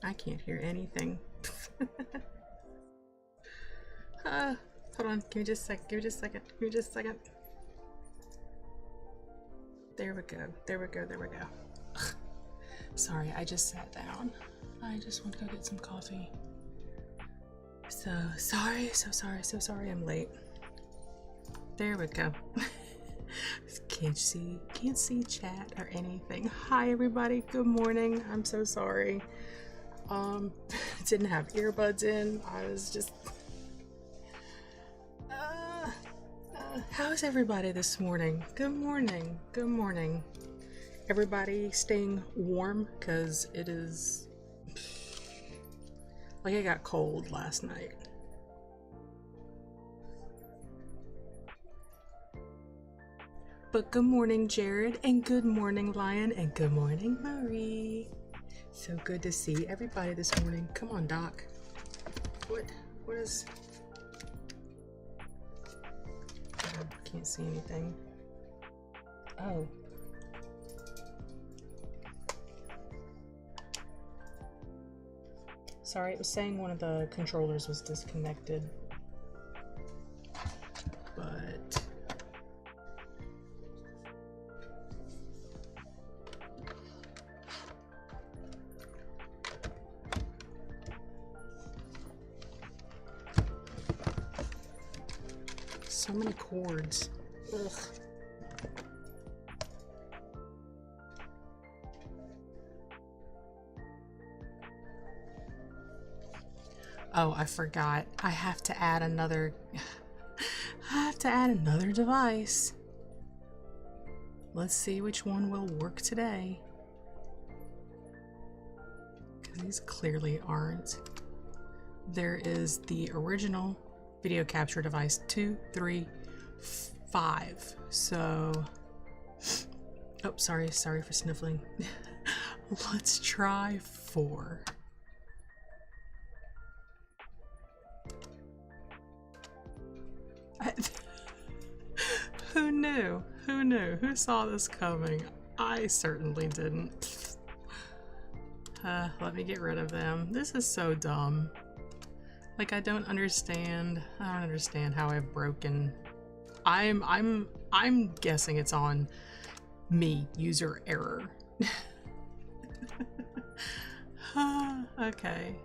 I can't hear anything. Hold on, give me just a second, give me just a second, give me just a second. There we go, there we go, there we go. Ugh. Sorry, I just sat down. I just want to go get some coffee. So sorry, so sorry, so sorry I'm late. There we go. Can't see chat or anything. Hi everybody, good morning. I'm so sorry. Didn't have earbuds in. I was just how's everybody this morning? Good morning, good morning. Everybody staying warm, because it is like it got cold last night. But good morning, Jared, and good morning, Lion, and good morning, Marie. So good to see everybody this morning. Come on, Doc. What is... Oh, can't see anything. Oh. Sorry, it was saying one of the controllers was disconnected. But... so many cords. Ugh. Oh, I forgot. I have to add another... I have to add another device. Let's see which one will work today. Because these clearly aren't. There is the original video capture device 2, 3, 5. So... Oh, sorry for sniffling. Let's try 4. Who knew? Who knew? Who saw this coming? I certainly didn't. Let me get rid of them. This is so dumb. Like, I don't understand how I've broken. I'm guessing it's on me, user error. Okay.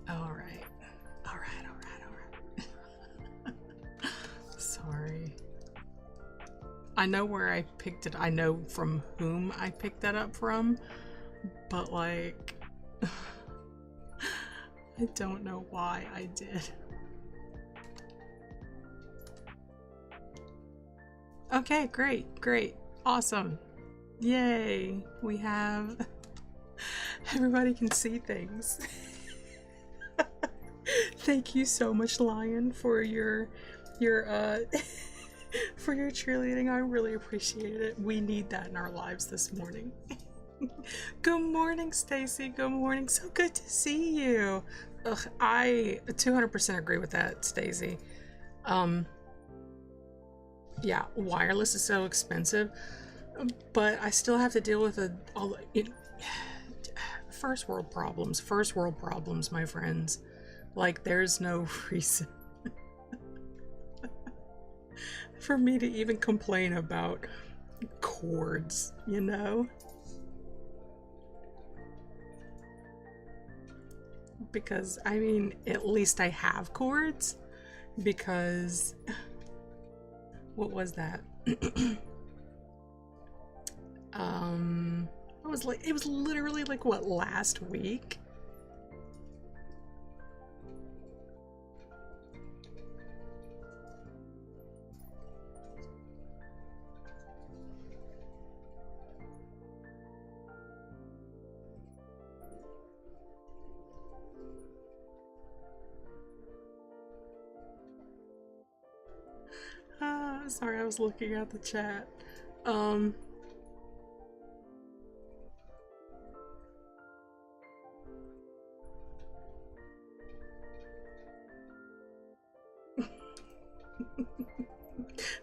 Alright. Sorry. I know where I picked it. I know from whom I picked that up from, but like, I don't know why I did. Okay, great, awesome. Yay, we have... Everybody can see things. Thank you so much, Lion, for your for your cheerleading. I really appreciate it. We need that in our lives this morning. Good morning, Stacy. Good morning. So good to see you. Ugh, I 200% agree with that, Stacy. Yeah, wireless is so expensive, but I still have to deal with first world problems, my friends. Like, there's no reason for me to even complain about cords, you know? Because, I mean, at least I have cords, because... What was that? It was literally like, what, last week? Sorry, I was looking at the chat.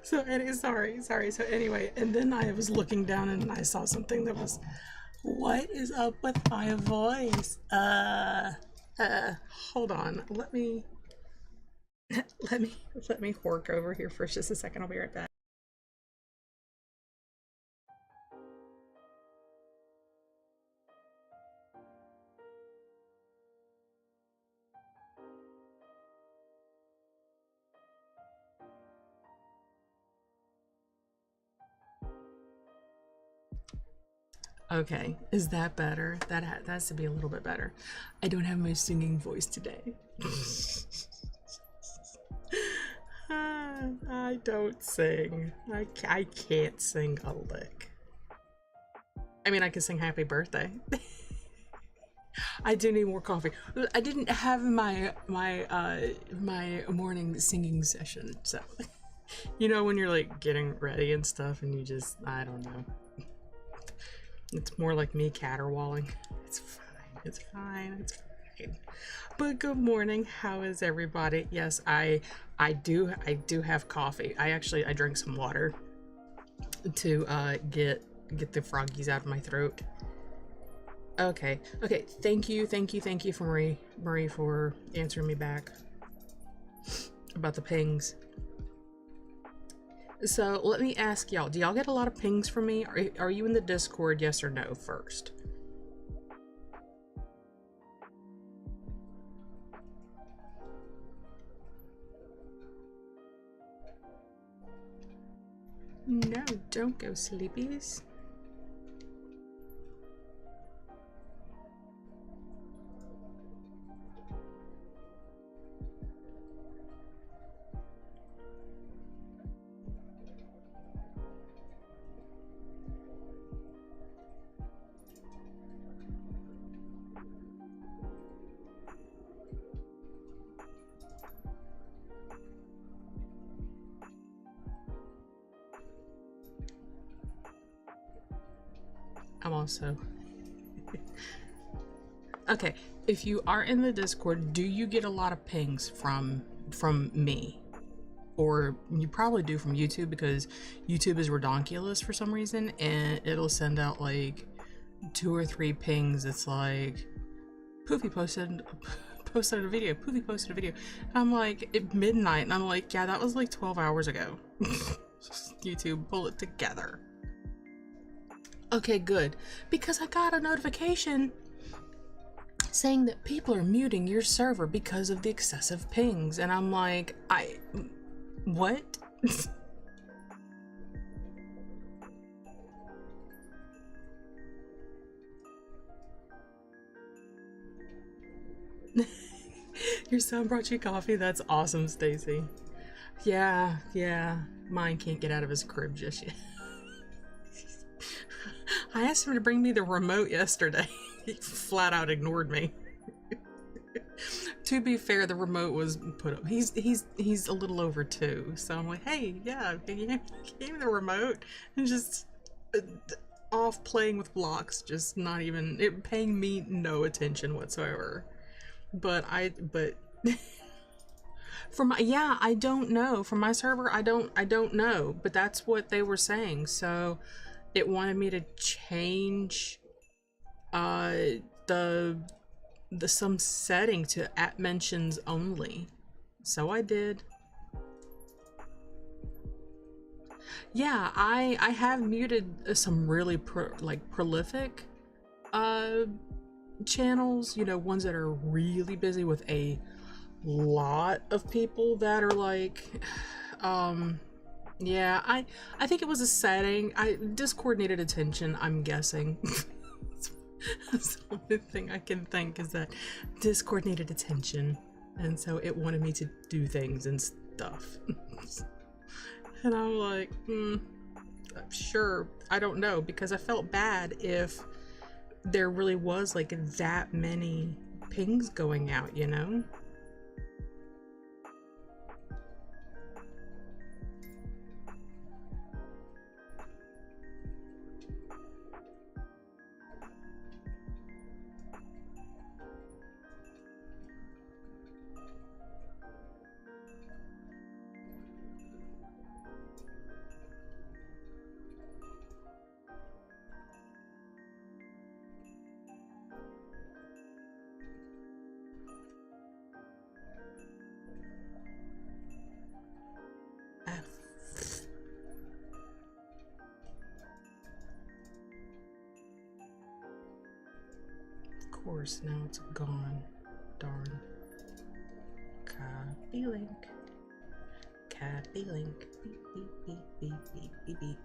So sorry. So anyway, and then I was looking down and I saw something that was, what is up with my voice? Hold on. Let me let me work over here for just a second. I'll be right back. Okay, is that better? That has to be a little bit better. I don't have my singing voice today. I don't sing. I can't sing a lick. I mean, I can sing happy birthday. I do need more coffee. I didn't have my morning singing session, so you know when you're like getting ready and stuff and you just, I don't know. It's more like me caterwauling. It's fine. It's fine. It's fine. But good morning. How is everybody? Yes, I do have coffee. I drank some water to get the froggies out of my throat. Okay. Thank you for Marie for answering me back about the pings. So let me ask y'all, do y'all get a lot of pings from me? Are you in the Discord, yes or no first? No, don't go sleepies. I'm also okay. If you are in the Discord, do you get a lot of pings from me? Or you probably do from YouTube, because YouTube is redonkulous for some reason, and it'll send out like 2 or 3 pings. It's like, Poofy posted a video. Poofy posted a video. And I'm like, at midnight, and I'm like, yeah, that was like 12 hours ago. YouTube, pull it together. Okay, good. Because I got a notification saying that people are muting your server because of the excessive pings. And I'm like, what? Your son brought you coffee? That's awesome, Stacy. Yeah. Mine can't get out of his crib just yet. I asked him to bring me the remote yesterday. He flat out ignored me. To be fair, the remote was put up. He's a little over 2, so I'm like, hey, yeah, gave me the remote, and just off playing with blocks, just not even paying me no attention whatsoever. But for my, yeah, I don't know. For my server, I don't know. But that's what they were saying. So it wanted me to change the some setting to @mentions only. So I did. Yeah, I have muted some really prolific channels, you know, ones that are really busy with a lot of people that are like yeah, I think it was a setting. Discord needed attention, I'm guessing. That's the only thing I can think, is that Discord needed attention, and so it wanted me to do things and stuff. And I'm like, sure, I don't know, because I felt bad if there really was like that many pings going out, you know? course, now it's gone. Darn. Copy link. Copy link. Beep, beep, beep, beep, beep, beep, beep.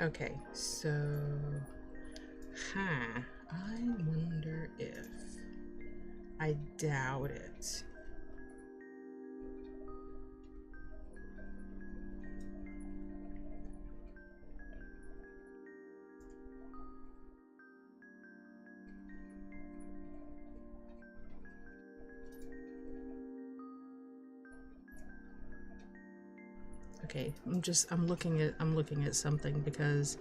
Okay, so, I wonder if, I doubt it. Okay, I'm looking at something because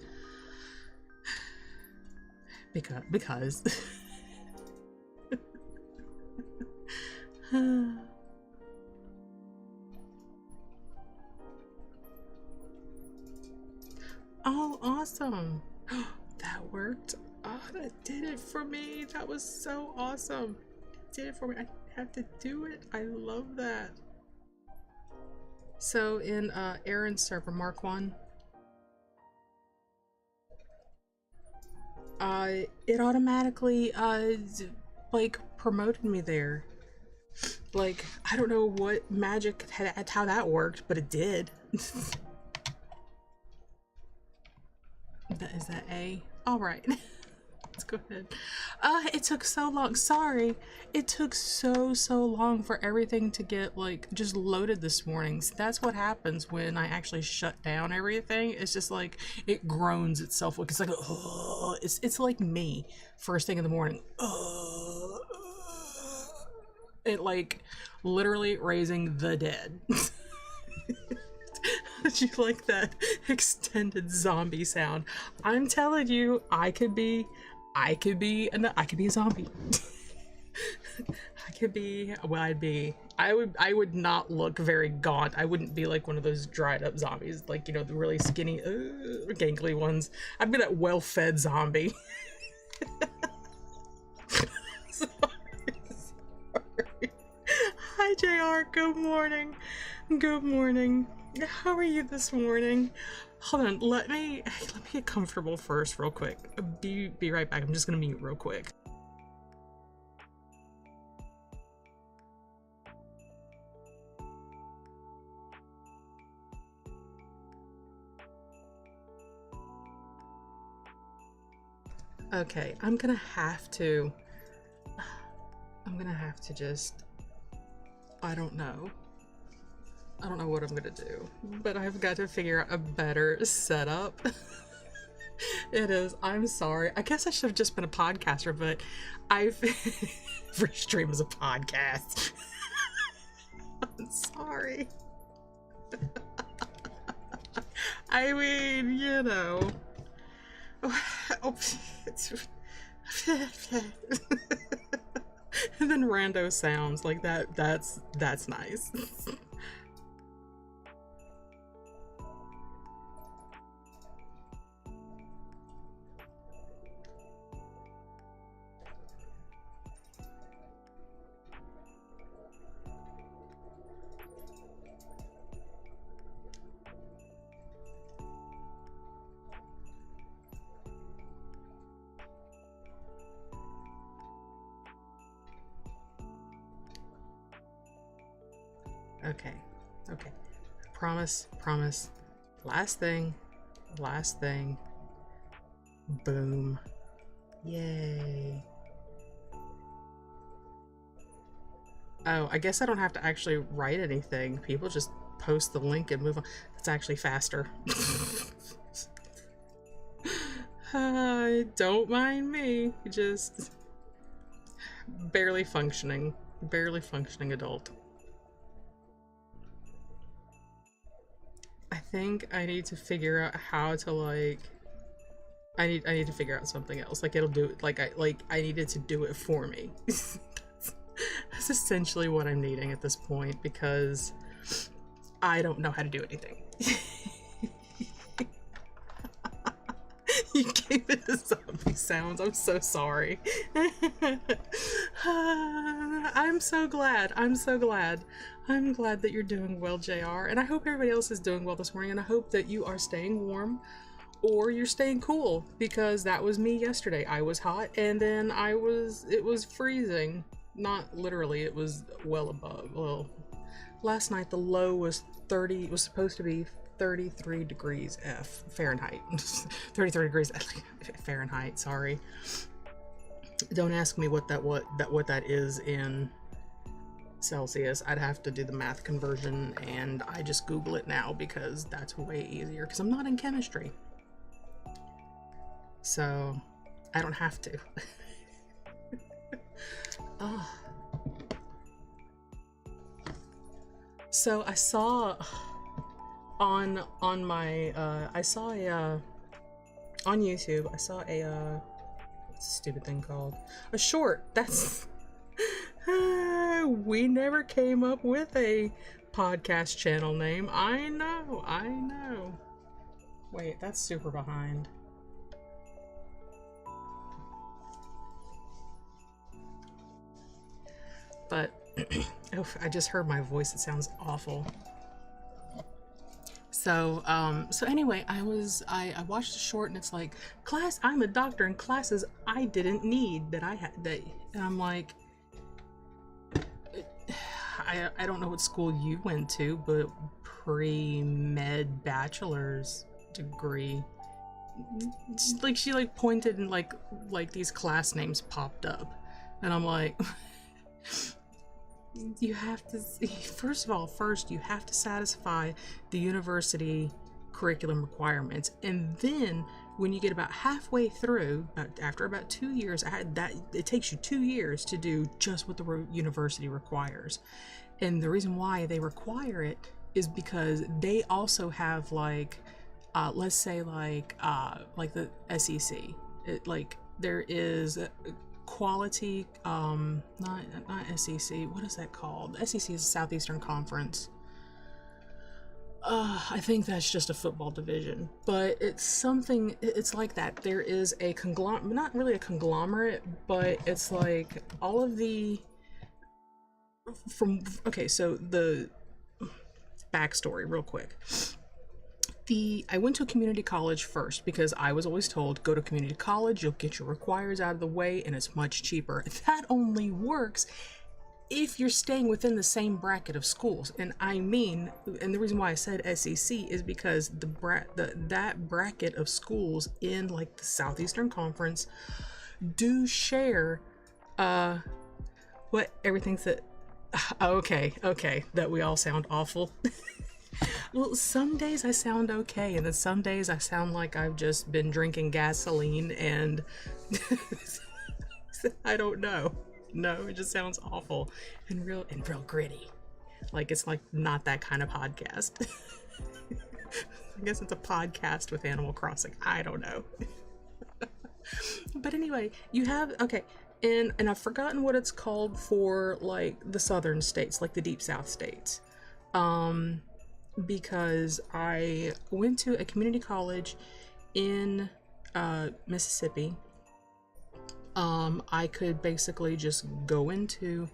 oh, awesome. That worked. Oh, that did it for me. That was so awesome. It did it for me. I didn't have to do it. I love that. So in Aaron's server, Mark 1, it automatically like promoted me there. Like, I don't know what magic had, how that worked, but it did. Is that A? All right. Let's go ahead. It took so long. Sorry. It took so long for everything to get like just loaded this morning. So that's what happens when I actually shut down everything. It's just like it groans itself. It's like it's like me first thing in the morning. It like literally raising the dead. You like that extended zombie sound? I'm telling you, I could be a zombie. I would not look very gaunt. I wouldn't be like one of those dried up zombies, like, you know, the really skinny, gangly ones. I'd be that well-fed zombie. Sorry. Hi, JR. Good morning. Good morning. How are you this morning? Hold on, let me get comfortable first real quick. Be right back. I'm just gonna mute real quick. Okay, I'm gonna have to just, I don't know what I'm gonna do, but I've got to figure out a better setup. It is. I'm sorry. I guess I should have just been a podcaster, but every stream is a podcast. I'm sorry. I mean, you know. And then rando sounds like that. That's nice. Okay. Promise. Last thing. Boom. Yay. Oh, I guess I don't have to actually write anything. People just post the link and move on. That's actually faster. Don't mind me. Just barely functioning adult. I think I need to figure out how to like. I need to figure out something else. Like it'll do it. Like I needed to do it for me. That's essentially what I'm needing at this point because I don't know how to do anything. You gave it the zombie sounds. I'm so sorry. I'm so glad. I'm so glad. I'm glad that you're doing well, JR. And I hope everybody else is doing well this morning. And I hope that you are staying warm or you're staying cool, because that was me yesterday. I was hot, and then it was freezing. Not literally, it was well above. Well, last night the low was 30, it was supposed to be 33 degrees Fahrenheit. 33 degrees Fahrenheit, sorry. Don't ask me what that is in Celsius. I'd have to do the math conversion, and I just Google it now because that's way easier, because I'm not in chemistry. So I don't have to. Oh. So I saw on my I saw a on YouTube, I saw a what's a stupid thing called? A short. That's we never came up with a podcast channel name. I know. Wait, that's super behind. But oh, I just heard my voice. It sounds awful. So anyway, I watched the short, and it's like, class, I'm a doctor, and classes I didn't need that I had, and I'm like, I don't know what school you went to, but pre-med bachelor's degree. Just like, she like pointed, and like these class names popped up, and I'm like, you have to, first you have to satisfy the university curriculum requirements, and then when you get about halfway through, after about 2 years, it takes you 2 years to do just what the university requires. And the reason why they require it is because they also have like let's say like the SEC, there is quality, not SEC, what is that called? SEC is Southeastern Conference. I think that's just a football division, but it's something, it's like that. There is a conglomerate, not really a conglomerate, but it's like all of the, so the backstory real quick. I went to a community college first because I was always told, go to community college, you'll get your requires out of the way, and it's much cheaper. That only works if you're staying within the same bracket of schools. And the reason why I said SEC is because that bracket of schools in like the Southeastern Conference do share everything's that okay, that we all sound awful. Well, some days I sound okay, and then some days I sound like I've just been drinking gasoline, and I don't know. No, it just sounds awful and real gritty. Like it's like not that kind of podcast. I guess it's a podcast with Animal Crossing. I don't know. But anyway, you have and I've forgotten what it's called for like the southern states, like the deep south states. Because I went to a community college in Mississippi. I could basically just go into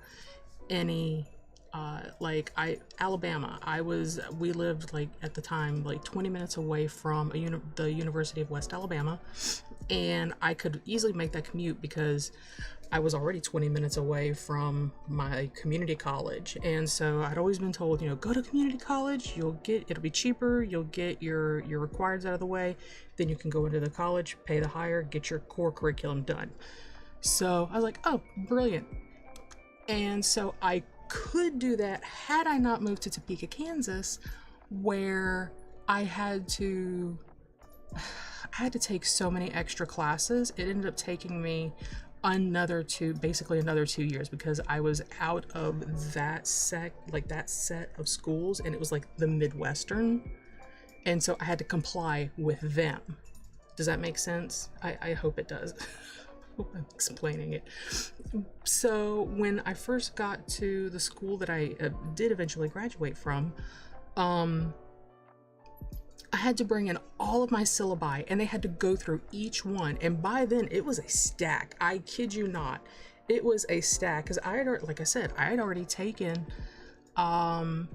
any Alabama. We lived like at the time like 20 minutes away from the University of West Alabama, and I could easily make that commute because I was already 20 minutes away from my community college. And so I'd always been told, go to community college, it'll be cheaper, you'll get your requirements out of the way, then you can go into the college, pay the higher, get your core curriculum done. So I was like, oh, brilliant. And so I could do that had I not moved to Topeka, Kansas, where I had to take so many extra classes. It ended up taking me another 2 years because I was out of that set of schools, and it was like the Midwestern, and so I had to comply with them. Does that make sense? I hope it does. I hope I'm explaining it. So when I first got to the school that I did eventually graduate from, I had to bring in all of my syllabi, and they had to go through each one. And by then it was a stack. I kid you not. it was a stack, because I had already, like I said, I had already taken and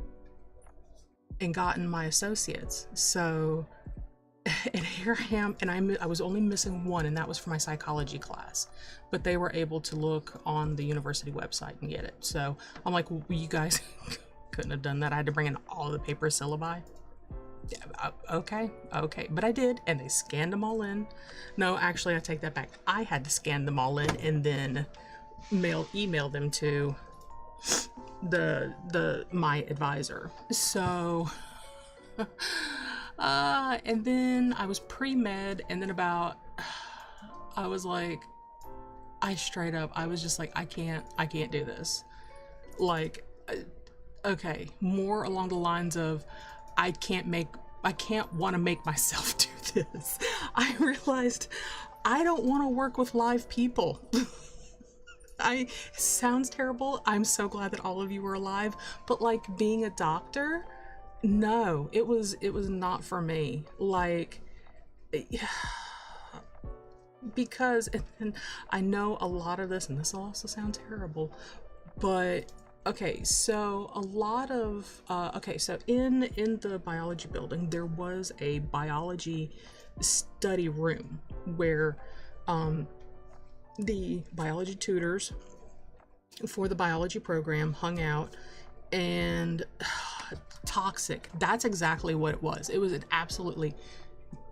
gotten my associates. So, and here I am, and I was only missing one, and that was for my psychology class. But they were able to look on the university website and get it. So I'm like, well, you guys couldn't have done that. I had to bring in all the paper syllabi. Yeah, okay, but I did, and they scanned them all in. No, actually, I take that back. I had to scan them all in and then email them to my advisor. So and then I was pre-med, and then I was like, I was just like, I can't do this. Like, okay, more along the lines of, I can't want to make myself do this. I realized I don't want to work with live people. It sounds terrible. I'm so glad that all of you were alive, but like being a doctor, no, it was not for me. Like, because, and I know a lot of this, and this will also sound terrible, but okay, so a lot of, so in the biology building, there was a biology study room where the biology tutors for the biology program hung out, and toxic, that's exactly what it was. It was an absolutely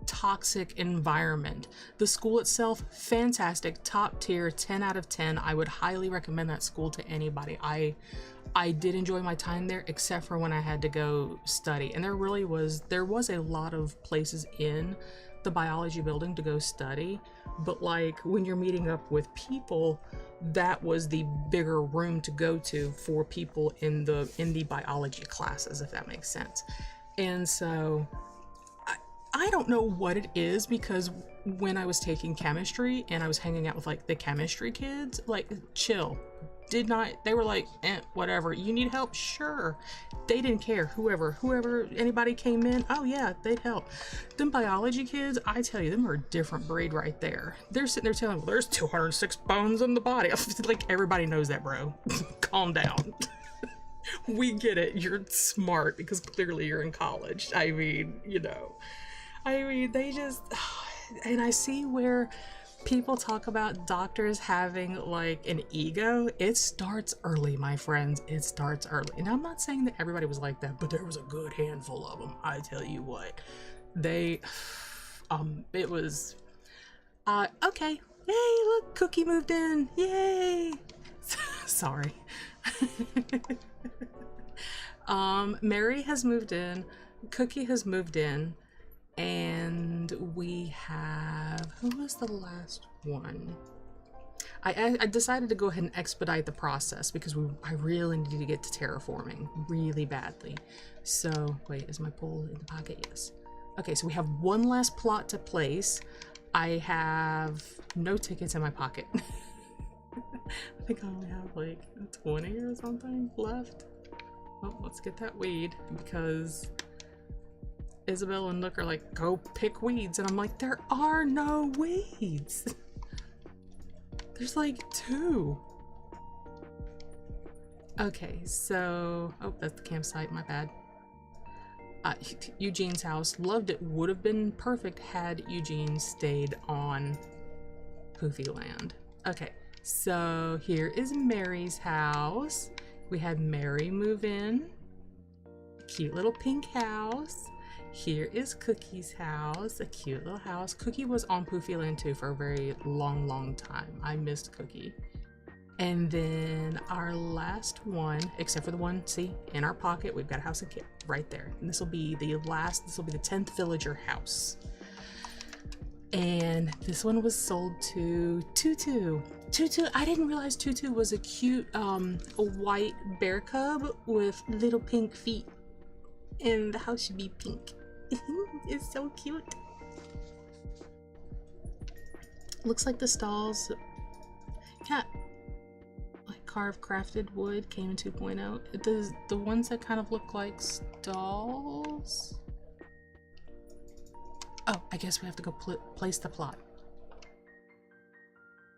toxic environment. The school itself, fantastic, top tier, 10 out of 10. I would highly recommend that school to anybody. I did enjoy my time there, except for when I had to go study. And there was a lot of places in the biology building to go study, but like when you're meeting up with people, that was the bigger room to go to for people in the biology classes, if that makes sense. And so I don't know what it is, because when I was taking chemistry and I was hanging out with like the chemistry kids, like, chill. They were like, whatever, you need help? Sure. They didn't care. Whoever, anybody came in, oh yeah, they'd help. Them biology kids, I tell you, them are a different breed right there. They're sitting there telling, well, there's 206 bones in the body. Like, everybody knows that, bro. Calm down. We get it. You're smart because clearly you're in college. I mean, they just, and I see where people talk about doctors having like an ego. It starts early, my friends. It starts early. And I'm not saying that everybody was like that, but there was a good handful of them. I tell you what, it was, okay. Hey, look, Cookie moved in. Yay. Sorry. Mary has moved in. Cookie has moved in. And we have, who was the last one? I decided to go ahead and expedite the process because I really needed to get to terraforming really badly. So, wait, is my pool in the pocket? Yes. Okay, so we have one last plot to place. I have no tickets in my pocket. I think I only have like 20 or something left. Oh, let's get that weed, because Isabel and Nook are like, go pick weeds. And I'm like, there are no weeds. There's like 2. Okay, so, oh, that's the campsite, my bad. Eugene's house, loved it. Would have been perfect had Eugene stayed on Poofy Land. Okay, so here is Mary's house. We had Mary move in. Cute little pink house. Here is Cookie's house, a cute little house. Cookie was on Poofy Land too for a very long time. I missed Cookie. And then our last one, except for the one, see, in our pocket, we've got a house and kit right there. And this will be the 10th villager house. And this one was sold to Tutu. Tutu, I didn't realize Tutu was a cute a white bear cub with little pink feet. And the house should be pink. It's so cute. Looks like the stalls, yeah, like carved crafted wood came in 2.0. The ones that kind of look like stalls. Oh, I guess we have to go place the plot.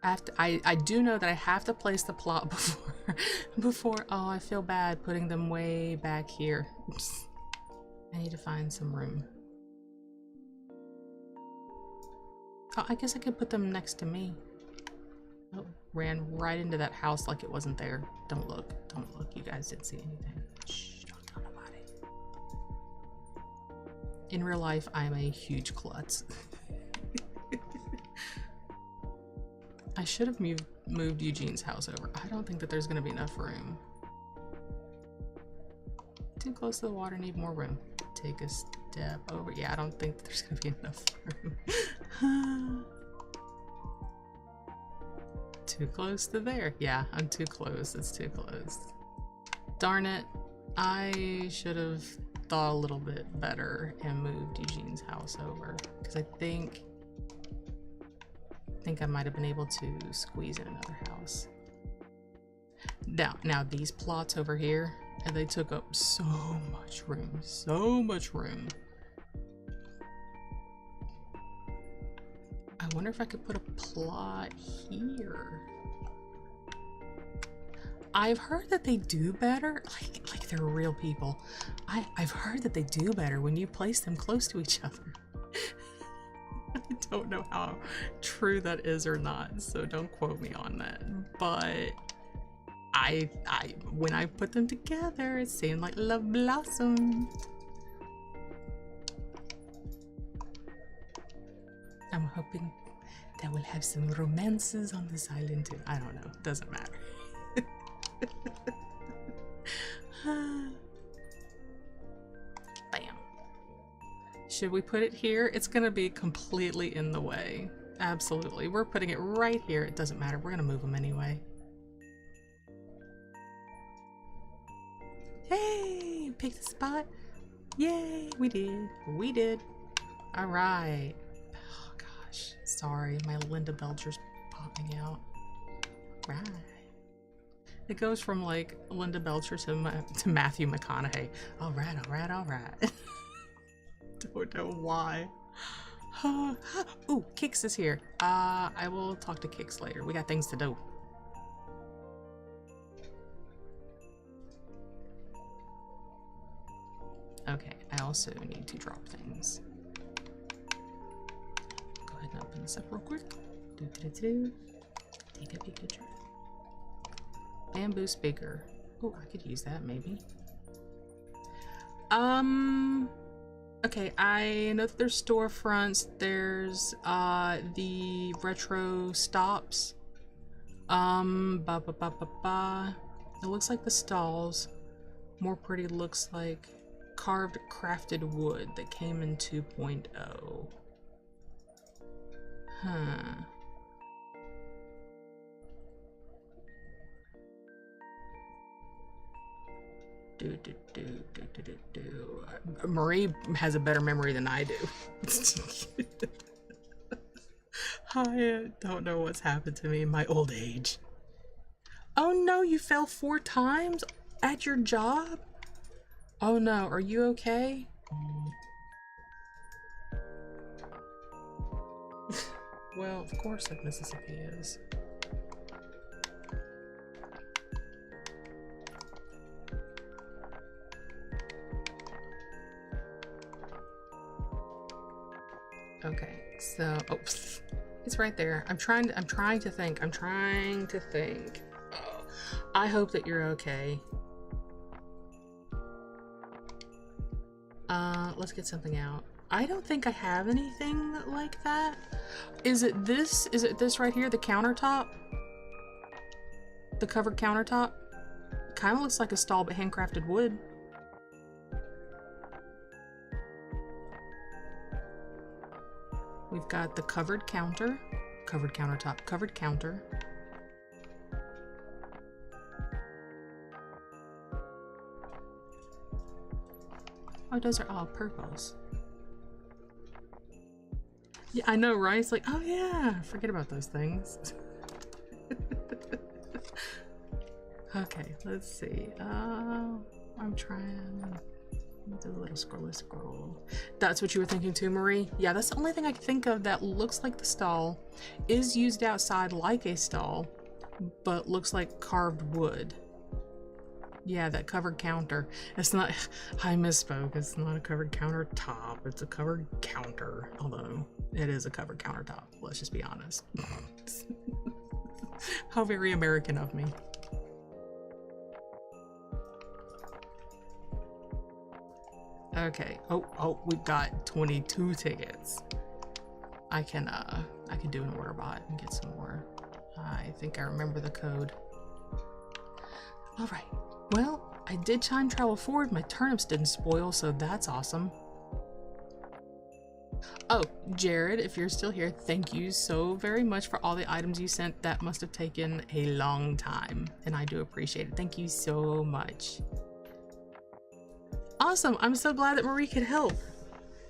I do know that I have to place the plot before. Oh, I feel bad putting them way back here. I need to find some room. Oh, I guess I could put them next to me. Oh, ran right into that house like it wasn't there. Don't look. Don't look. You guys didn't see anything. Shh, don't tell nobody. In real life, I'm a huge klutz. I should have moved Eugene's house over. I don't think that there's going to be enough room. Too close to the water, need more room. Take a step over. Yeah, I don't think that there's going to be enough room. Too close to there. Yeah, I'm too close. It's too close. Darn it. I should have thought a little bit better and moved Eugene's house over. Because I think I might have been able to squeeze in another house. Now these plots over here, and they took up so much room. So much room. I wonder if I could put a plot here. I've heard that they do better, like they're real people. I've heard that they do better when you place them close to each other. I don't know how true that is or not, so don't quote me on that. But when I put them together, it seemed like love blossomed. I'm hoping that we'll have some romances on this island too. I don't know, doesn't matter. Bam. Should we put it here? It's gonna be completely in the way. Absolutely. We're putting it right here. It doesn't matter. We're gonna move them anyway. Hey! Pick the spot. Yay! We did. We did. Alright. Oh gosh. Sorry. My Linda Belcher's popping out. Right. It goes from like Linda Belcher to Matthew McConaughey. All right, all right, all right. Don't know why. Ooh, Kix is here. I will talk to Kix later. We got things to do. Okay, I also need to drop things. Go ahead and open this up real quick. Take a picture. Bamboo speaker. Oh, I could use that maybe. Okay, I know that there's storefronts. There's the retro stops. It looks like the stalls. More pretty looks like carved crafted wood that came in 2.0. Huh. Marie has a better memory than I do. I don't know what's happened to me in my old age. Oh no, you fell 4 times at your job? Oh no, are you okay? Well, of course that Mississippi is. Okay, so it's right there. I'm trying to think. Oh, I hope that you're okay. Let's get something out. I don't think I have anything like that. Is it this right here, the countertop? The covered countertop? Kind of looks like a stall but handcrafted wood. We've got the covered counter, covered countertop, covered counter. Oh, those are all purples. Yeah, I know, right? It's like, oh yeah, forget about those things. Okay, let's see. I'm trying. Do a little scroll. That's what you were thinking too, Marie? Yeah, that's the only thing I can think of that looks like the stall, is used outside like a stall, but looks like carved wood. Yeah, that covered counter. It's not, I misspoke. It's not a covered countertop. It's a covered counter. Although it is a covered countertop. Let's just be honest. How very American of me. Okay. Oh, we've got 22 tickets. I can do an order bot and get some more. I think I remember the code. All right. Well, I did time travel forward. My turnips didn't spoil, so that's awesome. Oh, Jared, if you're still here, thank you so very much for all the items you sent. That must have taken a long time, and I do appreciate it. Thank you so much. Awesome. I'm so glad that Marie could help.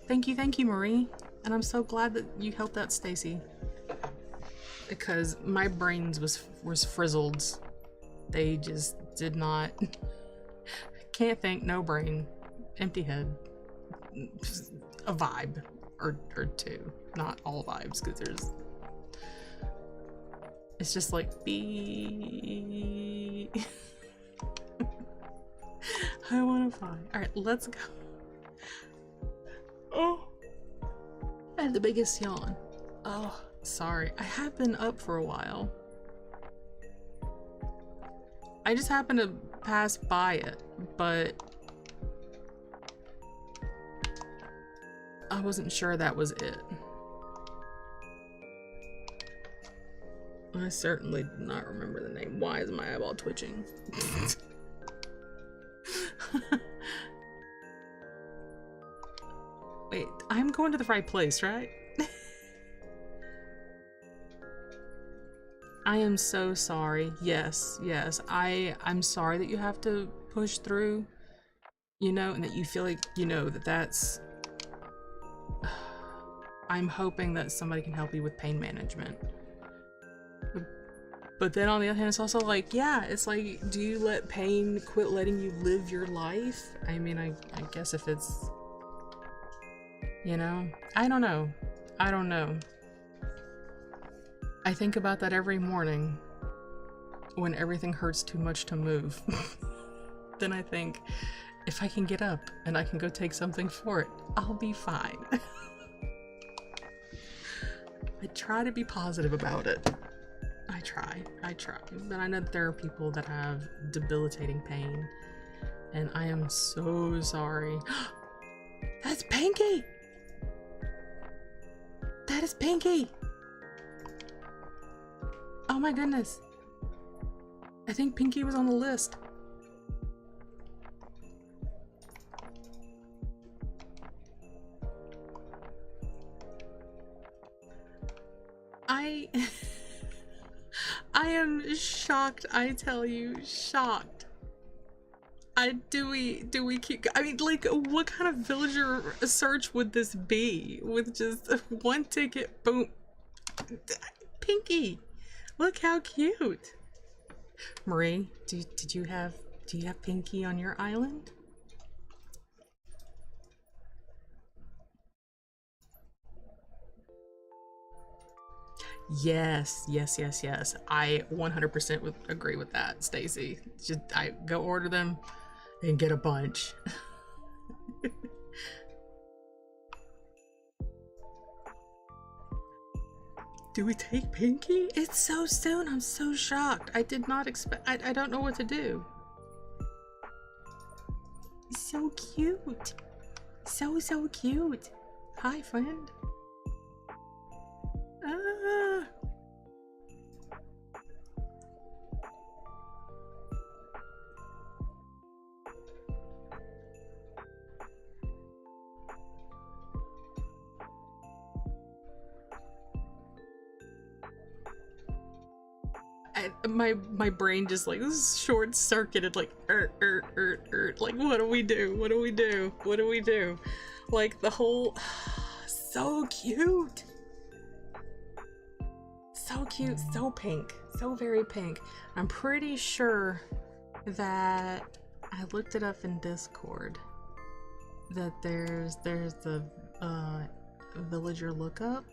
Thank you, Marie. And I'm so glad that you helped out Stacy. Because my brains was frizzled. They just did not. Can't think, no brain. Empty head. A vibe. Or two. Not all vibes, because there's... It's just like, be. I want to fly. Alright, let's go. Oh. I had the biggest yawn. Oh, sorry. I have been up for a while. I just happened to pass by it, but I wasn't sure that was it. I certainly do not remember the name. Why is my eyeball twitching? Wait, I'm going to the right place, right? I am so sorry. Yes. I'm sorry that you have to push through, you know, and that you feel like, you know, that's... I'm hoping that somebody can help you with pain management. But then on the other hand, it's also like, yeah, it's like, do you let pain quit letting you live your life? I mean, I guess if it's... You know? I don't know. I think about that every morning when everything hurts too much to move. Then I think, if I can get up and I can go take something for it, I'll be fine. I try to be positive about it. I try. But I know that there are people that have debilitating pain, and I am so sorry. That's Pinky! That is Pinky! Oh my goodness. I think Pinky was on the list. I am shocked, I tell you, shocked. Do we keep, I mean, like, what kind of villager search would this be? With just one ticket, boom. Pinky, look how cute. Marie, do you have Pinky on your island? Yes. I 100% would agree with that, Stacy. Just I go order them and get a bunch. Do we take Pinky? It's so soon. I'm so shocked. I did not expect. I don't know what to do. So cute. So cute. Hi, friend. Ah. My brain just like short circuited, like like what do we do? Like the whole so cute, so pink, so very pink. I'm pretty sure that I looked it up in Discord. that there's the villager lookup.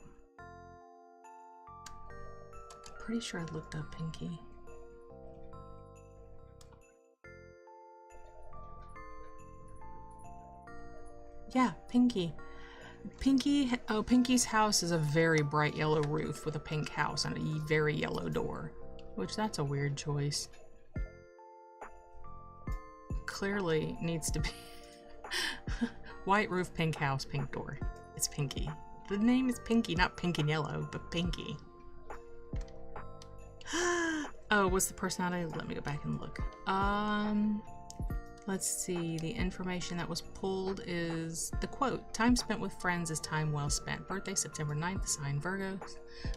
Pretty sure I looked up Pinky. Yeah, Pinky. Pinky's house is a very bright yellow roof with a pink house and a very yellow door, which that's a weird choice. Clearly needs to be white roof, pink house, pink door. It's Pinky. The name is Pinky, not pink and yellow, but Pinky. Oh, what's the personality? Let me go back and look. Let's see. The information that was pulled is the quote: "Time spent with friends is time well spent." Birthday September 9th, sign Virgo.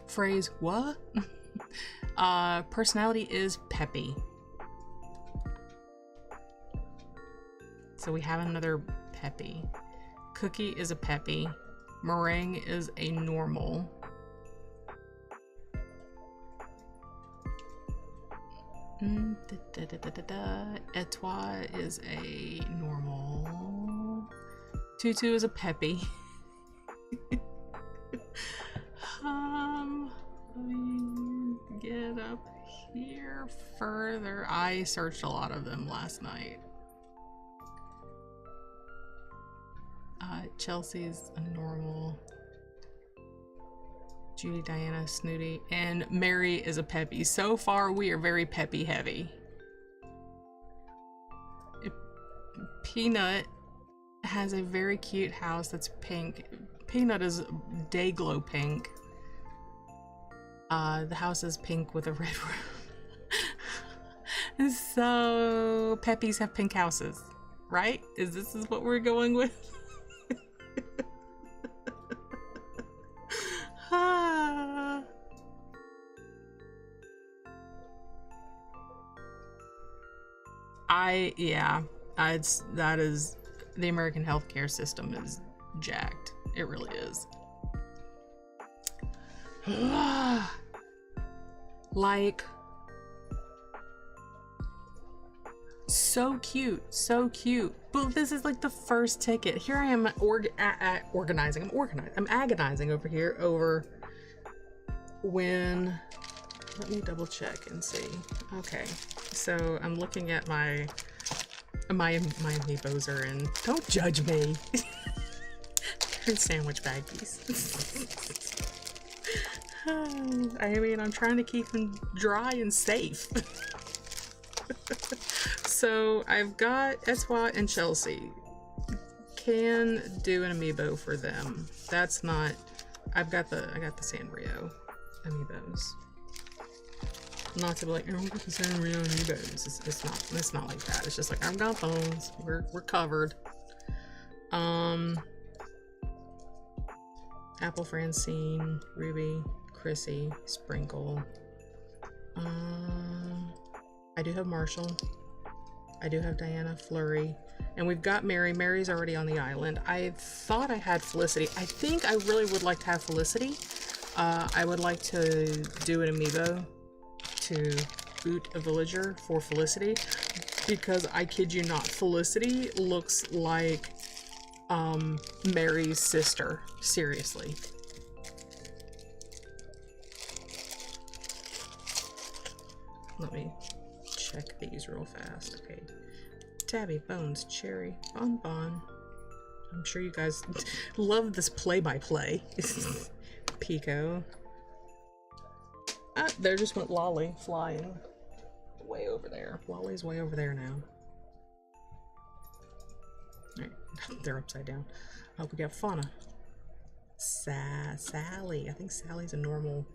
Phrase, what? Personality is peppy. So we have another peppy. Cookie is a peppy. Meringue is a normal. Etoile is a normal. Tutu is a peppy. Let me get up here further. I searched a lot of them last night. Chelsea's a normal. Judy, Diana, Snooty, and Mary is a peppy. So far, we are very peppy heavy. Peanut has a very cute house that's pink. Peanut is day glow pink. The house is pink with a red roof. So peppies have pink houses, right? This is what we're going with? That is the American healthcare system is jacked. It really is. Like, so cute, so cute. But this is like the first ticket. Here I am organizing. I'm agonizing over here over when. Let me double check and see. Okay, so I'm looking at my amiibos and don't judge me. They're sandwich baggies. I mean, I'm trying to keep them dry and safe. So I've got Eswa and Chelsea. Can do an amiibo for them. That's not. I got the Sanrio amiibos. Not to be like, oh, look at the Sanrio amiibos. It's not like that. It's just like, I've got those. We're covered. Apple, Francine, Ruby, Chrissy, Sprinkle. I do have Marshall. I do have Diana, Flurry, and we've got Mary. Mary's already on the island. I thought I had Felicity. I think I really would like to have Felicity. I would like to do an amiibo to boot a villager for Felicity, because I kid you not, Felicity looks like Mary's sister. Seriously. Let me check these real fast. Okay. Tabby, Bones, Cherry, Bonbon. I'm sure you guys love this play-by-play. Pico. There just went Lolly flying. Way over there. Lolly's way over there now. Alright, they're upside down. Oh, we got Fauna. Sally. I think Sally's a normal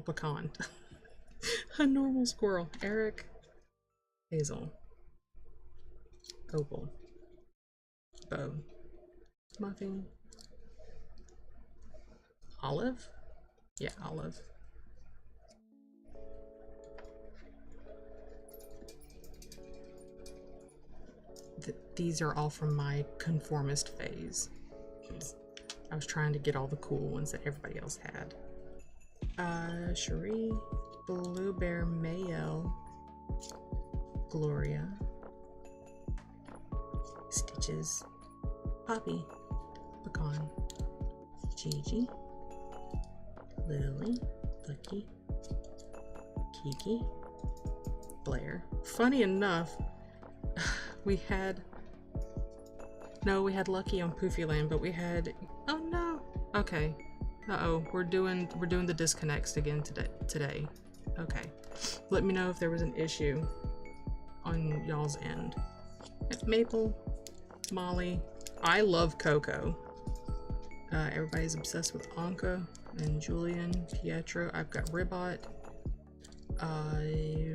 pecan. A normal squirrel. Eric. Hazel. Opal. Bo. Muffin. Olive? Yeah, Olive. These are all from my conformist phase. I was trying to get all the cool ones that everybody else had. Cherie, Bluebear Mayo, Gloria, Stitches, Poppy, Pecan, Gigi, Lily, Lucky, Kiki, Blair. Funny enough, we had Lucky on Poofy Land, but we had, oh no, okay, we're doing the disconnects again today. Okay, let me know if there was an issue on y'all's end. Maple, Molly, I love Coco. Everybody's obsessed with Anka and Julian, Pietro. I've got Ribot.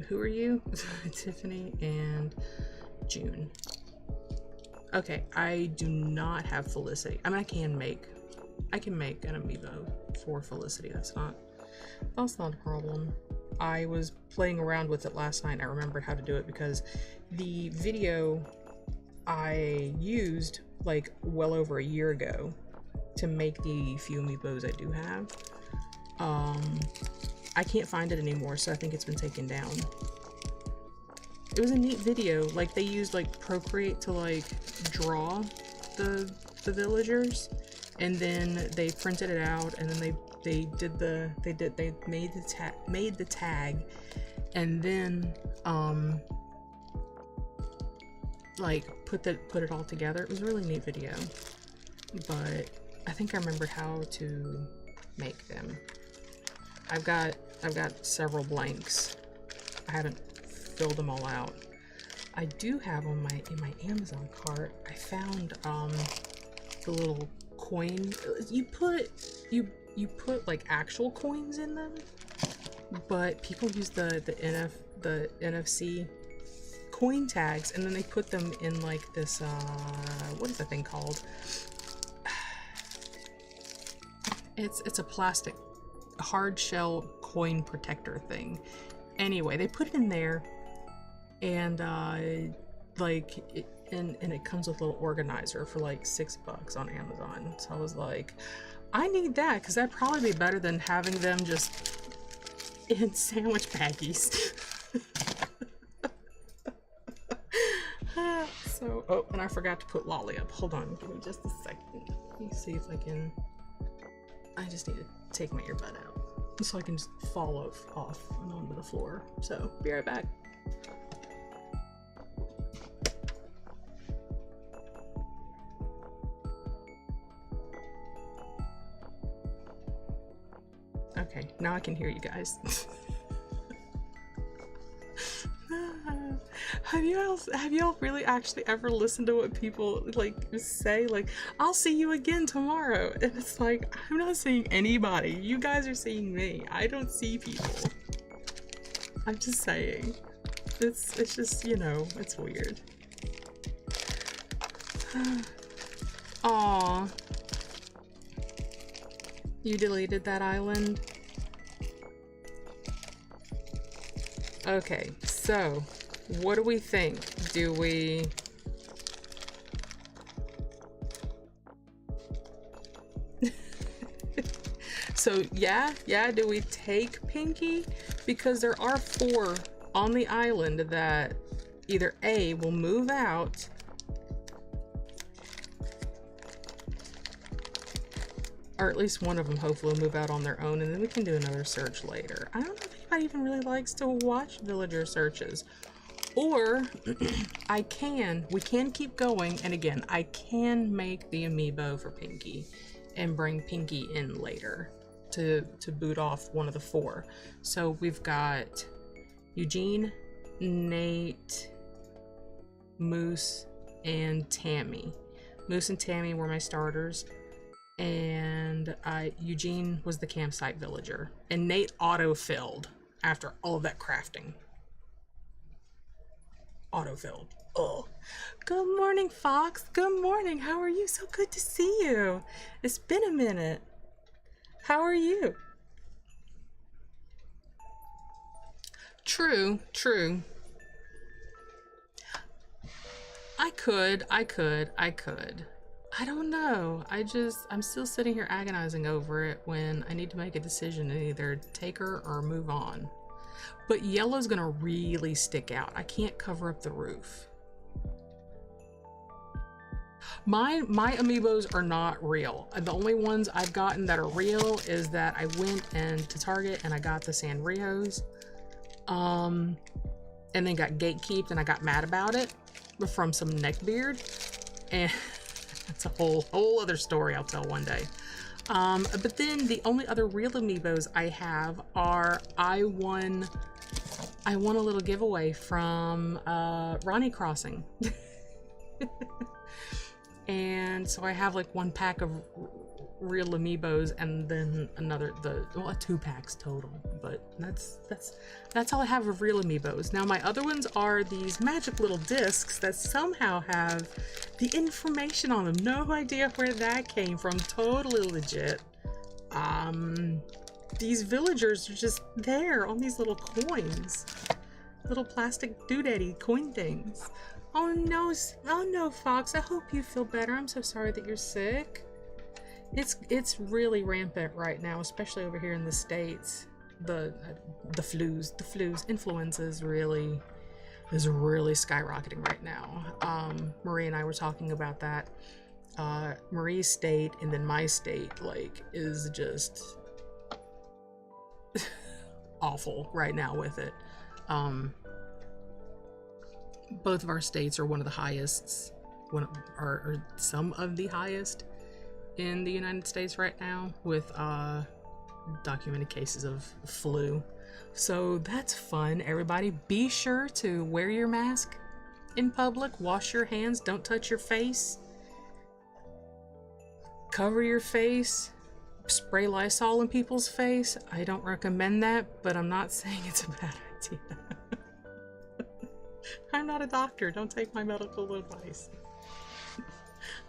Who are you? Tiffany and June. Okay, I do not have Felicity. I mean, I can make an amiibo for Felicity. That's not a problem. I was playing around with it last night and I remembered how to do it because the video I used like well over a year ago to make the few amiibos I do have. I can't find it anymore, so I think it's been taken down. It was a neat video. Like, they used like Procreate to like draw the villagers, and then they printed it out, and then they made the tag, and then like put it all together. It was a really neat video, but I think I remembered how to make them. I've got several blanks. I haven't filled them all out. I do have on in my Amazon cart, I found the little coin. You put like actual coins in them, but people use the NFC coin tags, and then they put them in like this what is that thing called? It's a plastic hard shell coin protector thing. Anyway, they put it in there, and it comes with a little organizer for like $6 on Amazon. So I was like, I need that, because that'd probably be better than having them just in sandwich baggies. So, oh, and I forgot to put Lolly up. Hold on, give me just a second. Let me see if I can. I just need to take my earbud out so I can just fall off and onto the floor. So, be right back. Okay, now I can hear you guys. Have y'all really actually ever listened to what people like say? Like, I'll see you again tomorrow, and it's like, I'm not seeing anybody. You guys are seeing me. I don't see people. I'm just saying. It's just, you know, it's weird. Aw. You deleted that island? Okay, so what do we think? Do we... So yeah, do we take Pinky? Because there are 4 on the island that either A, will move out, or at least one of them hopefully will move out on their own, and then we can do another search later. I don't know if anybody even really likes to watch villager searches. Or we can keep going, and again, I can make the amiibo for Pinky and bring Pinky in later to boot off one of the 4. So we've got Eugene, Nate, Moose, and Tammy. Moose and Tammy were my starters, and Eugene was the campsite villager, and Nate auto-filled after all of that crafting. Auto-filled. Oh, good morning, Fox. Good morning. How are you? So good to see you. It's been a minute. How are you? True. I could. I don't know. I'm still sitting here agonizing over it when I need to make a decision and either take her or move on. But yellow's gonna really stick out. I can't cover up the roof. My amiibos are not real. The only ones I've gotten that are real is that I went to Target and I got the Sanrios, and then got gatekeeped and I got mad about it from some neckbeard, and that's a whole other story I'll tell one day. But then the only other real amiibos I have are I won a little giveaway from Ronnie Crossing. And so I have like 1 pack of real amiibos and then another, 2 packs total, but that's all I have of real amiibos. Now my other ones are these magic little discs that somehow have the information on them. No idea where that came from, totally legit. These villagers are just there on these little coins, little plastic doodaddy coin things. Oh no, Fox, I hope you feel better. I'm so sorry that you're sick. It's really rampant right now, especially over here in the States. The flus, influenza is really skyrocketing right now. Marie and I were talking about that. Marie's state and then my state, like, is just awful right now with it. Both of our states are one of the highest, or some of the highest in the United States right now, with documented cases of flu. So that's fun. Everybody, be sure to wear your mask in public, wash your hands, don't touch your face, cover your face, spray Lysol in people's face. I don't recommend that, but I'm not saying it's a bad idea. I'm not a doctor. Don't take my medical advice.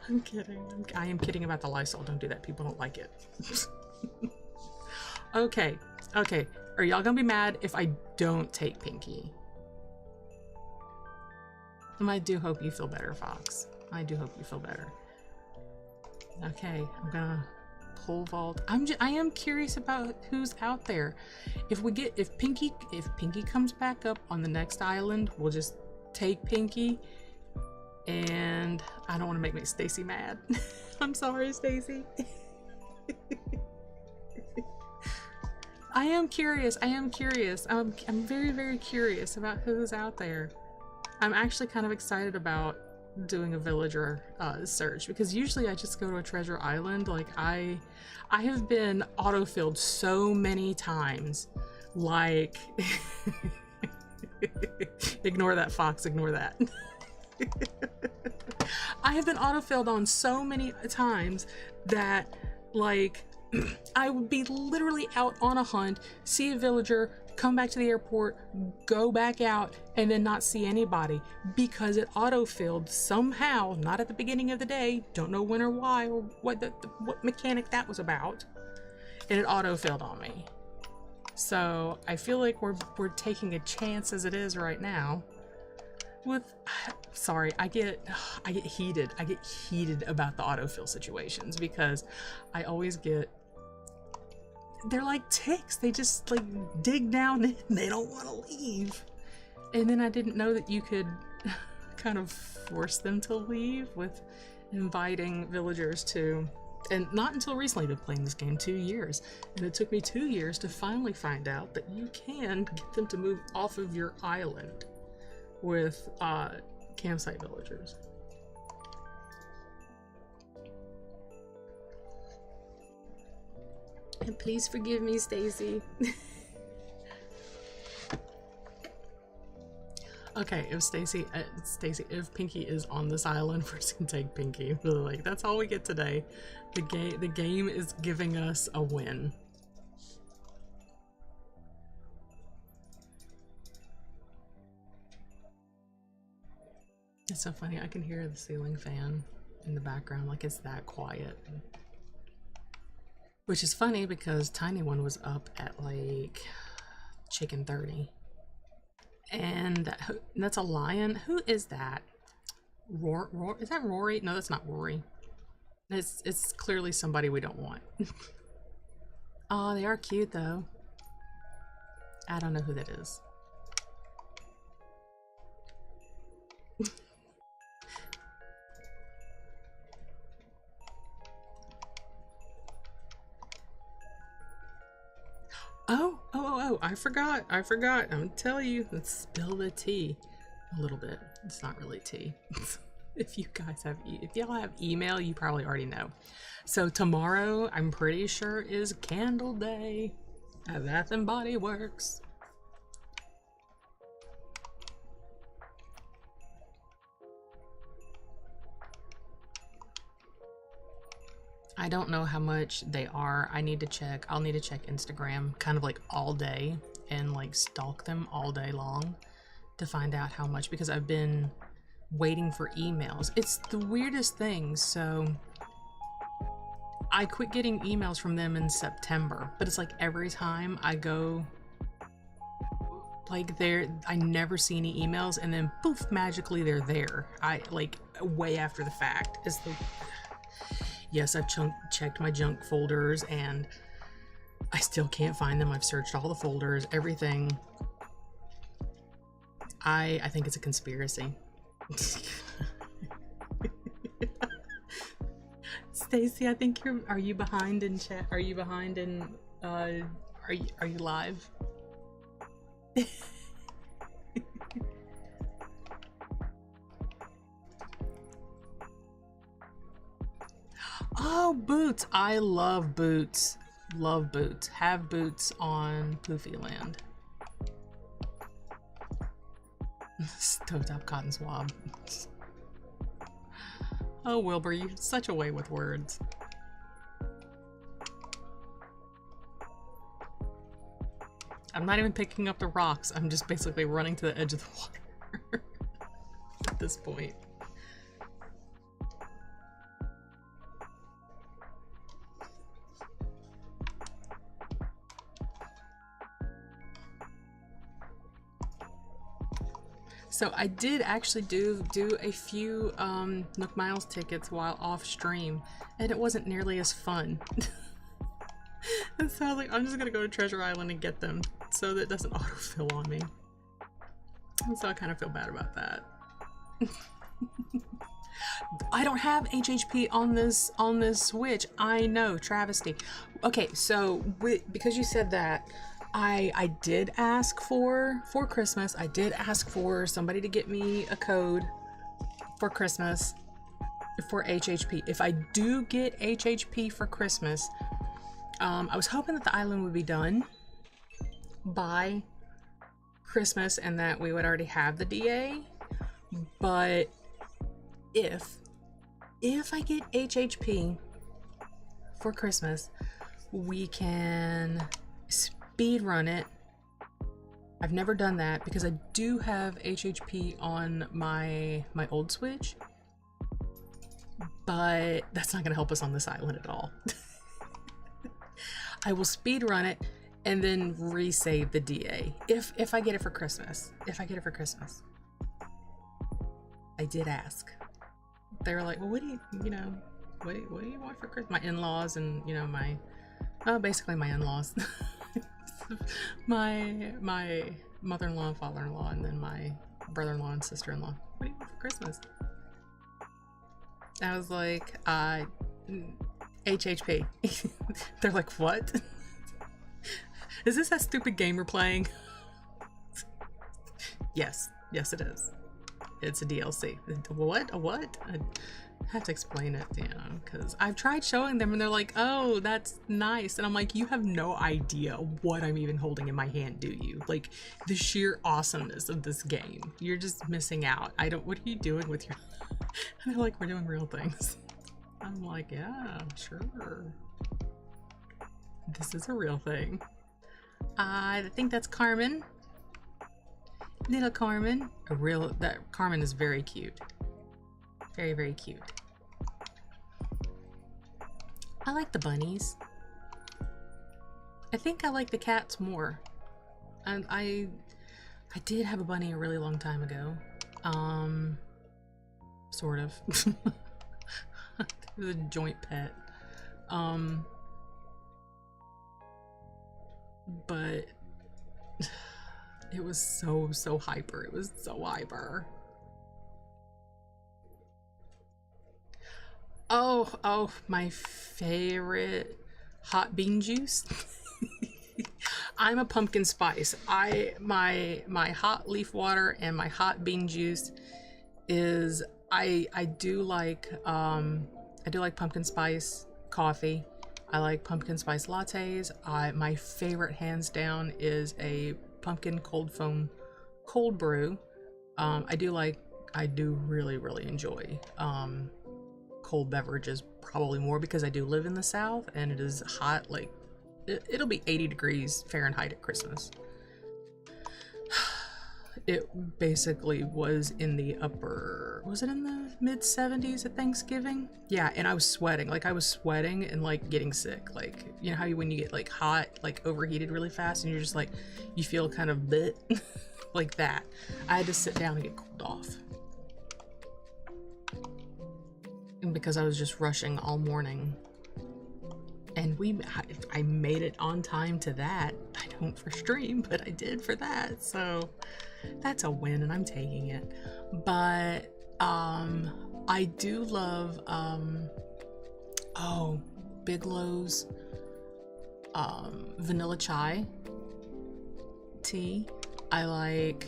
I'm kidding. I am kidding about the Lysol. Don't do that. People don't like it. Okay. Are y'all gonna be mad if I don't take Pinky? I do hope you feel better, Fox. I do hope you feel better. Okay, I'm gonna pole vault. I am curious about who's out there. If Pinky comes back up on the next island, we'll just take Pinky. And I don't want to make Stacy mad. I'm sorry, Stacy. I am curious. I'm very, very curious about who's out there. I'm actually kind of excited about doing a villager search, because usually I just go to a treasure island. Like I have been autofilled so many times. Like, ignore that, Fox, ignore that. I have been autofilled on so many times that, like, I would be literally out on a hunt, see a villager, come back to the airport, go back out, and then not see anybody because it autofilled somehow, not at the beginning of the day, don't know when or why or what mechanic that was about, and it autofilled on me. So I feel like we're taking a chance as it is right now. Sorry, I get heated about the autofill situations, because I always get, they're like ticks. They just like dig down in, they don't want to leave. And then I didn't know that you could kind of force them to leave with inviting villagers to, and not until recently I've been playing this game, 2 years. And it took me 2 years to finally find out that you can get them to move off of your island with campsite villagers. And please forgive me, Stacy. Okay, if Pinky is on this island, we're just gonna take Pinky. Like, that's all we get today. The game is giving us a win. It's so funny, I can hear the ceiling fan in the background, like it's that quiet. Which is funny because Tiny One was up at like chicken 30. And that's a lion. Who is that? Is that Rory? No, that's not Rory. It's clearly somebody we don't want. Oh, they are cute though. I don't know who that is. Oh, I forgot. I'm gonna tell you. Let's spill the tea a little bit. It's not really tea. If you guys have, if y'all have email, you probably already know. So tomorrow, I'm pretty sure, is Candle Day at Bath and Body Works. I don't know how much they are. I need to check. I'll need to check Instagram kind of like all day and like stalk them all day long to find out how much, because I've been waiting for emails. It's the weirdest thing. So I quit getting emails from them in September, but it's like every time I go like there, I never see any emails, and then poof, magically they're there. I like way after the fact. Is the Yes, I've checked my junk folders and I still can't find them. I've searched all the folders, everything. I think it's a conspiracy. Stacy, I think are you behind in chat? Are you behind in are you live? Oh, boots. I love boots. Love boots. Have boots on Poofy Land. Stovetop cotton swab. Oh, Wilbur, you have such a way with words. I'm not even picking up the rocks. I'm just basically running to the edge of the water at this point. So I did actually do a few Nook Miles tickets while off stream, and it wasn't nearly as fun. And so I was like, I'm just gonna go to Treasure Island and get them so that it doesn't autofill on me. And so I kind of feel bad about that. I don't have HHP on this Switch. I know, travesty. Okay, so because you said that, I did ask for Christmas. I did ask for somebody to get me a code for Christmas for HHP. If I do get HHP for Christmas, I was hoping that the island would be done by Christmas and that we would already have the DA. But if I get HHP for Christmas, we can speed run it. I've never done that because I do have HHP on my old Switch, but that's not going to help us on this island at all. I will speed run it and then resave the DA if I get it for Christmas. If I get it for Christmas. I did ask. They were like, well, what do you want for Christmas? My in-laws and, basically my in-laws. my mother-in-law and father-in-law, and then my brother-in-law and sister-in-law. What do you want for Christmas? I was like, HHP. They're like, what? Is this that stupid game we're playing? Yes it is. It's a DLC. What? A what? I have to explain it, because I've tried showing them and they're like, oh, that's nice. And I'm like, you have no idea what I'm even holding in my hand, do you? Like, the sheer awesomeness of this game. You're just missing out. What are you doing with your... And they're like, we're doing real things. I'm like, yeah, sure. This is a real thing. I think that's Carmen. Little Carmen. Carmen is very cute. Very, very cute. I like the bunnies. I think I like the cats more. And I did have a bunny a really long time ago. Sort of. It was a joint pet. But it was so hyper. It was so hyper. Oh, my favorite hot bean juice. I'm a pumpkin spice. My hot leaf water and my hot bean juice is I do like pumpkin spice coffee. I like pumpkin spice lattes. My favorite hands down is a pumpkin cold foam cold brew. I do really enjoy cold beverages, probably more because I do live in the South and it is hot. Like it'll be 80 degrees Fahrenheit at Christmas. It basically was in the was it in the mid 70s at Thanksgiving? Yeah, and I was sweating. Like I was sweating and like getting sick. Like, you know how when you get like hot, like overheated really fast and you're just like, you feel kind of bit like that. I had to sit down and get cooled off. And because I was just rushing all morning. And I made it on time to that. I don't for stream, but I did for that. So that's a win and I'm taking it. But I do love Bigelow's vanilla chai tea. I like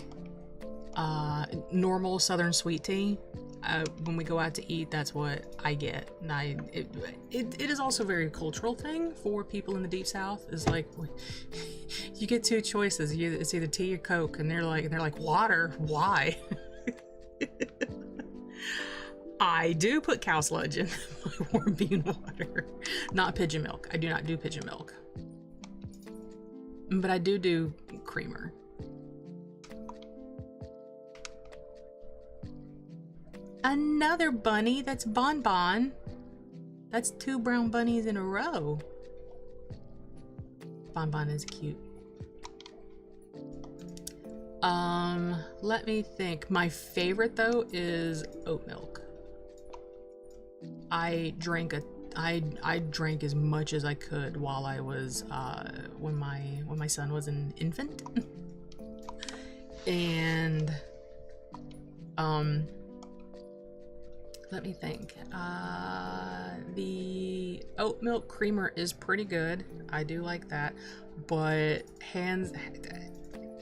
normal southern sweet tea. When we go out to eat, that's what I get. And it is also a very cultural thing for people in the Deep South. Is like, you get two choices. It's either tea or Coke, and they're like water. Why? I do put cow sludge in my warm bean water, not pigeon milk. I do not do pigeon milk, but I do creamer. Another bunny, that's Bon Bon. That's 2 brown bunnies in a row. Bon Bon is cute. Let me think. My favorite though is oat milk. I drank as much as I could while I was when my son was an infant. And let me think. The oat milk creamer is pretty good. I do like that. But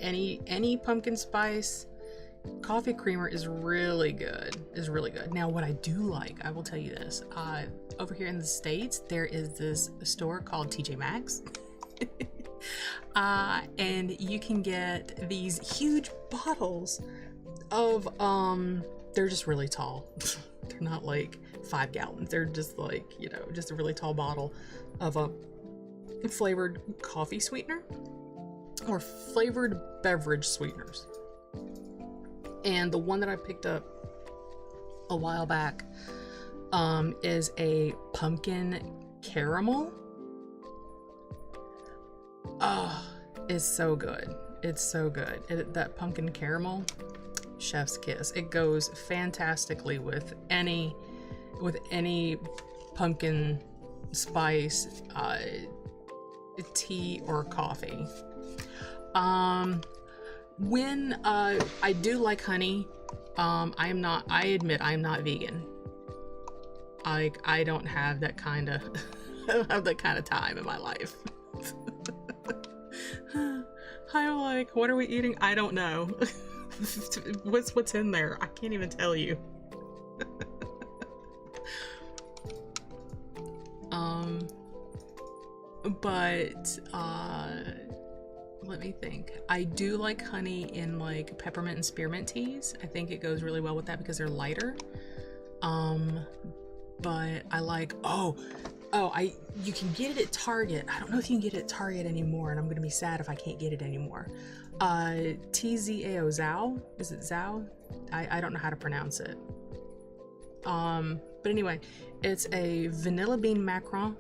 any pumpkin spice coffee creamer is really good. Now, what I do like, I will tell you this. Over here in the States, there is this store called TJ Maxx. And you can get these huge bottles of they're just really tall. They're not like 5 gallons. They're just like, you know, just a really tall bottle of a flavored coffee sweetener or flavored beverage sweeteners. And the one that I picked up a while back is a pumpkin caramel. Oh, it's so good. It's so good. That pumpkin caramel, chef's kiss. It goes fantastically with any pumpkin spice tea or coffee. When I do like honey, I admit I am not vegan. I don't have that kind of time in my life. I'm like, what are we eating? I don't know. What's in there? I can't even tell you. But let me think. I do like honey in like peppermint and spearmint teas. I think it goes really well with that because they're lighter. But I like you can get it at Target. I don't know if you can get it at Target anymore, and I'm gonna be sad if I can't get it anymore. TZAO Zao? Is it Zao? I don't know how to pronounce it. But anyway, it's a vanilla bean macaron,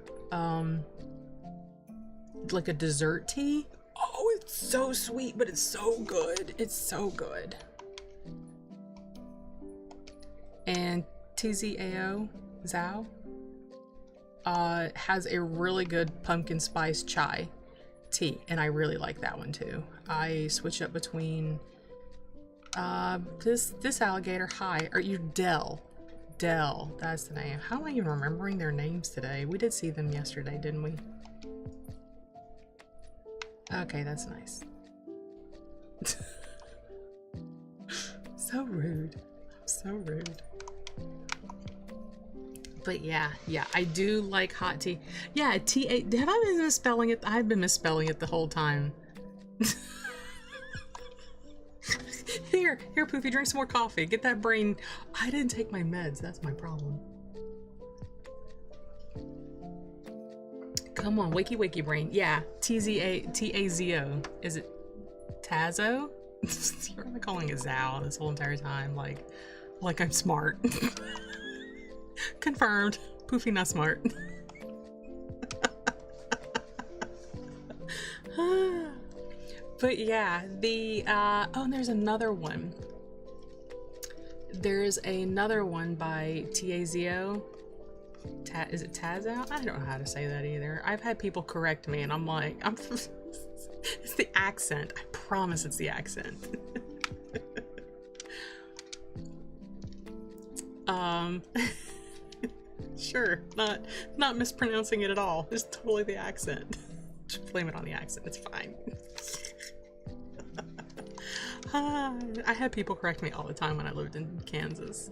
like a dessert tea. Oh, it's so sweet, but it's so good. It's so good. And TZAO Zao has a really good pumpkin spice chai tea, and I really like that one too. I switch up between this alligator. Hi, are you Dell? That's the name. How am I even remembering their names today? We did see them yesterday, didn't we? Okay, that's nice. So rude. So rude. But yeah, I do like hot tea. Yeah, T-A, have I been misspelling it? I've been misspelling it the whole time. Here, Poofy, drink some more coffee. Get that brain. I didn't take my meds, that's my problem. Come on, wakey brain. Yeah, T-A-Z-O. Is it Tazo? You're only calling it Zao this whole entire time, like I'm smart. Confirmed. Poofy not smart. But yeah, the oh, and there's another one. There's another one by T-A-Z-O. Is it Tazo? I don't know how to say that either. I've had people correct me, and I'm like, it's the accent. I promise it's the accent. Sure, not mispronouncing it at all. It's totally the accent. Just blame it on the accent. It's fine. I had people correct me all the time when I lived in Kansas.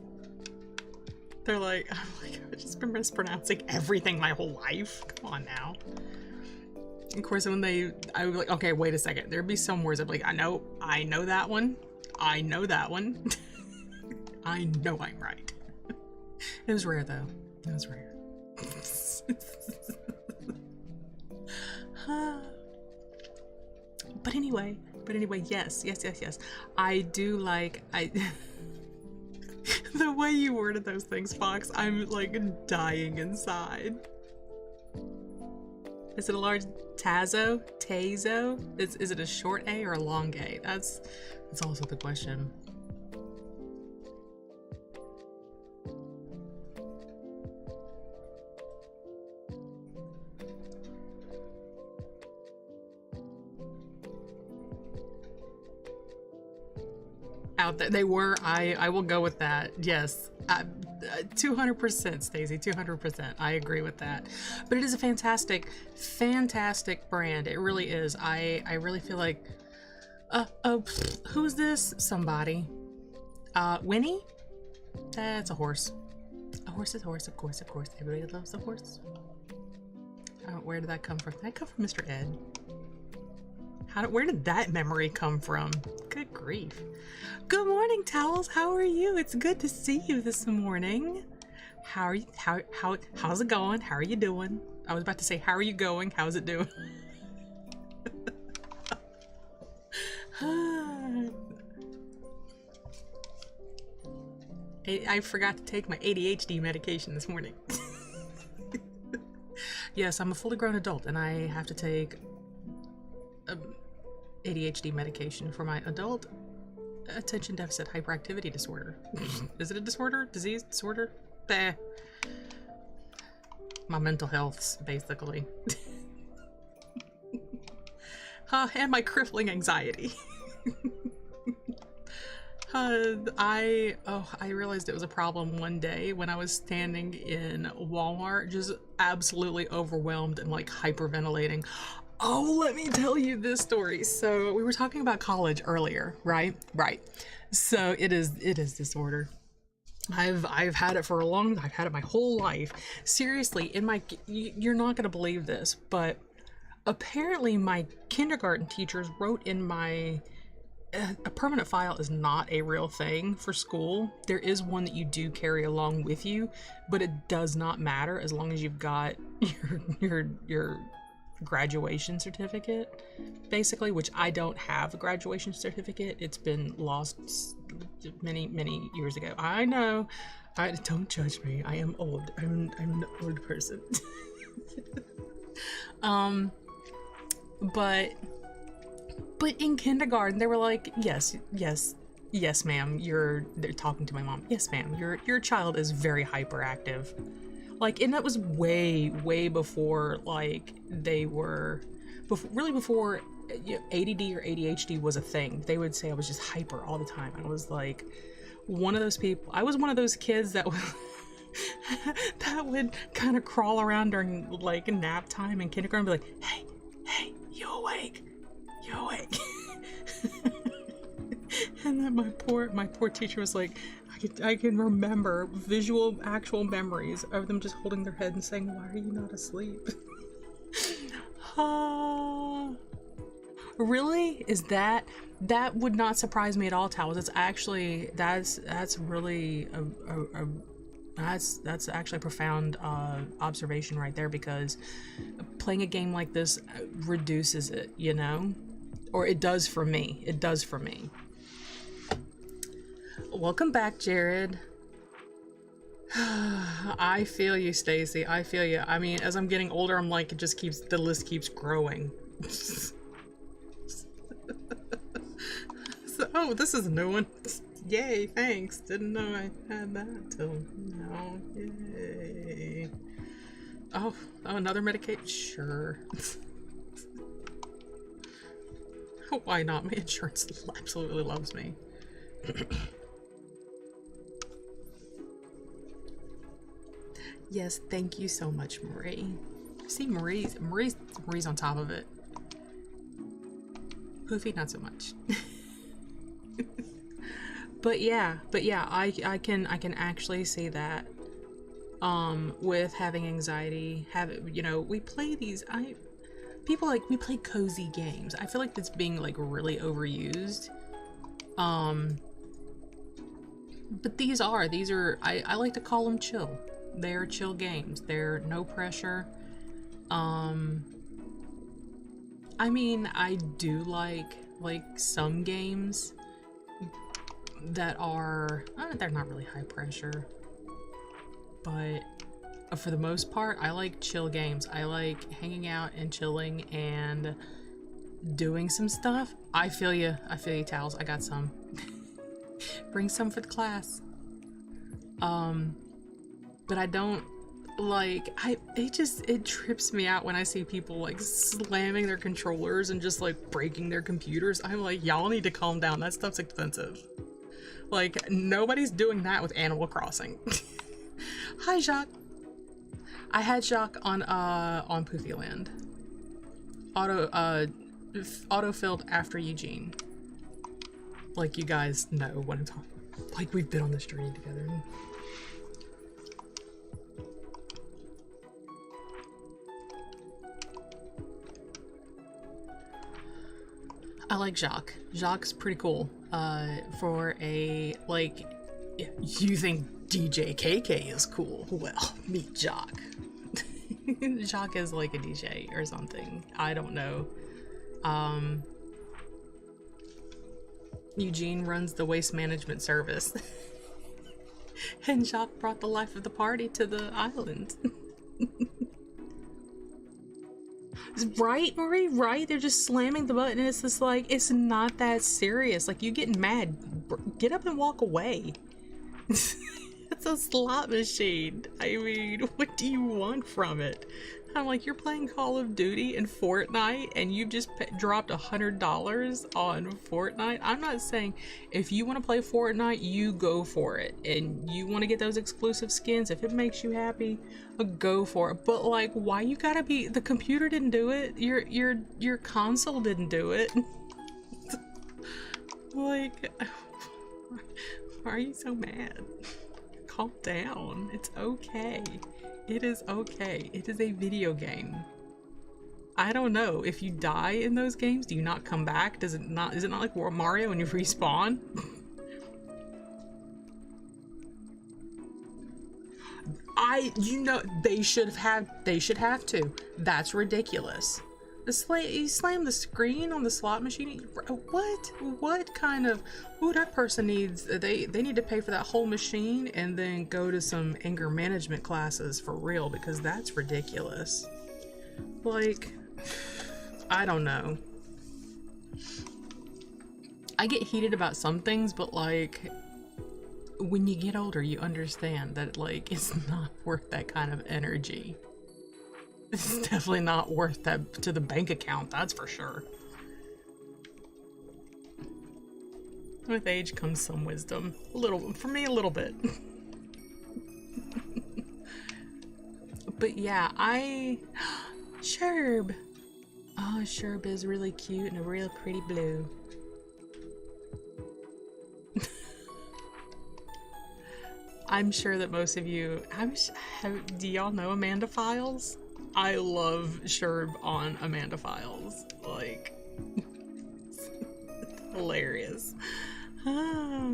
They're like, I've just been mispronouncing everything my whole life. Come on now. Of course, when I would be like, okay, wait a second. There'd be some words I'd be like, I know that one. I know that one. I know I'm right. It was rare though. It was rare. But anyway, yes. I do like, the way you worded those things, Fox, I'm like dying inside. Is it a large Tazo? Tazo? Is it a short A or a long A? That's also the question. Out there, they were. I will go with that. Yes, 200%, Stacey. 200%. I agree with that. But it is a fantastic brand. It really is. I really feel like. Who's this? Somebody. Winnie? That's a horse. A horse is a horse, of course. Everybody loves a horse. Where did that come from? Did that come from Mr. Ed? Where did that memory come from? Good grief. Good morning, Towels. How are you? It's good to see you this morning. How are you? How's it going? How are you doing? I was about to say, how are you going? How's it doing? I forgot to take my ADHD medication this morning. Yes, I'm a fully grown adult and I have to take ADHD medication for my adult attention deficit hyperactivity disorder. Is it a disorder? Disease? Disorder? Bah. My mental health, basically. And my crippling anxiety. I realized it was a problem one day when I was standing in Walmart, just absolutely overwhelmed and like hyperventilating. Oh, let me tell you this story. So we were talking about college earlier, right? Right. So it is disorder. I've had it for I've had it my whole life. Seriously, you're not going to believe this, but apparently my kindergarten teachers wrote in my, a permanent file is not a real thing for school. There is one that you do carry along with you, but it does not matter as long as you've got your graduation certificate, basically, which I don't have a graduation certificate. It's been lost many years ago. I know. Don't judge me. I am old. I'm an old person. But in kindergarten they were like, yes ma'am, they're talking to my mom. Yes ma'am, your child is very hyperactive. Like, and that was way before, like, they were, before ADD or ADHD was a thing. They would say I was just hyper all the time. I was like one of those people. I was one of those kids that would kind of crawl around during like nap time in kindergarten and be like, hey, you awake? doing? And then my poor teacher was like, I can remember visual, actual memories of them just holding their head and saying, "Why are you not asleep?" Really? Is that would not surprise me at all, Towels. It's actually that's really that's actually a profound observation right there, because playing a game like this reduces it, you know, or it does for me. It does for me. Welcome back, Jared. I feel you, Stacy. I feel you. I mean, as I'm getting older, I'm like, the list keeps growing. So, oh, this is a new one. Yay, thanks. Didn't know I had that till now. Yay. Oh, another Medicaid? Sure. Why not? My insurance absolutely loves me. Yes, thank you so much, Marie. See, Marie's on top of it. Poofy, not so much. But yeah, I can actually see that. With having anxiety, you know, we play these. We play cozy games. I feel like that's being like really overused. But these are I like to call them chill. They're chill games. They're no pressure. I mean, I do like some games that are, they're not really high pressure, but for the most part, I like chill games. I like hanging out and chilling and doing some stuff. I feel you, Towels. I got some. Bring some for the class. But I don't like, it trips me out when I see people like slamming their controllers and just like breaking their computers. I'm like, y'all need to calm down. That stuff's expensive. Like, nobody's doing that with Animal Crossing. Hi, Jacques. I had Jacques on Poofy Land. Auto-filled after Eugene. Like, you guys know what I'm talking about. Like, we've been on this journey together. I like Jacques. Jacques' pretty cool. For a, like, you think DJ KK is cool? Well, meet Jacques. Jacques is like a DJ or something. I don't know. Eugene runs the waste management service. And Jacques brought the life of the party to the island. Right, Marie? Right? They're just slamming the button and it's just like, it's not that serious. Like, you getting mad, get up and walk away. It's a slot machine. I mean, what do you want from it? I'm like, you're playing Call of Duty and Fortnite and you've just dropped $100 on Fortnite. I'm not saying if you want to play Fortnite, you go for it. And you want to get those exclusive skins, if it makes you happy, go for it. But like, why you gotta be, the computer didn't do it. Your console didn't do it. Like, why are you so mad? Calm down. It's okay. It is okay. It is a video game. I don't know. If you die in those games, do you not come back? Is it not like Mario when you respawn? You know, they should have to. That's ridiculous. You slam the screen on the slot machine. What kind of, ooh, that person needs, they need to pay for that whole machine and then go to some anger management classes for real, because that's ridiculous. Like, I don't know. I get heated about some things, but like, when you get older, you understand that like, it's not worth that kind of energy. It's definitely not worth that to the bank account, that's for sure. With age comes some wisdom. For me, a little bit. But yeah, Sherb. Oh, Sherb is really cute and a real pretty blue. I'm sure that most of you, do y'all know Amanda Files? I love Sherb on Amanda Files. Like, hilarious. Ah.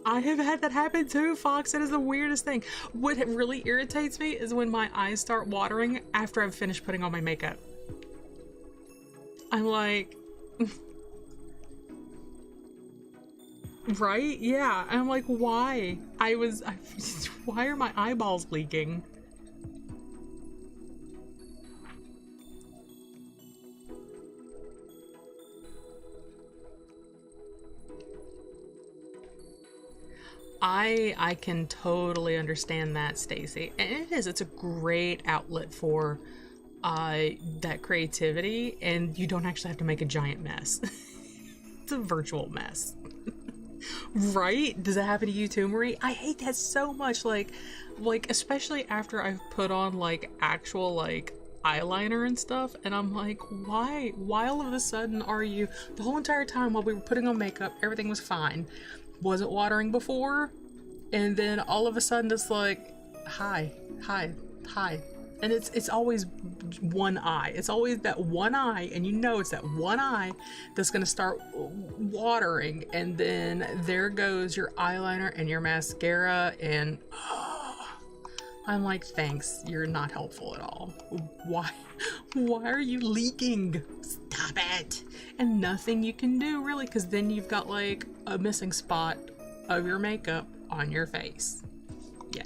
I have had that happen too, Fox. That is the weirdest thing. What really irritates me is when my eyes start watering after I've finished putting on my makeup. I'm like... Right? Yeah. I'm like, why? Why are my eyeballs leaking? I can totally understand that, Stacy. And it is, it's a great outlet for that creativity, and you don't actually have to make a giant mess. It's a virtual mess. Right? Does that happen to you too, Marie? I hate that so much. Like especially after I've put on like actual like eyeliner and stuff, and I'm like, why all of a sudden are you, the whole entire time while we were putting on makeup, everything was fine, wasn't watering before, and then all of a sudden it's like, hi, and it's always one eye. It's always that one eye, and you know it's that one eye that's gonna start watering, and then there goes your eyeliner and your mascara, and I'm like, thanks, you're not helpful at all. Why are you leaking? Stop it. And nothing you can do really, because then you've got like a missing spot of your makeup on your face. Yeah.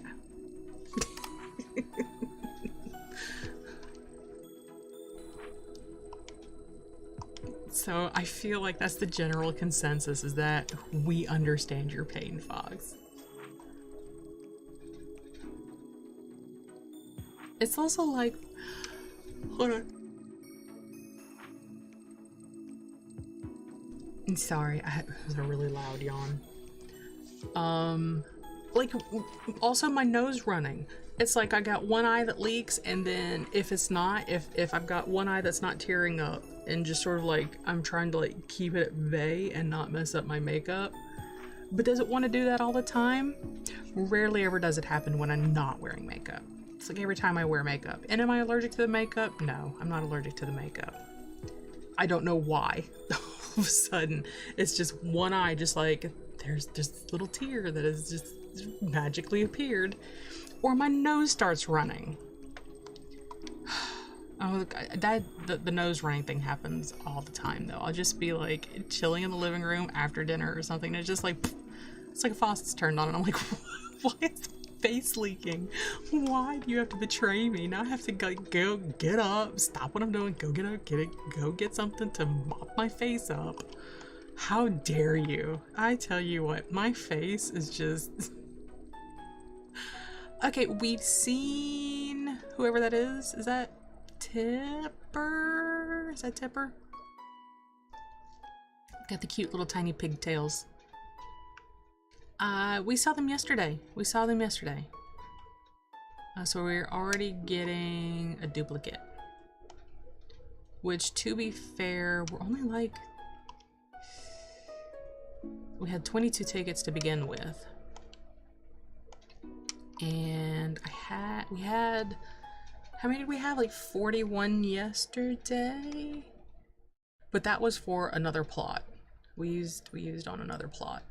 So I feel like that's the general consensus, is that we understand your pain, Fox. It's also like, hold on. I'm sorry, it was a really loud yawn. Like, also my nose running. It's like I got one eye that leaks, and then if it's not, if I've got one eye that's not tearing up, and just sort of like, I'm trying to like keep it at bay and not mess up my makeup. But does it want to do that all the time? Rarely ever does it happen when I'm not wearing makeup. It's like every time I wear makeup. And am I allergic to the makeup? No, I'm not allergic to the makeup. I don't know why. All of a sudden, it's just one eye, just like, there's this little tear that has just magically appeared. Or my nose starts running. Oh, the nose running thing happens all the time though. I'll just be like chilling in the living room after dinner or something, and it's just like, it's like a faucet's turned on, and I'm like, why is my face leaking? Why do you have to betray me? Now I have to go get up, stop what I'm doing, go get something to mop my face up. How dare you? I tell you what, my face is just... Okay, we've seen whoever that is. Is that Tipper? Is that Tipper? Got the cute little tiny pigtails. We saw them yesterday. So we're already getting a duplicate. Which, to be fair, we're only like... We had 22 tickets to begin with. And we had, how many did we have? Like 41 yesterday? But that was for another plot. We used on another plot.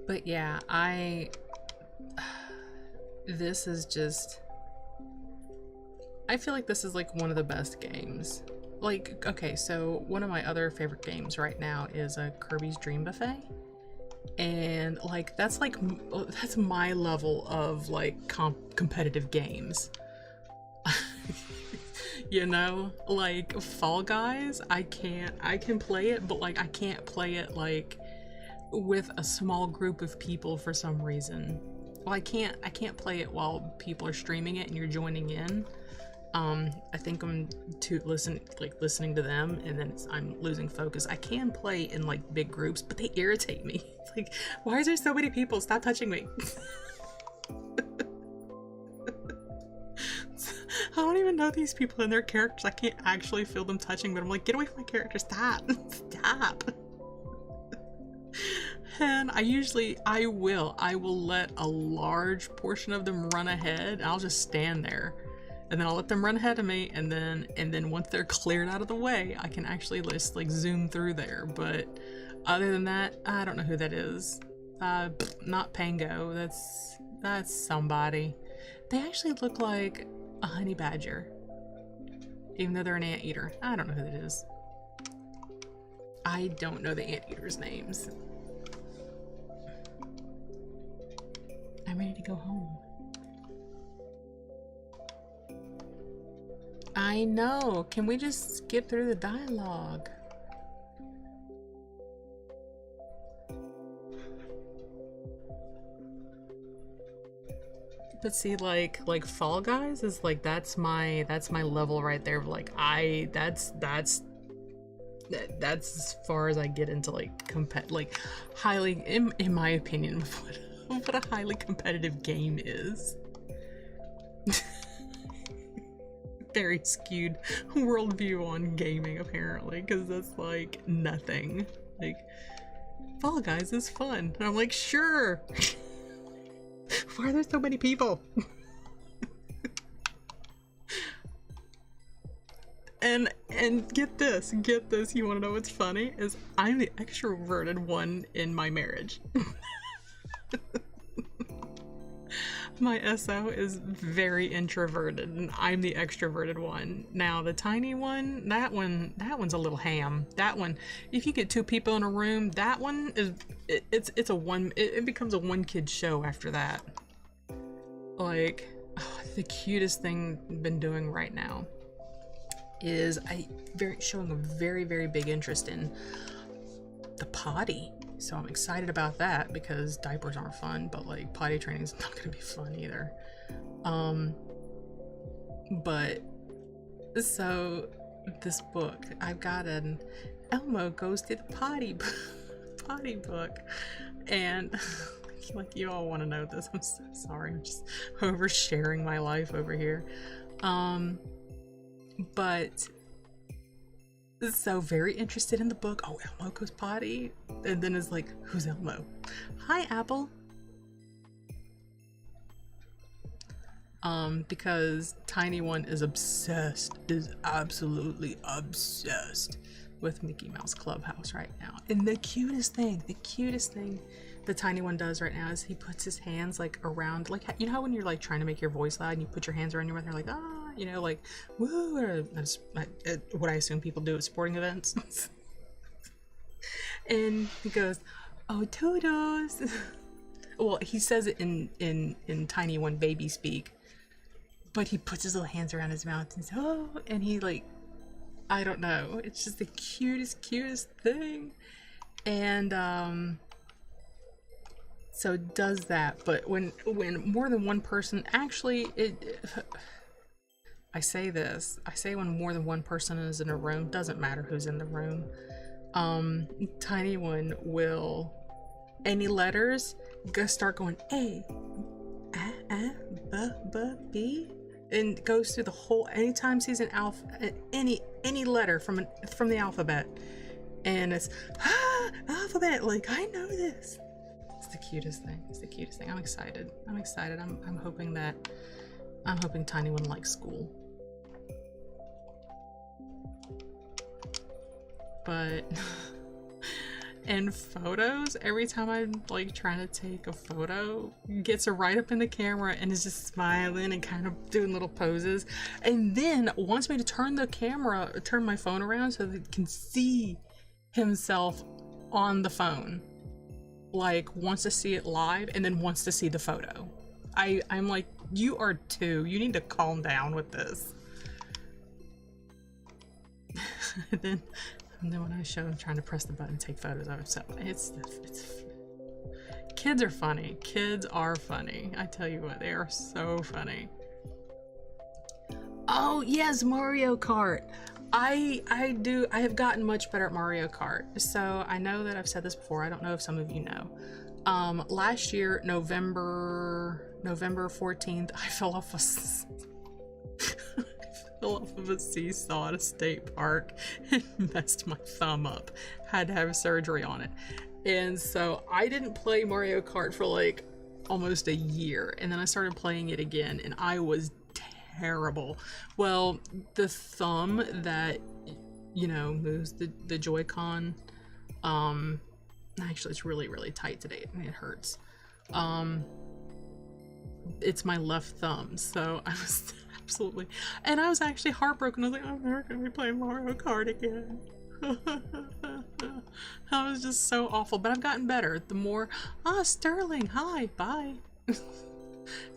But yeah, this is just, I feel like this is like one of the best games. Like, okay, so one of my other favorite games right now is a Kirby's Dream Buffet. And like, that's my level of like competitive games. You know, like Fall Guys, I can play it, but like I can't play it like with a small group of people for some reason. Well, I can't play it while people are streaming it and you're joining in. I think I'm listening to them, and then I'm losing focus. I can play in like big groups, but they irritate me. It's like, why is there so many people? Stop touching me. I don't even know these people and their characters. I can't actually feel them touching, but I'm like, get away from my character. Stop. Stop. And I will let a large portion of them run ahead. I'll just stand there, and then I'll let them run ahead of me, and then once they're cleared out of the way, I can actually just like zoom through there. But other than that, I don't know who that is. Not Pango. That's somebody. They actually look like a honey badger, even though they're an anteater. I don't know who that is. I don't know the anteaters' names. I'm ready to go home. I know. Can we just skip through the dialogue? But see, like Fall Guys is like, that's my level right there. Like that's as far as I get into like highly, in my opinion, what a highly competitive game is. Very skewed worldview on gaming, apparently, because that's like nothing. Like, Fall Guys is fun. And I'm like, sure. Why are there so many people? and get this, you want to know what's funny? Is I'm the extroverted one in my marriage. My SO is very introverted, and I'm the extroverted one. Now the tiny one, that one's a little ham. That one, if you get two people in a room, that one is it becomes a one kid show after that. Like, the cutest thing I've been doing right now is showing a very, very big interest in the potty. So I'm excited about that, because diapers aren't fun, but like potty training is not gonna be fun either. But so this book, I've got an Elmo Goes to the Potty book, and like, you all want to know this. I'm so sorry. I'm just oversharing my life over here. But so very interested in the book. Oh, Elmo goes potty, and then is like, who's Elmo? Hi, Apple. Because Tiny One is absolutely obsessed with Mickey Mouse Clubhouse right now. And the cutest thing the Tiny One does right now is he puts his hands like around, like, you know how when you're like trying to make your voice loud and you put your hands around your mouth and you're like, ah, you know, like, woo, or what I assume people do at sporting events. And he goes, oh, Toodles. Well, he says it in Tiny One baby speak, but he puts his little hands around his mouth and says, oh, and he like, I don't know, it's just the cutest thing. And so it does that. But when more than one person, actually, I say when more than one person is in a room, doesn't matter who's in the room, Tiny One will, any letters, start going A, B, B, and goes through the whole, anytime he's an any letter from the alphabet, and it's alphabet, like, I know this. It's the cutest thing. I'm excited. I'm hoping Tiny One likes school. But and photos, every time I'm like trying to take a photo, gets right up in the camera and is just smiling and kind of doing little poses, and then wants me to turn my phone around so that it can see himself on the phone. Like, wants to see it live and then wants to see the photo. I'm like, you are two. You need to calm down with this. and then when I show him trying to press the button, take photos of himself, it's kids are funny. Kids are funny. I tell you what, they are so funny. Oh yes, Mario Kart. I have gotten much better at Mario Kart. So I know that I've said this before. I don't know if some of you know. Last year, November 14th, I fell off of a seesaw at a state park and messed my thumb up. Had to have surgery on it. And so I didn't play Mario Kart for like almost a year. And then I started playing it again and I was terrible. Well, the thumb that, you know, moves the Joy-Con, actually it's really, really tight today and it hurts. It's my left thumb, so I was absolutely, and I was actually heartbroken. I was like, I'm never gonna be playing Mario Kart again. I was just so awful, but I've gotten better. The more, Sterling, hi, bye.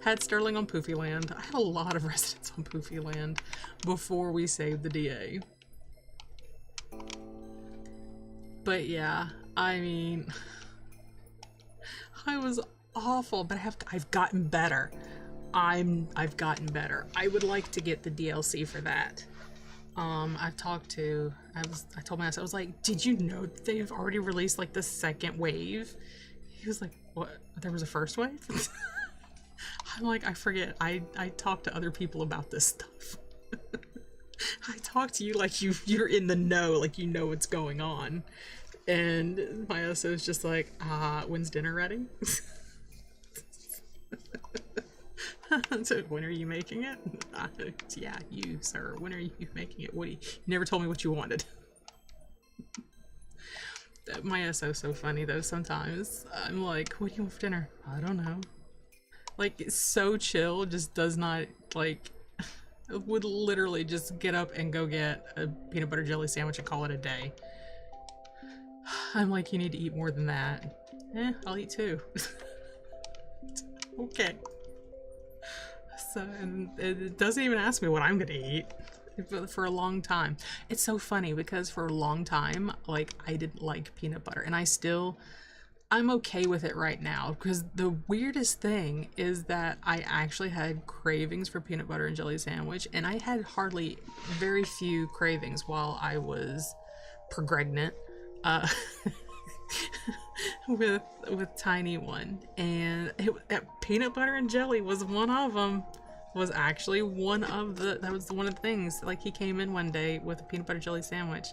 Had Sterling on Poofy Land. I had a lot of residents on Poofy Land before we saved the DA. But yeah, I mean, I was awful, but I've gotten better. I've gotten better. I would like to get the DLC for that. I told my ass, I was like, did you know that they've already released like the second wave? He was like, what? There was a first wave? I'm like, I forget. I talk to other people about this stuff. I talk to you like you're in the know, like you know what's going on. And my SO is just like, when's dinner ready? So when are you making it? Yeah, you, sir. When are you making it? You never told me what you wanted. My SO is so funny though. Sometimes I'm like, what do you want for dinner? I don't know. Like, it's so chill, just does not, like, would literally just get up and go get a peanut butter jelly sandwich and call it a day. I'm like, you need to eat more than that. I'll eat two. Okay. So, and it doesn't even ask me what I'm gonna eat for a long time. It's so funny because for a long time, like, I didn't like peanut butter, and I'm okay with it right now, because the weirdest thing is that I actually had cravings for peanut butter and jelly sandwich, and I had very few cravings while I was pregnant with Tiny One, and peanut butter and jelly was one of them. Was actually one of the things. Like, he came in one day with a peanut butter jelly sandwich,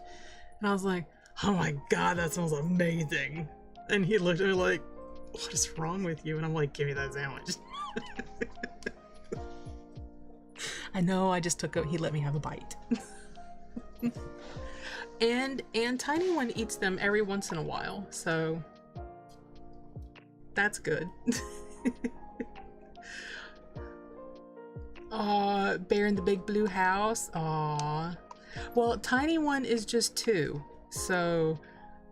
and I was like, oh my god, that smells amazing. And he looked at me like, what is wrong with you? And I'm like, give me that sandwich. I know, I just he let me have a bite. and Tiny One eats them every once in a while, so that's good. Bear in the Big Blue House. Aw. Well, Tiny One is just 2, so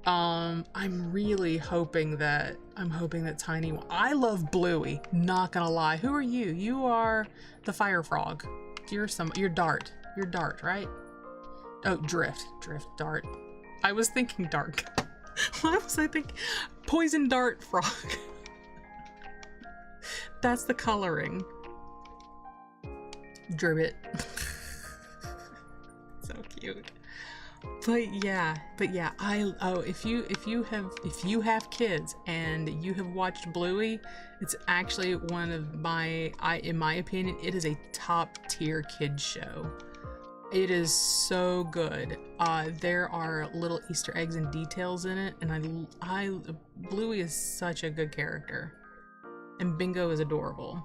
I'm really hoping that Tiny One. I love Bluey, not gonna lie. Who are you? You are the Fire Frog. You're Dart. You're Dart, right? Oh, Drift, Dart. I was thinking Dark. Why was I thinking Poison Dart Frog? That's the coloring. Dribbit. So cute. But yeah, if you have kids and you have watched Bluey, it's actually one of in my opinion, it is a top tier kids show. It is so good. There are little Easter eggs and details in it, and Bluey is such a good character, and Bingo is adorable.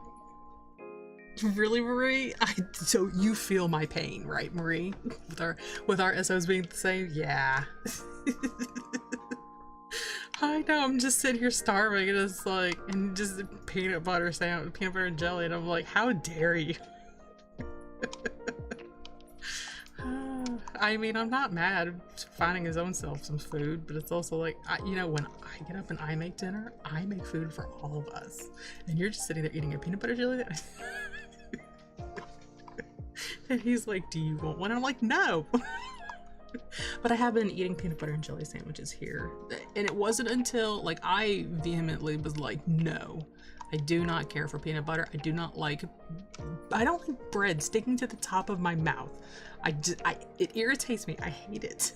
Really, Marie? So you feel my pain, right, Marie? With our SOs being the same? Yeah. I know, I'm just sitting here starving and it's like, and just peanut butter and jelly, and I'm like, how dare you? I mean, I'm not mad finding his own self some food, but it's also like, you know, when I get up and I make dinner, I make food for all of us. And you're just sitting there eating a peanut butter jelly? And he's like, do you want one? And I'm like, no. But I have been eating peanut butter and jelly sandwiches here. And it wasn't until, like, I vehemently was like, no, I do not care for peanut butter. I don't like bread sticking to the top of my mouth. It irritates me. I hate it.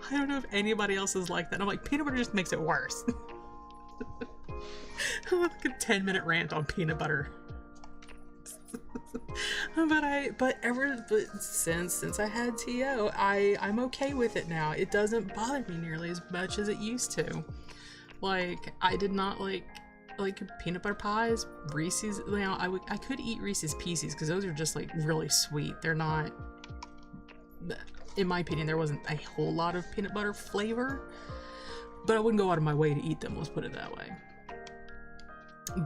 I don't know if anybody else is like that. And I'm like, peanut butter just makes it worse. Like a 10-minute rant on peanut butter. but since I had TO, I'm okay with it now. It doesn't bother me nearly as much as it used to. Like, I did not like peanut butter pies, Reese's. You know, I could eat Reese's Pieces because those are just like really sweet. They're not, in my opinion, there wasn't a whole lot of peanut butter flavor, but I wouldn't go out of my way to eat them. Let's put it that way.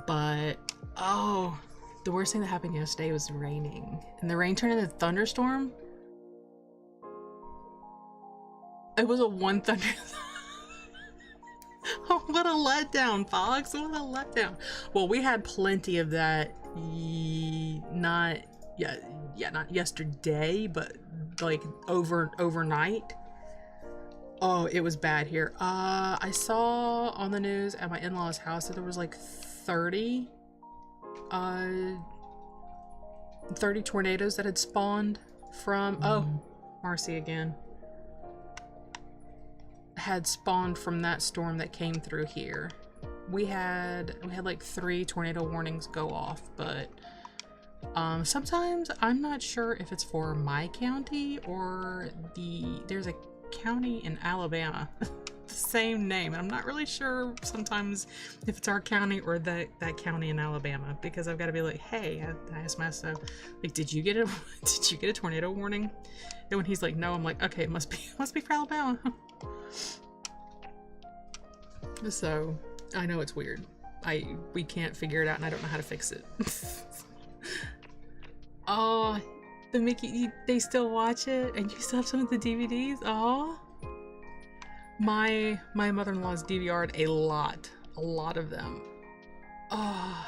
But oh, the worst thing that happened yesterday was raining, and the rain turned into a thunderstorm. It was a one thunder. Oh, what a letdown, Fox! What a letdown. Well, we had plenty of that. Not yesterday, but like overnight. Oh, it was bad here. I saw on the news at my in-laws' house that there was like 30 tornadoes that had spawned from Marcy again. Had spawned from that storm that came through here. We had like 3 tornado warnings go off, but sometimes I'm not sure if it's for my county or there's a county in Alabama, the same name, and I'm not really sure sometimes if it's our county or that county in Alabama, because I've got to be like, hey, I asked myself, like, did you get a tornado warning? And when he's like, no, I'm like, okay, it must be for Alabama. So I know it's weird. We can't figure it out, and I don't know how to fix it. Oh, the Mickey, they still watch it, and you still have some of the DVDs. Oh, my mother-in-law's DVR'd a lot of them. Oh,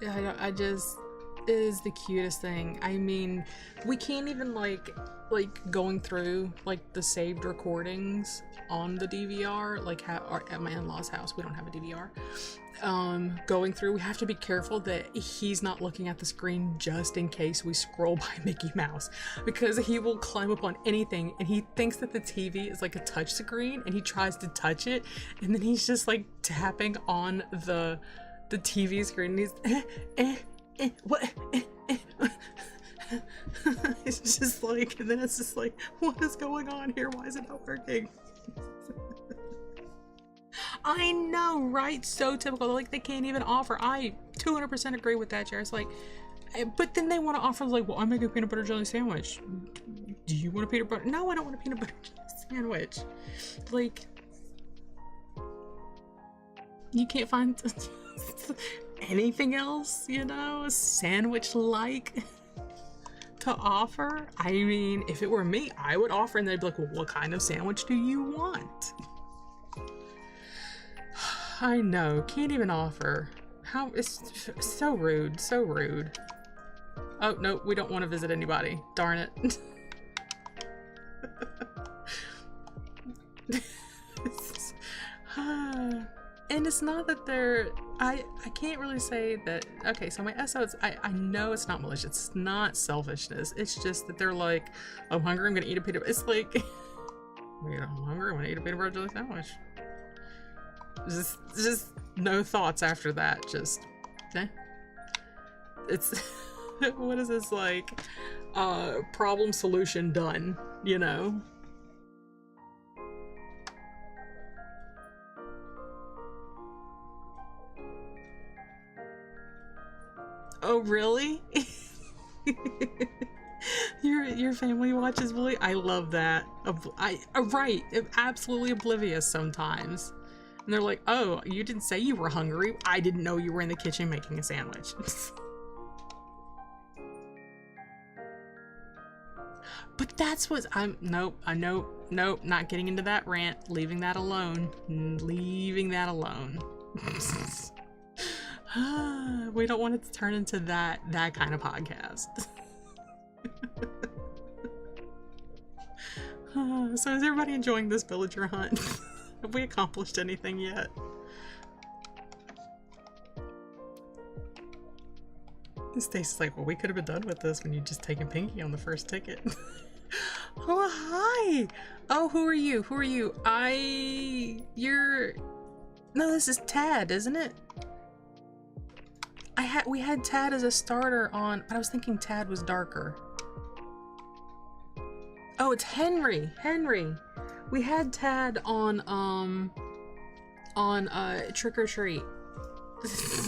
it is the cutest thing. I mean, we can't even like going through like the saved recordings on the DVR, like at my in-laws' house. We don't have a DVR. Going through, we have to be careful that he's not looking at the screen just in case we scroll by Mickey Mouse, because he will climb up on anything, and he thinks that the TV is like a touch screen, and he tries to touch it, and then he's just like tapping on the TV screen, and he's what? It's just like, and then it's just like, what is going on here? Why is it not working? I know, right? So typical. Like, they can't even offer. I 200% agree with that, Jared. It's like, but then they want to offer, like, well, I'm making a peanut butter jelly sandwich. Do you want a peanut butter? No, I don't want a peanut butter jelly sandwich. Like, you can't find anything else, you know, sandwich-like to offer. I mean, if it were me, I would offer, and they'd be like, well, what kind of sandwich do you want? I know, can't even offer. How, it's so rude, so rude. Oh, no, we don't want to visit anybody. Darn it. And it's not that they're, I can't really say that, okay, so my SO, I know it's not malicious, it's not selfishness, it's just that they're like, I'm hungry, I'm gonna eat a peanut butter, it's like, wait, I'm hungry, I'm gonna eat a peanut butter jelly sandwich. Just no thoughts after that, just, it's, what is this, like, problem solution done, you know? Oh, really? Your family watches Bully? I love that. Right, absolutely oblivious sometimes. And they're like, oh, you didn't say you were hungry. I didn't know you were in the kitchen making a sandwich. But that's what nope, not getting into that rant. Leaving that alone. Leaving that alone. We don't want it to turn into that kind of podcast. So is everybody enjoying this villager hunt? Have we accomplished anything yet? Stacy's like, well, we could have been done with this when you just taken Pinky on the first ticket. Oh, hi! Oh, who are you? Who are you? You're... No, this is Tad, isn't it? We had Tad as a starter on, but I was thinking Tad was darker. Oh, it's Henry. Henry. We had Tad on TirkRTreat.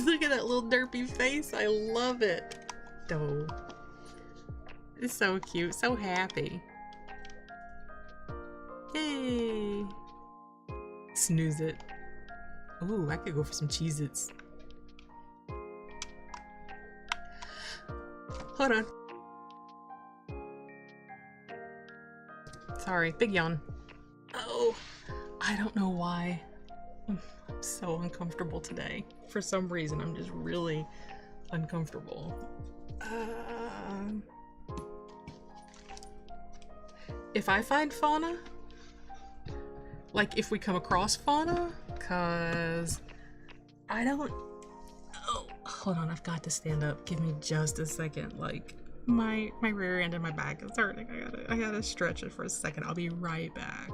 Look at that little derpy face. I love it. Oh. It's so cute. So happy. Yay. Snooze it. Ooh, I could go for some Cheez-Its. Hold on. Sorry, big yawn. Oh, I don't know why. I'm so uncomfortable today. For some reason, I'm just really uncomfortable. If I find fauna, like if we come across fauna, cause I don't. Oh, hold on, I've got to stand up. Give me just a second. Like my rear end and my back is hurting. I gotta stretch it for a second. I'll be right back.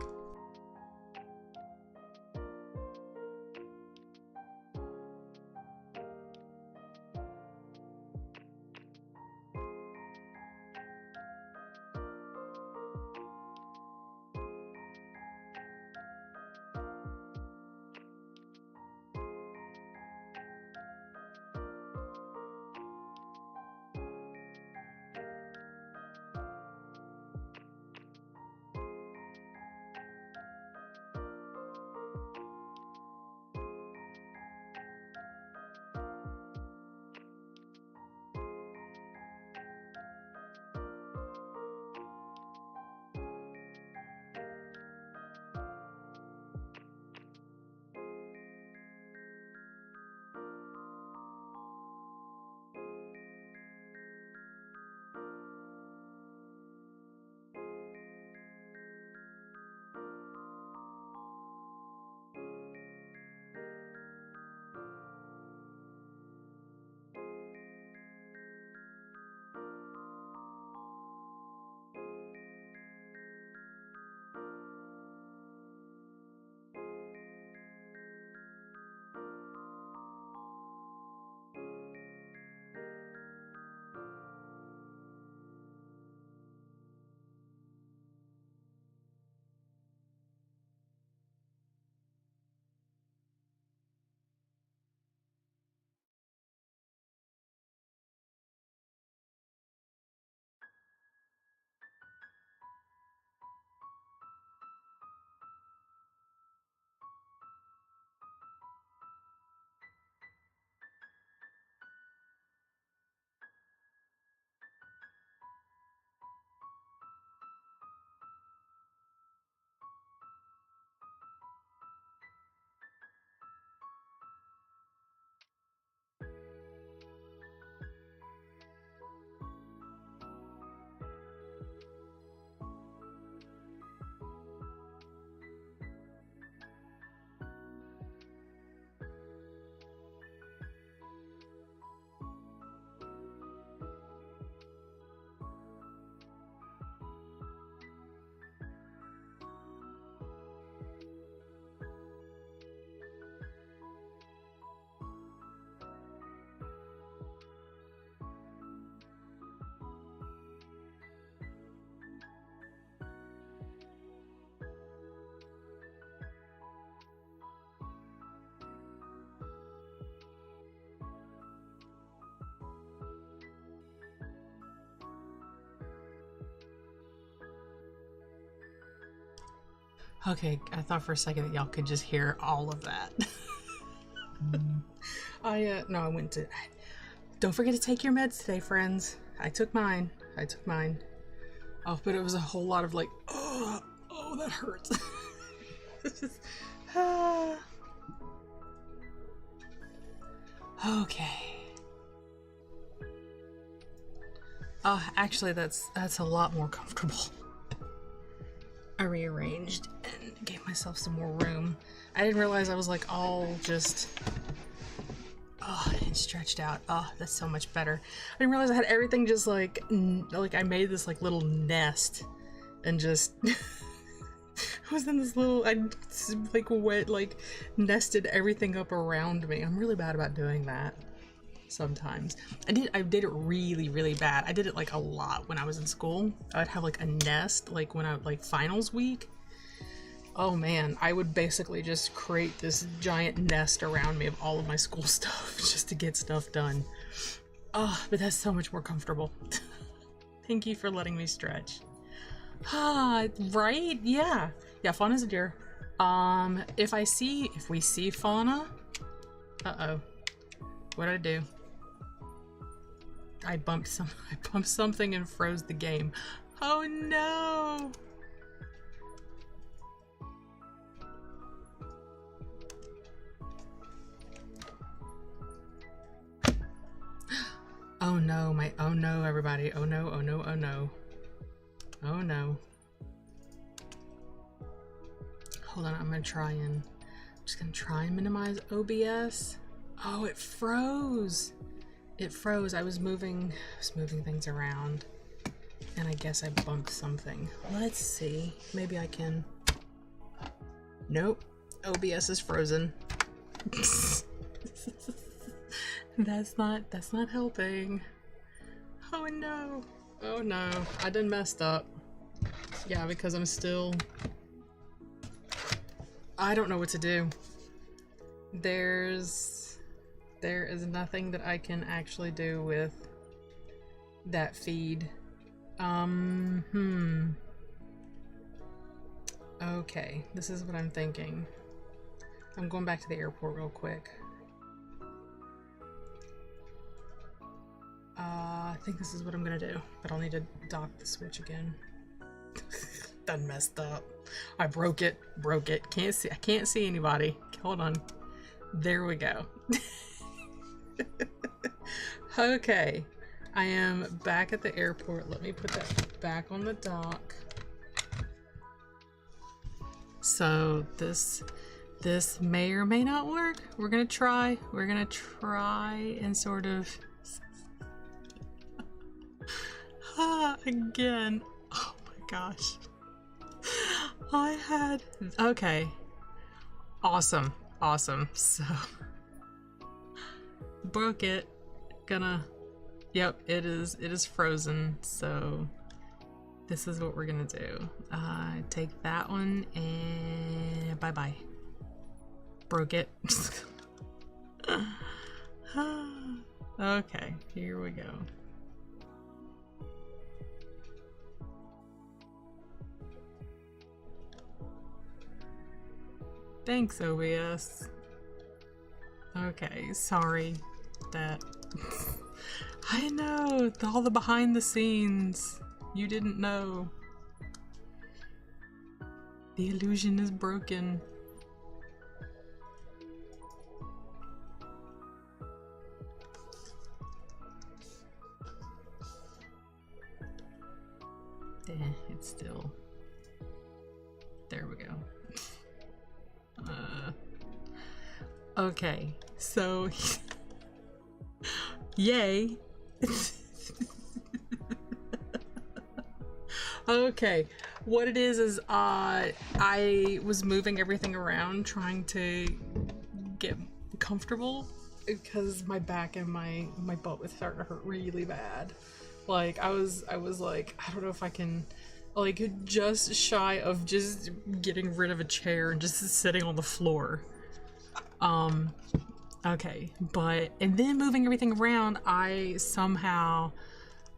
Okay, I thought for a second that y'all could just hear all of that. No, I went to... Don't forget to take your meds today, friends. I took mine. Oh, but it was a whole lot of like, oh, that hurts. It's just, Okay. Oh, actually, that's a lot more comfortable. I rearranged and gave myself some more room. I didn't realize I was like all just and stretched out. Oh, that's so much better. I didn't realize I had everything just like I made this like little nest and just I was in this little, I like wet, like nested everything up around me. I'm really bad about doing that sometimes. I did it really, really bad. I did it like a lot when I was in school. I would have like a nest, like when I like finals week. Oh man, I would basically just create this giant nest around me of all of my school stuff just to get stuff done. Oh, but that's so much more comfortable. Thank you for letting me stretch. Ah, right? Yeah. Yeah, Fauna's a deer. If we see Fauna, uh-oh. What did I do? I bumped something and froze the game. Oh no! Oh no, oh no, everybody. Oh no, oh no, oh no. Oh no. Hold on, I'm just gonna try and minimize OBS. Oh, it froze. It froze. I was moving things around and I guess I bumped something. Let's see. Maybe I can. Nope. OBS is frozen. That's not helping. Oh no. Oh no. I done messed up. Yeah, because I don't know what to do. There is nothing that I can actually do with that feed. Okay, this is what I'm thinking. I'm going back to the airport real quick. I think this is what I'm gonna do, but I'll need to dock the switch again. Done messed up. I broke it. I can't see anybody. Hold on. There we go. Okay. I am back at the airport. Let me put that back on the dock. So this may or may not work. We're gonna try and sort of again. Oh my gosh. Okay. Awesome. So broke it. Yep, it is frozen. So this is what we're gonna do. Take that one and bye-bye. Broke it. Okay, here we go. Thanks, OBS. Okay, sorry that I know all the behind the scenes. You didn't know. The illusion is broken. It's still. There we go. Okay, so yay. Okay, what it is I was moving everything around trying to get comfortable because my back and my butt was starting to hurt really bad. Like I was like, I don't know if I can, like, just shy of just getting rid of a chair and just sitting on the floor. Okay, and then moving everything around, I somehow,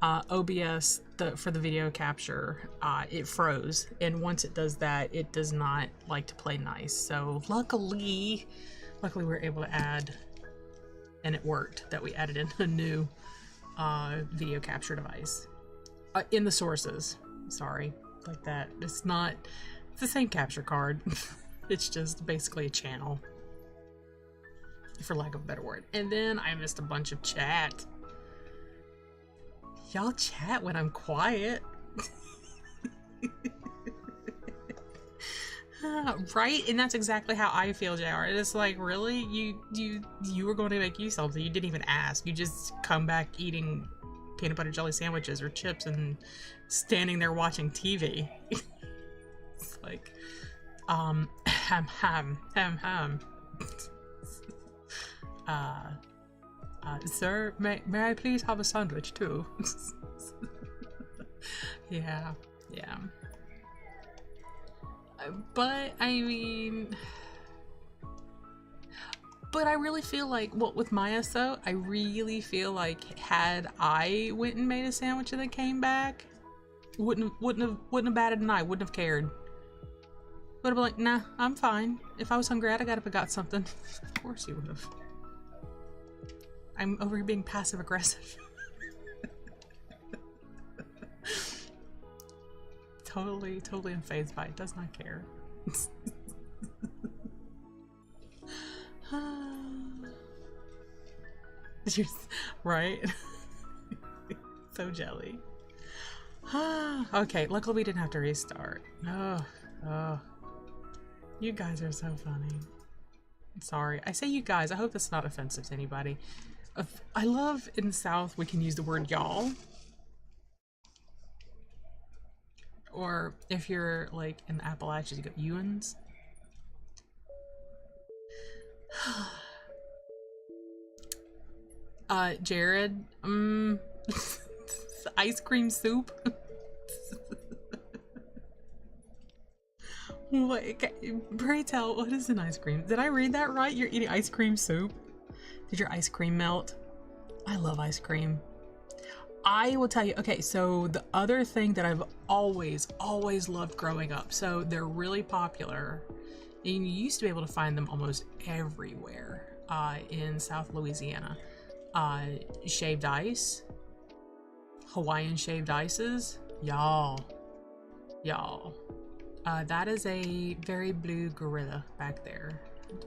OBS, for the video capture, it froze, and once it does that, it does not like to play nice. So luckily we were able to add, and it worked, that we added in a new video capture device in the sources. Sorry, like that. It's the same capture card. It's just basically a channel, for lack of a better word. And then I missed a bunch of chat. Y'all chat when I'm quiet. Right? And that's exactly how I feel, JR. It's like, really? You were going to make you something. You didn't even ask. You just come back eating peanut butter jelly sandwiches or chips and standing there watching TV. It's like, ham. Sir, may I please have a sandwich too? Yeah. But I mean, I really feel like, well, with Maya, so I really feel like had I went and made a sandwich and then came back, wouldn't have batted an eye, wouldn't have cared. Would have been like, nah, I'm fine. If I was hungry, I'd have got something. Of course you would have. I'm over here being passive aggressive. Totally unfazed by it. Does not care. Right? So jelly. Okay, luckily we didn't have to restart. Oh. You guys are so funny. Sorry. I say you guys. I hope that's not offensive to anybody. I love in the South we can use the word y'all. Or if you're like in the Appalachians, you go Ewans. Jared, ice cream soup. What? Pray tell, what is an ice cream? Did I read that right? You're eating ice cream soup? Did your ice cream melt? I love ice cream. I will tell you, okay, so the other thing that I've always loved growing up, so they're really popular, and you used to be able to find them almost everywhere in South Louisiana. Shaved ice, Hawaiian shaved ices, y'all. That is a very blue gorilla back there.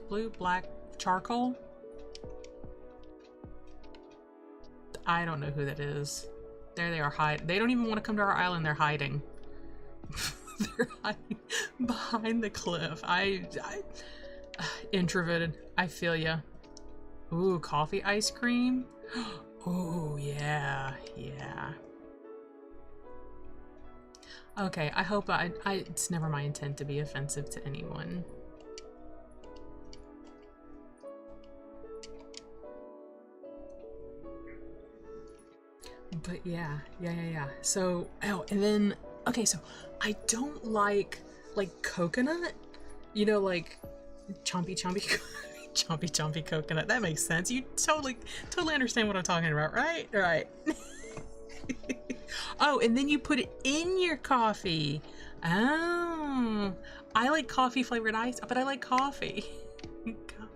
Blue, black, charcoal. I don't know who that is. There they are hiding. They don't even want to come to our island. They're hiding. They're hiding behind the cliff. I introverted. I feel ya. Ooh, coffee ice cream. Ooh, yeah. Okay, I hope it's never my intent to be offensive to anyone. But yeah. So, oh, and then, okay, so I don't like coconut, you know, like chompy chompy coconut. That makes sense. You totally understand what I'm talking about, right? Right. Oh, and then you put it in your coffee. Oh, I like coffee flavored ice, but I like coffee.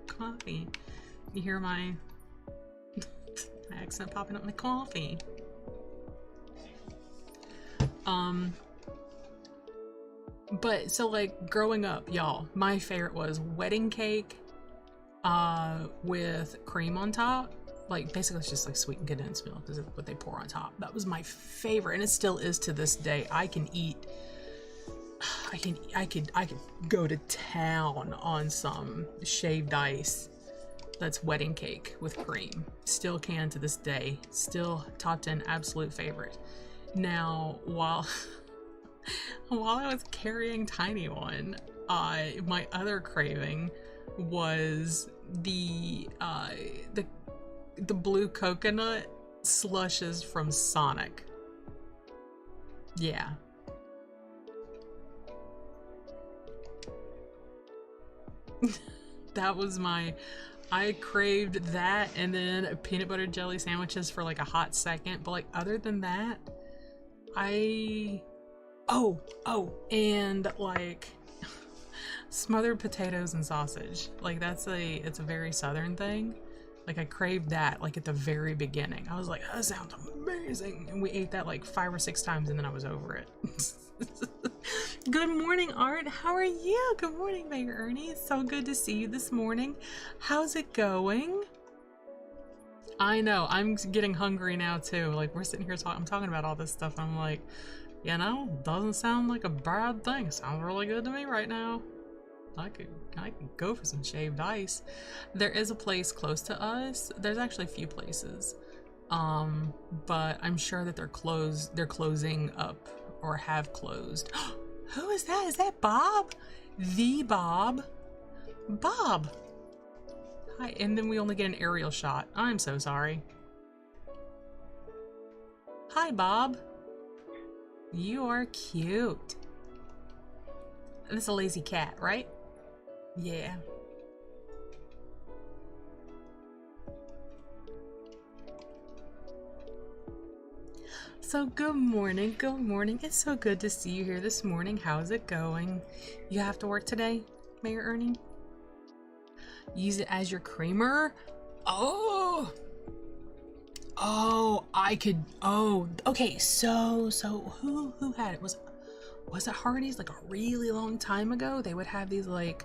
Coffee. You hear my accent popping up in the coffee. But so like growing up, y'all, my favorite was wedding cake with cream on top. Like basically it's just like sweetened condensed milk is what they pour on top. That was my favorite, and it still is to this day. I could go to town on some shaved ice that's wedding cake with cream. Still can to this day. Still top 10 absolute favorite. Now, while I was carrying Tiny One, my other craving was the blue coconut slushes from Sonic. Yeah. That was I craved that, and then peanut butter jelly sandwiches for like a hot second, but like other than that, and like smothered potatoes and sausage. Like it's a very southern thing. Like I craved that like at the very beginning. I was like, that sounds amazing. And we ate that like 5 or 6 times and then I was over it. Good morning, Art. How are you? Good morning, Mayor Ernie. It's so good to see you this morning. How's it going? I know, I'm getting hungry now too. Like we're sitting here I'm talking about all this stuff. And I'm like, you know, doesn't sound like a bad thing. Sounds really good to me right now. I could go for some shaved ice. There is a place close to us. There's actually a few places. But I'm sure that they're closing up or have closed. Who is that? Is that Bob? The Bob? Bob! Hi, and then we only get an aerial shot. I'm so sorry. Hi, Bob. You are cute. This is a lazy cat, right? Yeah. So good morning, good morning. It's so good to see you here this morning. How's it going? You have to work today, Mayor Ernie? Use it as your creamer? Oh! Oh, I could, oh, okay, so who had it? Was it Hardee's like a really long time ago? They would have these like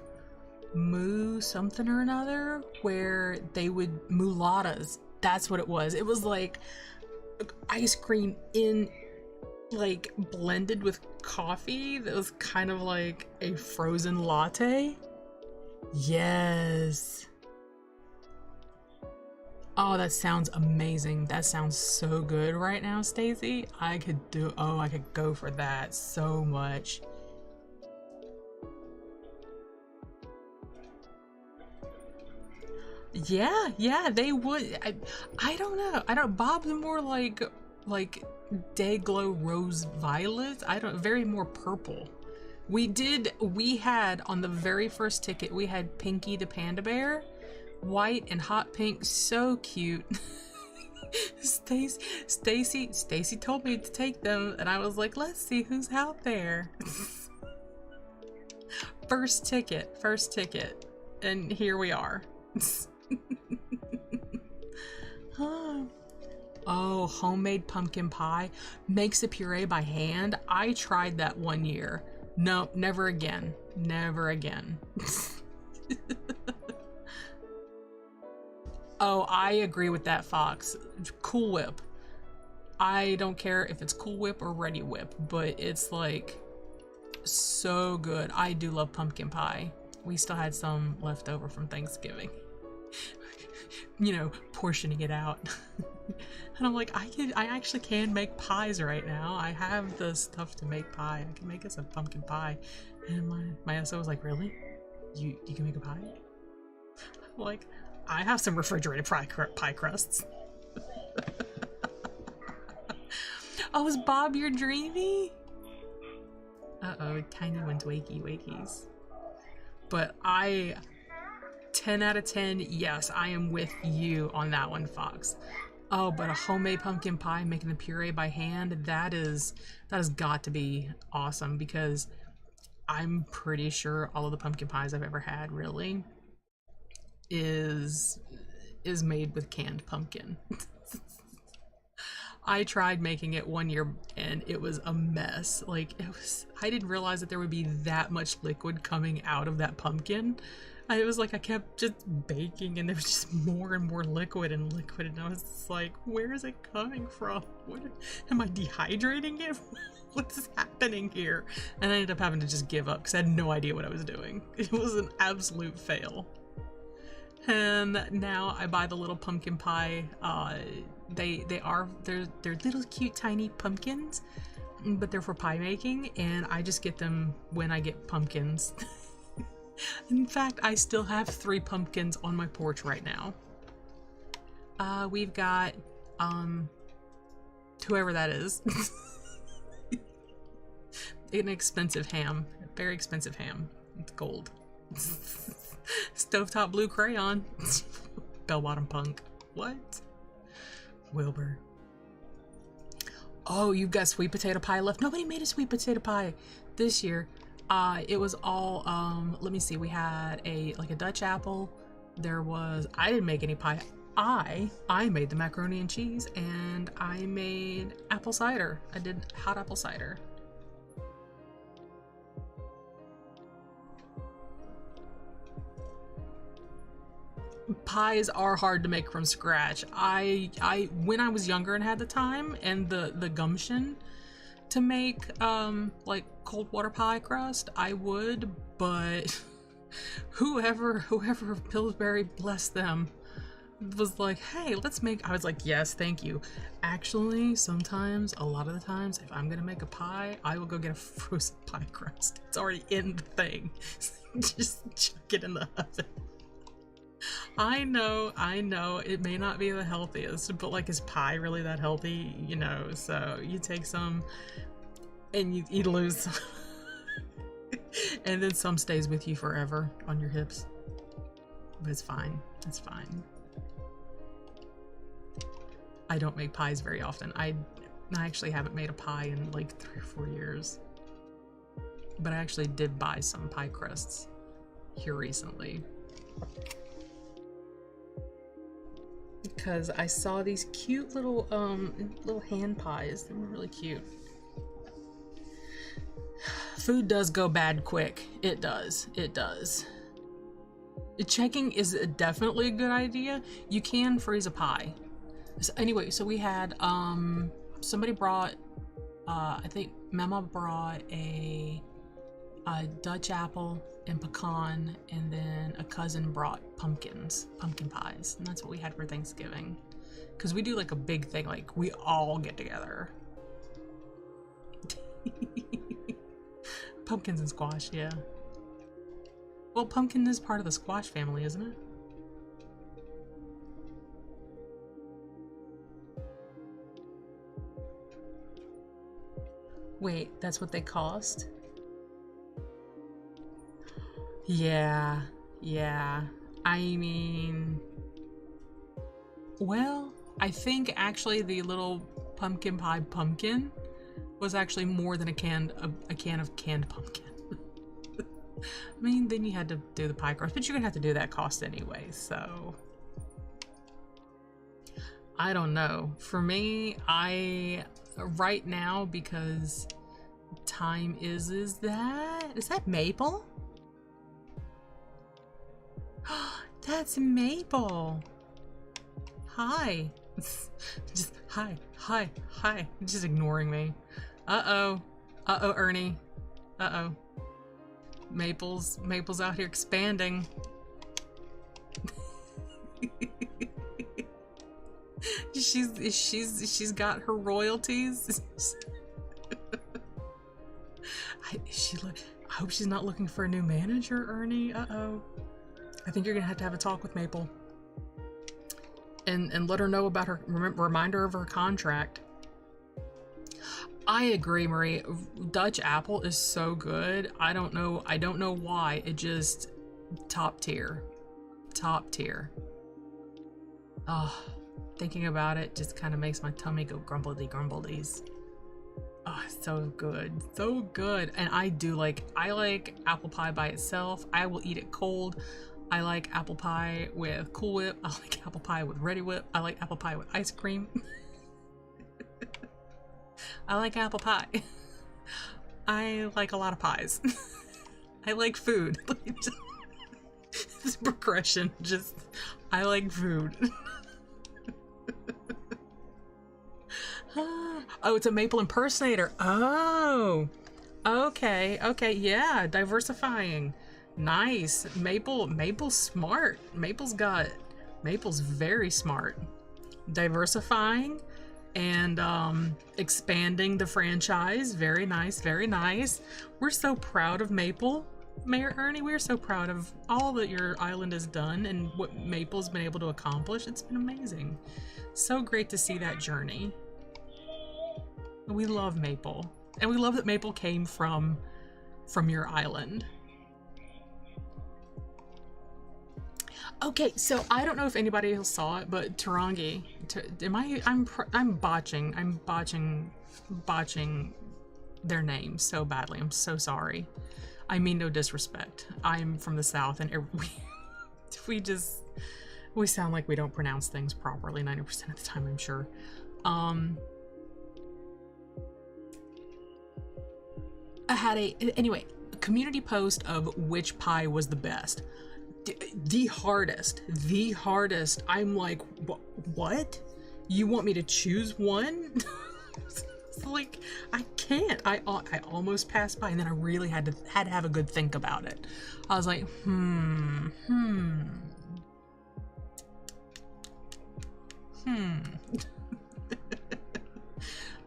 moo something or another where they would mulatas. That's what it was. It was like ice cream in like blended with coffee that was kind of like a frozen latte. Yes. Oh, that sounds amazing. That sounds so good right now, Stacy. I could go for that so much. Yeah, they would. I don't know. Bob's more like Dayglow Rose Violet. Very more purple. We had on the very first ticket, we had Pinky the Panda Bear. White and hot pink, so cute. Stacy told me to take them, and I was like, let's see who's out there. First ticket, and here we are. Oh, homemade pumpkin pie. Makes a puree by hand. I tried that one year. No, never again. Never again. Oh, I agree with that, Fox. Cool Whip. I don't care if it's Cool Whip or Ready Whip, but it's like so good. I do love pumpkin pie. We still had some left over from Thanksgiving. You know, portioning it out. And I'm like, I actually can make pies right now. I have the stuff to make pie. I can make us a pumpkin pie. And my SO was like, really? You can make a pie? I'm like, I have some refrigerated pie crusts. Oh, is Bob your dreamy? Uh-oh, tiny one's wakies. But 10 out of 10, yes, I am with you on that one, Fox. Oh, but a homemade pumpkin pie, making the puree by hand, that has got to be awesome, because I'm pretty sure all of the pumpkin pies I've ever had really is made with canned pumpkin. I tried making it one year and it was a mess. Like, I didn't realize that there would be that much liquid coming out of that pumpkin. It was like I kept just baking and there was just more and more liquid and I was just like, where is it coming from? Am I dehydrating it? What's happening here? And I ended up having to just give up because I had no idea what I was doing. It was an absolute fail. And now I buy the little pumpkin pie. They're little cute tiny pumpkins, but they're for pie making, and I just get them when I get pumpkins. In fact, I still have 3 pumpkins on my porch right now. We've got whoever that is. An expensive ham, very expensive ham. It's gold. Stovetop blue crayon. Bell-bottom punk. What? Wilbur. Oh, you've got sweet potato pie left. Nobody made a sweet potato pie this year. It was all, let me see. We had a Dutch apple. I didn't make any pie. I made the macaroni and cheese, and I made apple cider. I did hot apple cider. Pies are hard to make from scratch. When I was younger and had the time and the gumption to make like cold water pie crust, I would, but whoever Pillsbury, bless them, was like, hey, let's make, I was like, yes, thank you. Actually, sometimes, a lot of the times, if I'm gonna make a pie, I will go get a frozen pie crust. It's already in the thing. Just chuck it in the oven. I know, it may not be the healthiest, but like, is pie really that healthy? You know, so you take some and you lose some. And then some stays with you forever on your hips. But it's fine, it's fine. I don't make pies very often. I actually haven't made a pie in like 3 or 4 years. But I actually did buy some pie crusts here recently. Because I saw these cute little hand pies. They were really cute. Food does go bad quick. It does. It does. Checking is definitely a good idea. You can freeze a pie. So anyway, so we had somebody brought I think Mama brought a Dutch apple and pecan, and then a cousin brought pumpkin pies, and that's what we had for Thanksgiving. Because we do like a big thing, like we all get together. Pumpkins and squash, yeah. Well, pumpkin is part of the squash family, isn't it? Wait, that's what they cost? Yeah. I mean, well, I think actually the little pumpkin pie pumpkin was actually more than a can of canned pumpkin. I mean, then you had to do the pie crust, but you're gonna have to do that cost anyway, so I don't know. For me, right now, because time is that maple? That's Maple. Hi. Just hi. Just ignoring me. Uh-oh, Ernie. Uh-oh. Maple's out here expanding. She's got her royalties. I hope she's not looking for a new manager, Ernie. Uh-oh. I think you're gonna have to have a talk with Maple. And let her know about her reminder of her contract. I agree, Marie. Dutch apple is so good. I don't know why. It just top tier. Thinking about it just kind of makes my tummy go grumbledy-grumbledies. Oh, so good. And I like apple pie by itself. I will eat it cold. I like apple pie with Cool Whip. I like apple pie with Ready Whip. I like apple pie with ice cream. I like apple pie. I like a lot of pies. I like food. This progression, just, I like food. Oh, it's a Maple impersonator. Oh, okay, yeah, diversifying. Nice. Maple's smart. Maple's very smart. Diversifying and expanding the franchise. Very nice. We're so proud of Maple. Mayor Ernie, we're so proud of all that your island has done and what Maple's been able to accomplish. It's been amazing. So great to see that journey. We love Maple. And we love that Maple came from your island. Okay, so I don't know if anybody else saw it, but Tarangi, I'm botching their name so badly. I'm so sorry. I mean no disrespect. I'm from the South, and we sound like we don't pronounce things properly 90% of the time, I'm sure. I had a community post of which pie was the best. The hardest. I'm like, what? You want me to choose one? It's like, I can't. I almost passed by, and then I really had to have a good think about it. I was like,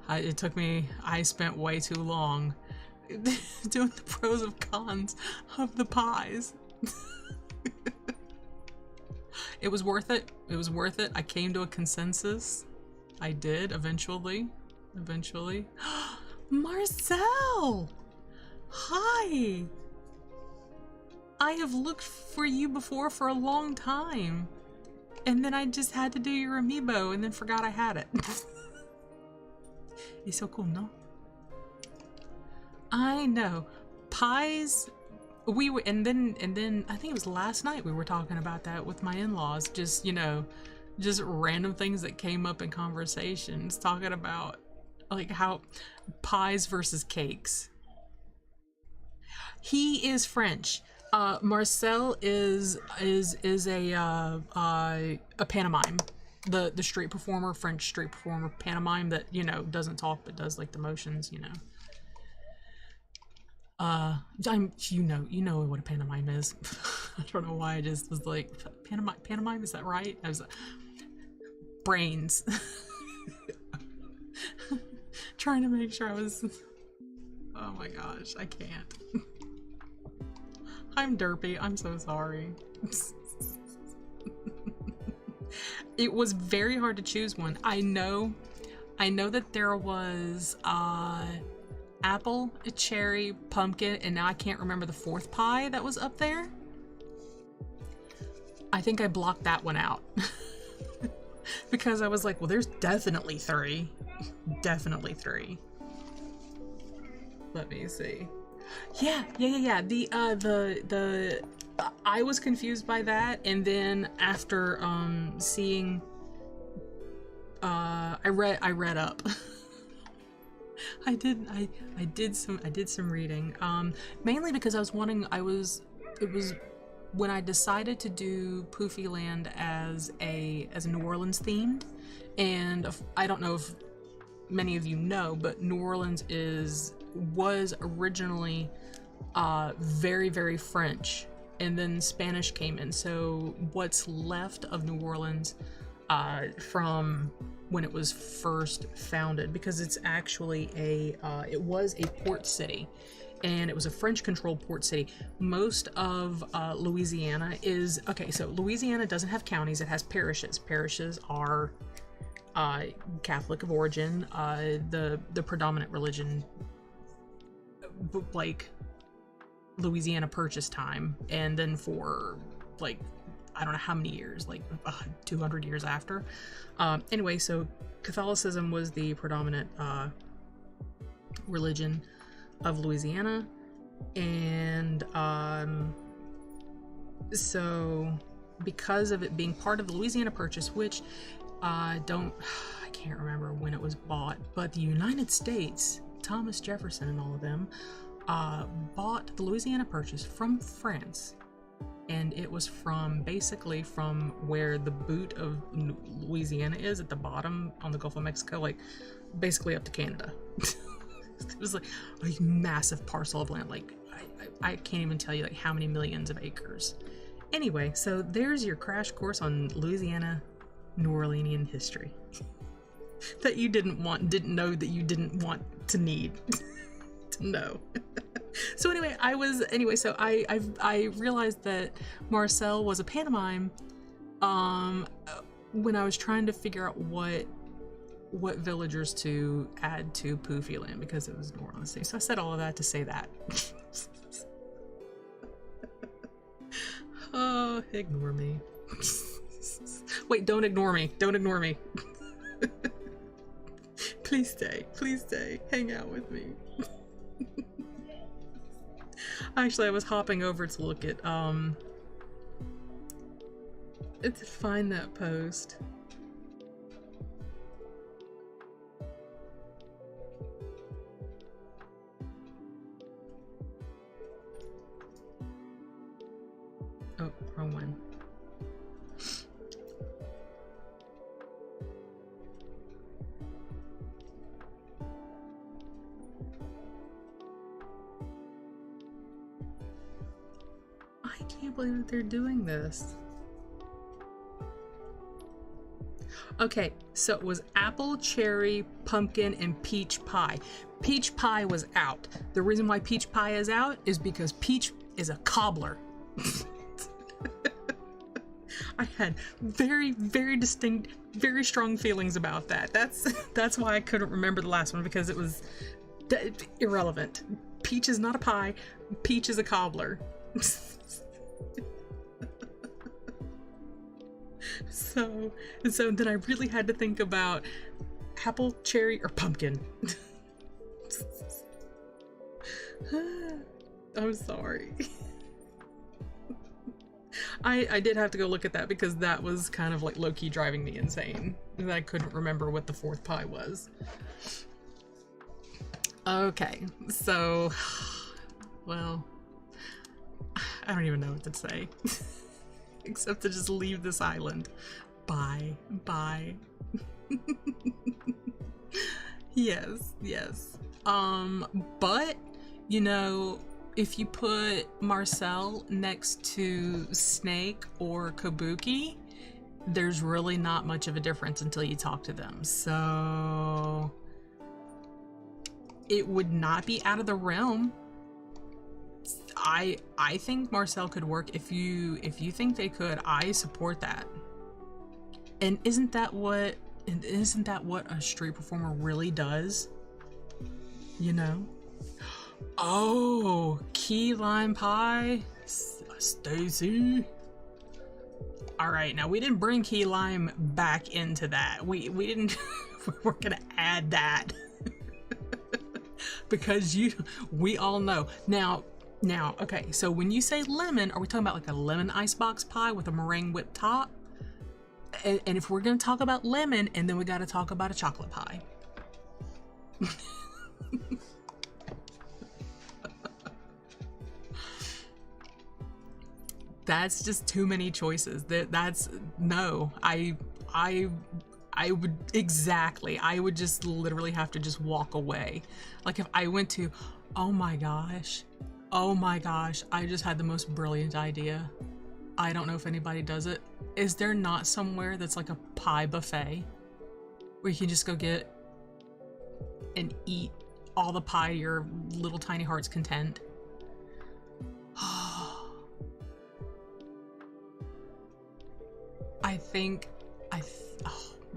It took me, I spent way too long doing the pros and cons of the pies. It was worth it. It was worth it. I came to a consensus. I did eventually. Marcel! Hi! I have looked for you before for a long time. And then I just had to do your amiibo and then forgot I had it. It's so cool, no? I know. Pies, we were, and then I think it was last night we were talking about that with my in-laws. Just, you know, just random things that came up in conversations, talking about like how pies versus cakes. He is French. Marcel is a pantomime, the street performer, French street performer pantomime that, you know, doesn't talk but does like the motions, you know. You know what a pantomime is. I don't know why I just was like, pantomime, is that right? I was brains. Trying to make sure I was, oh my gosh, I can't. I'm derpy, I'm so sorry. It was very hard to choose one. I know that there was apple, cherry, pumpkin, and now I can't remember the fourth pie that was up there. I think I blocked that one out. Because I was like, well, there's definitely three. Definitely three. Let me see. Yeah. I was confused by that, and then after seeing, I read up. I did some reading, mainly because I was wanting, it was when I decided to do Poofy Land as New Orleans themed, and I don't know if many of you know, but New Orleans was originally very, very French, and then Spanish came in. So what's left of New Orleans from when it was first founded, because it's actually it was a port city, and it was a French-controlled port city. Most of Louisiana is, okay, so Louisiana doesn't have counties, it has parishes. Parishes are Catholic of origin, the predominant religion, like Louisiana Purchase time, and then for like I don't know how many years, like 200 years after. Anyway, so Catholicism was the predominant religion of Louisiana, and so because of it being part of the Louisiana Purchase, which I can't remember when it was bought, but the United States, Thomas Jefferson and all of them, bought the Louisiana Purchase from France, and it was basically from where the boot of Louisiana is at the bottom on the Gulf of Mexico, like basically up to Canada. It was like a massive parcel of land, like I can't even tell you like how many millions of acres. Anyway, so there's your crash course on Louisiana New Orleanian history that you didn't know that you didn't want to need to know. So anyway, so I realized that Marcel was a pantomime when I was trying to figure out what villagers to add to Poofy Land, because it was New Orleans thing. So I said all of that to say that. Oh, ignore me. Wait, don't ignore me. Don't ignore me. Please stay. Please stay. Hang out with me. Actually, I was hopping over to look at, to find that post. Oh, wrong one. can't believe that they're doing this. Okay, so it was apple, cherry, pumpkin, and peach pie. Peach pie was out. The reason why peach pie is out is because peach is a cobbler. I had very, very distinct, very strong feelings about that. That's why I couldn't remember the last one, because it was irrelevant. Peach is not a pie. Peach is a cobbler. So then I really had to think about apple, cherry, or pumpkin. I'm sorry. I did have to go look at that because that was kind of like low-key driving me insane. I couldn't remember what the fourth pie was. Okay, so, well, I don't even know what to say. Except to just leave this island. Bye. Bye. Yes. But, you know, if you put Marcel next to Snake or Kabuki, there's really not much of a difference until you talk to them. So it would not be out of the realm. I think Marcel could work. If you think they could, I support that. And isn't that what a street performer really does? You know? Oh, key lime pie, Stacy. All right, now we didn't bring key lime back into that. We didn't. We're gonna add that because we all know now. Okay, so when you say lemon, are we talking about like a lemon icebox pie with a meringue whipped top? And if we're gonna talk about lemon, and then we got to talk about a chocolate pie. That's just too many choices. That's no. I would exactly. I would just literally have to just walk away. Like if I went to, oh my gosh, I just had the most brilliant idea. I don't know if anybody does it. Is there not somewhere that's like a pie buffet where you can just go get and eat all the pie your little tiny heart's content?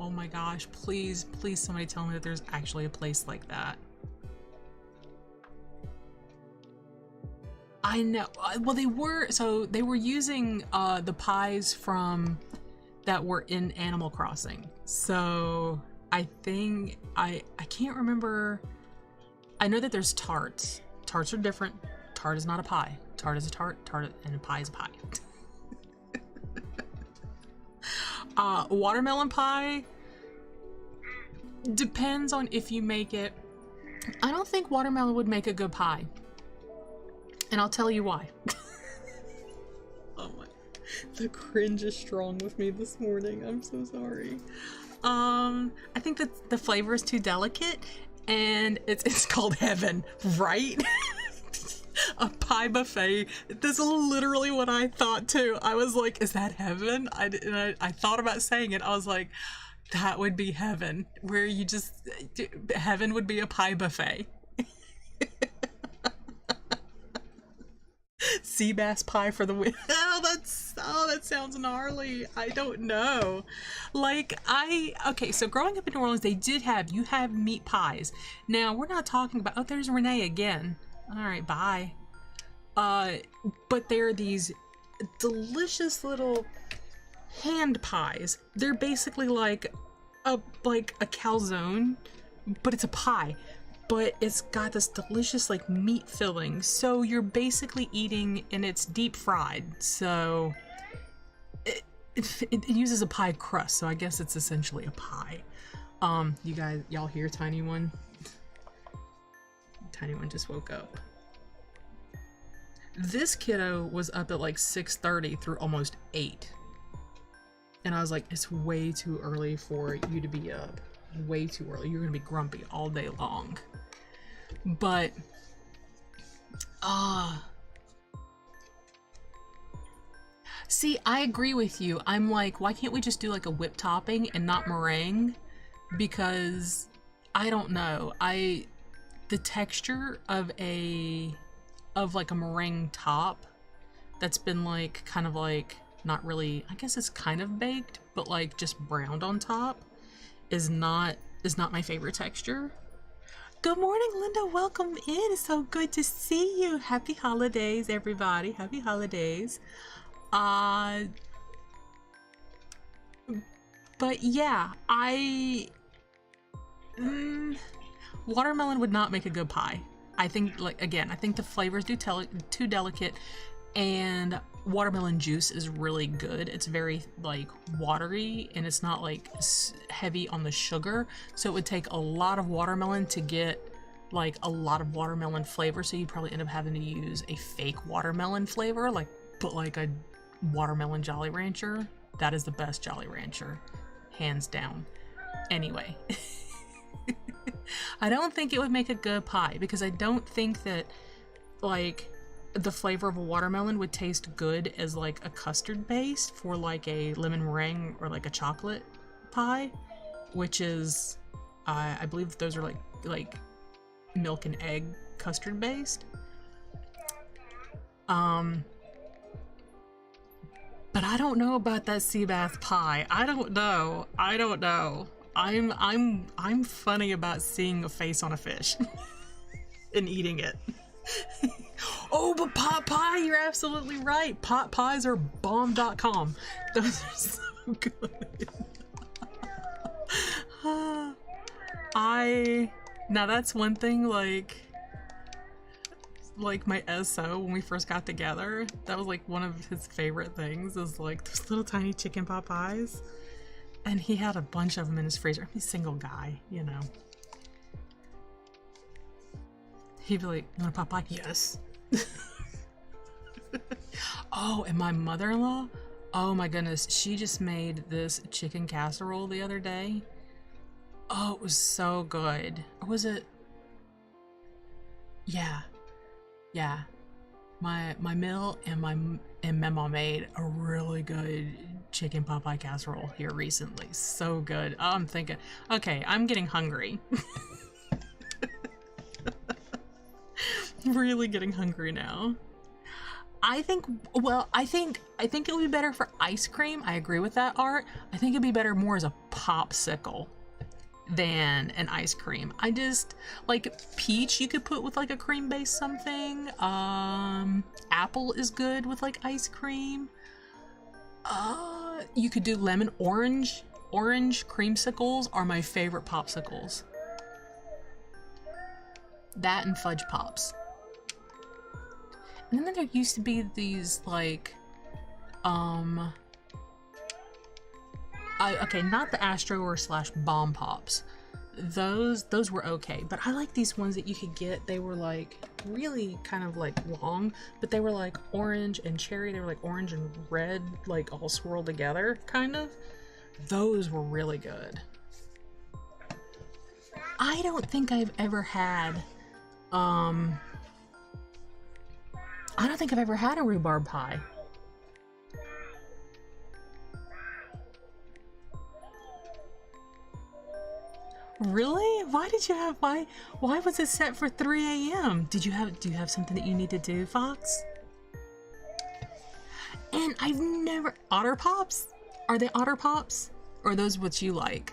Oh my gosh, please somebody tell me that there's actually a place like that. I know. Well, they were using the pies from that were in Animal Crossing. So I think I can't remember. I know that there's tarts. Tarts are different. Tart is not a pie. Tart is a tart. Tart and a pie is a pie. Watermelon pie depends on if you make it. I don't think watermelon would make a good pie. And I'll tell you why. Oh my, the cringe is strong with me this morning. I'm so sorry. I think that the flavor is too delicate, and it's called heaven, right? A pie buffet. This is literally what I thought too. I was like, is that heaven? I thought about saying it. I was like, that would be heaven, where you just, heaven would be a pie buffet. Sea bass pie for the win. That sounds gnarly. I don't know. Okay, so growing up in New Orleans, you have meat pies. Now, we're not talking about, oh, there's Renee again. All right, bye. But they're these delicious little hand pies. They're basically like a calzone, but it's a pie. But it's got this delicious like meat filling. So you're basically eating, and it's deep fried. So it uses a pie crust. So I guess it's essentially a pie. Y'all hear Tiny One? Tiny One just woke up. This kiddo was up at like 6:30 through almost 8. And I was like, it's way too early for you to be up. Way too early. You're gonna be grumpy all day long. But See, I agree with you. I'm like, why can't we just do like a whipped topping and not meringue? Because I don't know. The texture of like a meringue top that's been like kind of like not really, I guess it's kind of baked, but like just browned on top is not my favorite texture. Good morning, Linda. Welcome in. It's so good to see you. Happy holidays, everybody. Happy holidays. But yeah, watermelon would not make a good pie. I think, like, again, I think the flavor is too delicate, and watermelon juice is really good. It's very like watery, and it's not like heavy on the sugar, so it would take a lot of watermelon to get like a lot of watermelon flavor, so you'd probably end up having to use a fake watermelon flavor, like put like a watermelon Jolly Rancher. That is the best Jolly Rancher, hands down. Anyway, I don't think it would make a good pie, because I don't think that like the flavor of a watermelon would taste good as like a custard base for like a lemon meringue or like a chocolate pie, which is I believe those are like milk and egg custard based. But I don't know about that sea bass pie. I don't know. I'm funny about seeing a face on a fish and eating it. Oh, but pot pie, you're absolutely right. Pot pies are bomb.com. Those are so good. Now that's one thing, like my SO, when we first got together, that was like one of his favorite things, is like those little tiny chicken pot pies. And he had a bunch of them in his freezer. He's a single guy, you know. He'd be like, "You want a pot pie?" "Yes." Oh, and my mother-in-law, oh my goodness, she just made this chicken casserole the other day. Oh, it was so good. Or was it? Yeah. My Mill and Mema made a really good chicken pot pie casserole here recently. So good. Oh, I'm thinking, okay, I'm getting hungry. Really getting hungry now. I think it would be better for ice cream. I agree with that, Art. I think it'd be better more as a popsicle than an ice cream. I just like peach, you could put with like a cream based something. Apple is good with like ice cream. You could do lemon orange creamsicles are my favorite popsicles. That and fudge pops. And then there used to be these like okay, not the Astro or / bomb pops. Those were okay, but I like these ones that you could get. They were like really kind of like long, but they were like orange and cherry. They were like orange and red, like all swirled together, kind of. Those were really good. I don't think I've ever had a rhubarb pie. Really? Why was it set for 3 a.m.? Do you have something that you need to do, Fox? And I've never... Otter Pops? Are they Otter Pops? Or are those what you like?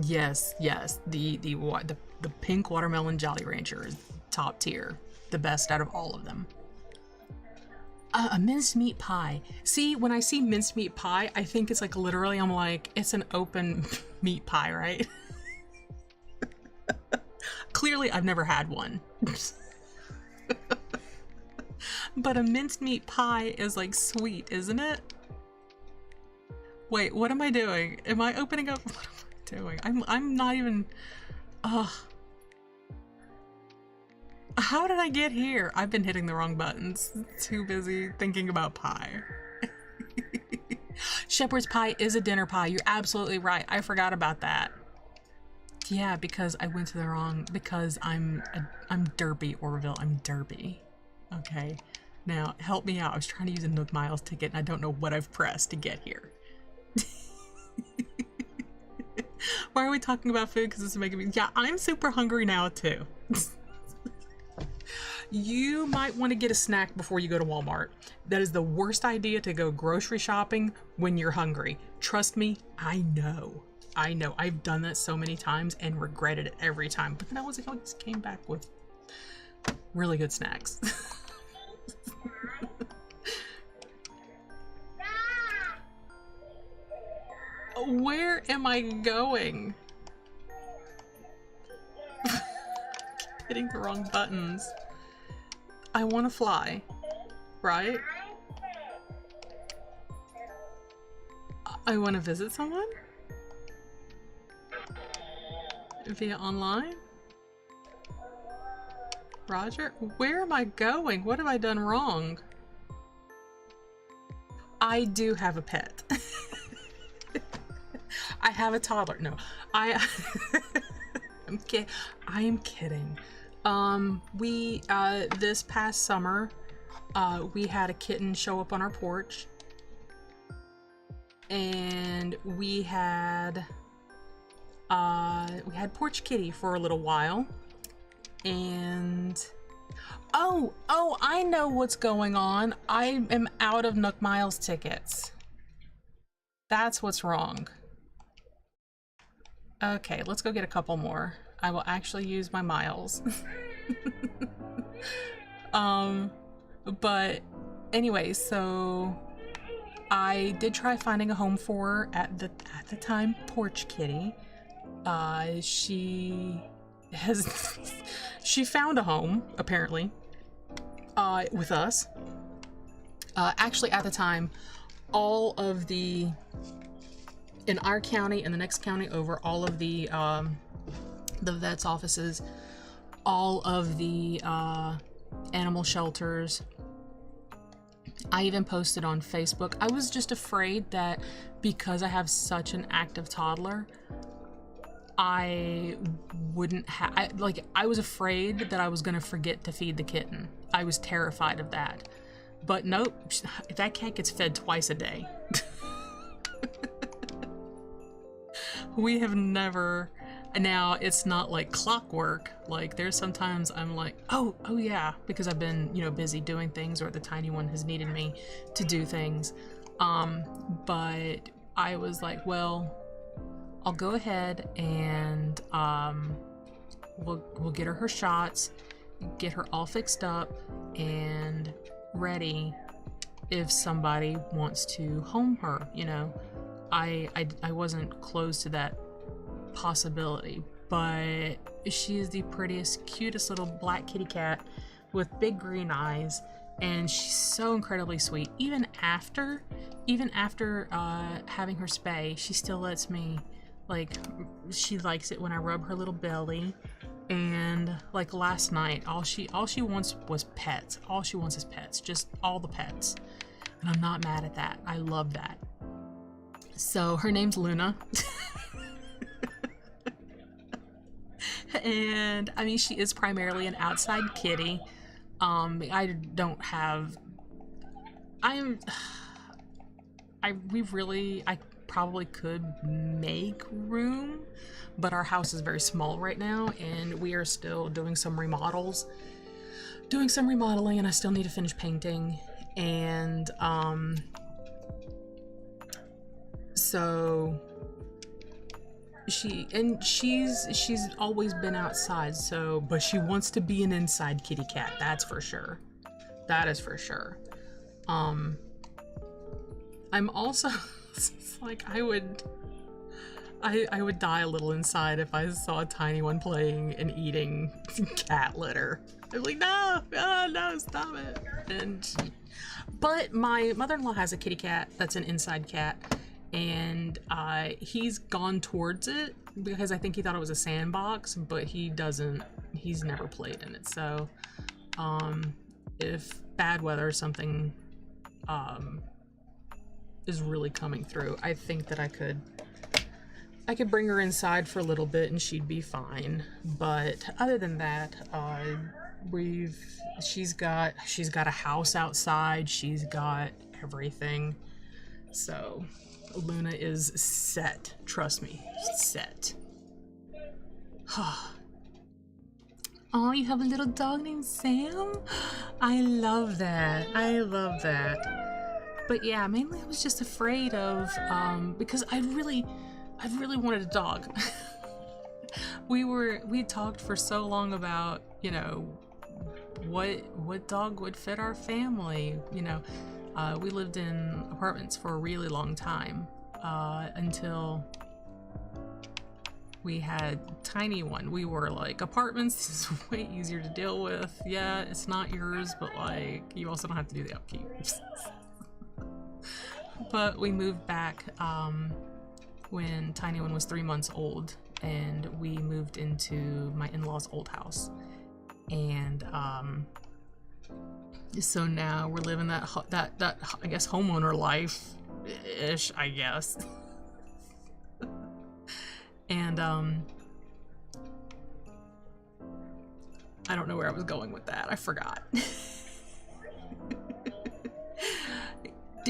Yes. The pink watermelon Jolly Rancher is top tier. The best out of all of them. A minced meat pie. See, when I see minced meat pie, I think it's like literally, I'm like, it's an open meat pie, right? Clearly, I've never had one. But a minced meat pie is like sweet, isn't it? Wait, what am I doing? Am I opening up? What am I doing? I'm not even... How did I get here? I've been hitting the wrong buttons. Too busy thinking about pie. Shepherd's pie is a dinner pie. You're absolutely right. I forgot about that. Yeah, because I went to the wrong, because I'm derpy, Orville. I'm derpy. Okay. Now, help me out. I was trying to use a Nook Miles ticket and I don't know what I've pressed to get here. Why are we talking about food? Because this is making me... Yeah, I'm super hungry now too. You might want to get a snack before you go to Walmart. That is the worst idea, to go grocery shopping when you're hungry. Trust me, I know. I know. I've done that so many times and regretted it every time. But then I always came back with really good snacks. Where am I going? Hitting the wrong buttons. I want to fly, right? I want to visit someone? Via online? Roger? Where am I going? What have I done wrong? I do have a pet. I have a toddler. No, I am kidding. This past summer, we had a kitten show up on our porch, and we had Porch Kitty for a little while, and oh, I know what's going on. I am out of Nook Miles tickets. That's what's wrong. Okay, let's go get a couple more. I will actually use my miles. But anyway, so I did try finding a home for her at the time Porch Kitty. She found a home, apparently, with us. Actually, at the time, all of in our county and the next county over, all of the vet's offices, all of the animal shelters. I even posted on Facebook. I was just afraid that because I have such an active toddler, I wouldn't have, I was afraid that I was gonna forget to feed the kitten. I was terrified of that. But nope, that cat gets fed twice a day. We have never, now it's not like clockwork. Like there's sometimes I'm like, oh yeah, because I've been, busy doing things, or the tiny one has needed me to do things. But I was like, well, I'll go ahead and we'll get her shots, get her all fixed up and ready if somebody wants to home her, I wasn't closed to that possibility, but she is the prettiest, cutest little black kitty cat with big green eyes, and she's so incredibly sweet. Even after having her spay, she still lets me, she likes it when I rub her little belly. And last night, all she wants was pets. All she wants is pets, just all the pets. And I'm not mad at that. I love that. So her name's Luna. And I mean, she is primarily an outside kitty. I probably could make room, but our house is very small right now, and we are still doing some remodeling, and I still need to finish painting. And so she's always been outside, but she wants to be an inside kitty cat. That's for sure. That is for sure. I'm also I would die a little inside if I saw a tiny one playing and eating cat litter. I'm like, no, stop it. But my mother-in-law has a kitty cat that's an inside cat, and he's gone towards it because I think he thought it was a sandbox, but he's never played in it. So if bad weather or something is really coming through, I think that I could I could bring her inside for a little bit and she'd be fine. But other than that, she's got a house outside. She's got everything. So Luna is set. Trust me, set. Oh, you have a little dog named Sam? I love that. I love that. But yeah, mainly I was just afraid of, because I really wanted a dog. we talked for so long about, you know, what dog would fit our family. You know, we lived in apartments for a really long time, until we had Tiny One. We were like, apartments is way easier to deal with. Yeah, it's not yours, but like, you also don't have to do the upkeep. But we moved back when Tiny One was 3 months old, and we moved into my in-laws' old house. And so now we're living that I guess homeowner life-ish, I guess. And I don't know where I was going with that. I forgot.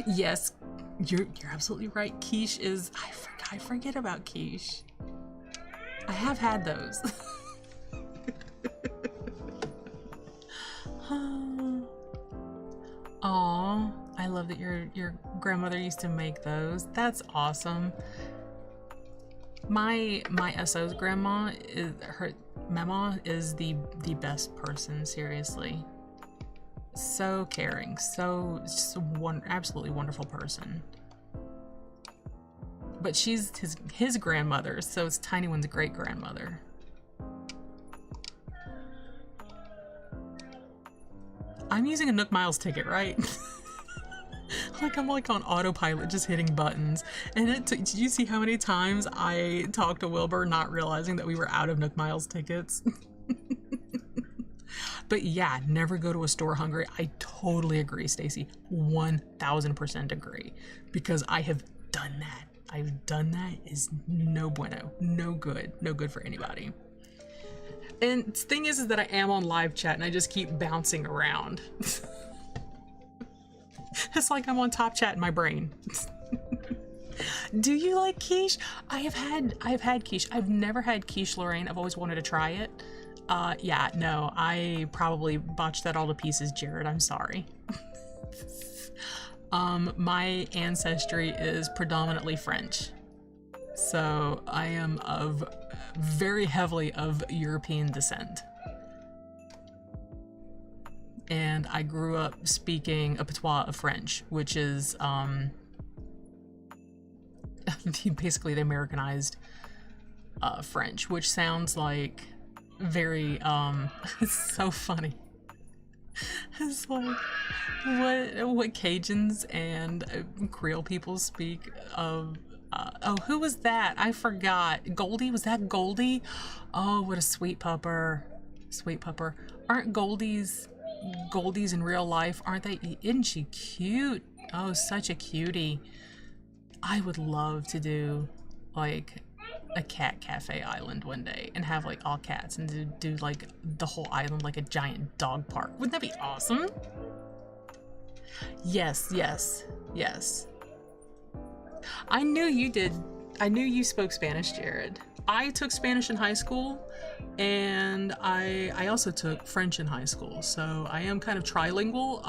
Yes, you're absolutely right. Quiche is, I forget about quiche. I have had those. Aw, I love that your grandmother used to make those. That's awesome. My SO's grandma Mama is the best person, seriously. So caring, just absolutely wonderful person. But she's his grandmother, so it's Tiny One's great grandmother. I'm using a Nook Miles ticket, right? Like I'm like on autopilot, just hitting buttons. And did you see how many times I talked to Wilbur not realizing that we were out of Nook Miles tickets? But yeah, never go to a store hungry. I totally agree, Stacy. 1000% agree. Because I have done that. I've done that. Is no bueno. No good. No good for anybody. And the thing is that I am on live chat and I just keep bouncing around. It's like I'm on top chat in my brain. Do you like quiche? I've had quiche. I've never had quiche Lorraine. I've always wanted to try it. Yeah, no, I probably botched that all to pieces, Jared. I'm sorry. My ancestry is predominantly French. So I am very heavily of European descent. And I grew up speaking a patois of French, which is basically the Americanized French, which sounds like very it's so funny. It's like what Cajuns and Creole people speak of. Oh, who was that? I forgot. Goldie? Was that Goldie? Oh, what a sweet pupper. Sweet pupper. Aren't Goldies in real life? Aren't they? Isn't she cute? Oh, such a cutie. I would love to do like a cat cafe island one day and have like all cats and do like the whole island like a giant dog park. Wouldn't that be awesome? Yes, yes, yes. I knew you did. I knew you spoke Spanish, Jared. I took Spanish in high school, and I also took French in high school, so I am kind of trilingual.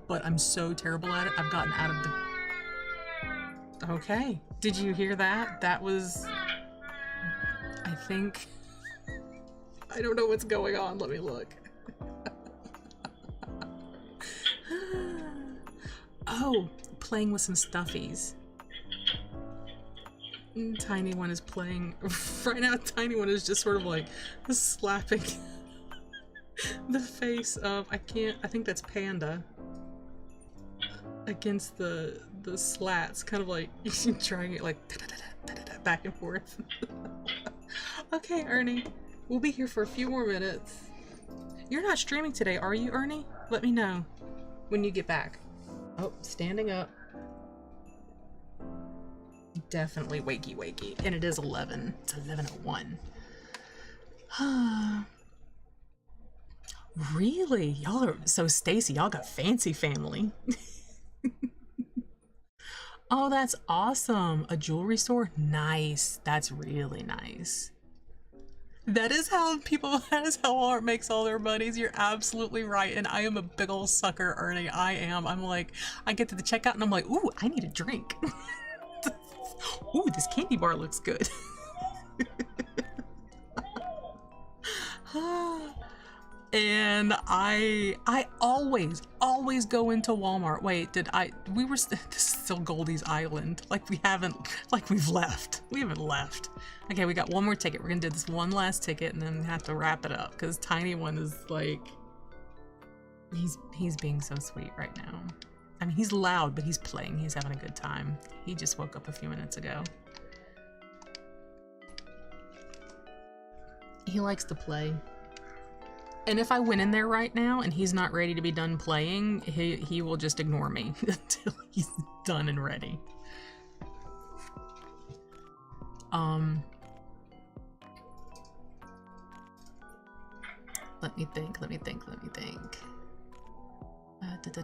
But I'm so terrible at it. I've gotten out of the. Okay, did you hear that? That was. I think. I don't know what's going on. Let me look. Oh, playing with some stuffies. Tiny One is playing right now. Tiny One is just sort of like slapping the face of I think that's Panda against the slats, kind of like trying it like back and forth. Okay, Ernie, we'll be here for a few more minutes. You're not streaming today, are you, Ernie? Let me know when you get back. Oh, standing up. Definitely wakey wakey. And it is 11. It's 11:01. Really? Y'all are so Stacy, y'all got fancy family. Oh, that's awesome. A jewelry store? Nice. That's really nice. That is how art makes all their monies. You're absolutely right. And I am a big old sucker, Ernie. I am. I'm like, I get to the checkout and I'm like, ooh, I need a drink. Ooh, this candy bar looks good. And I always go into Walmart. Wait, this is still Goldie's Island. Like we've left. We haven't left. Okay, we got one more ticket. We're gonna do this one last ticket and then have to wrap it up because Tiny One is like, he's being so sweet right now. I mean, he's loud, but he's playing. He's having a good time. He just woke up a few minutes ago. He likes to play. And if I went in there right now and he's not ready to be done playing, he will just ignore me until he's done and ready. Let me think.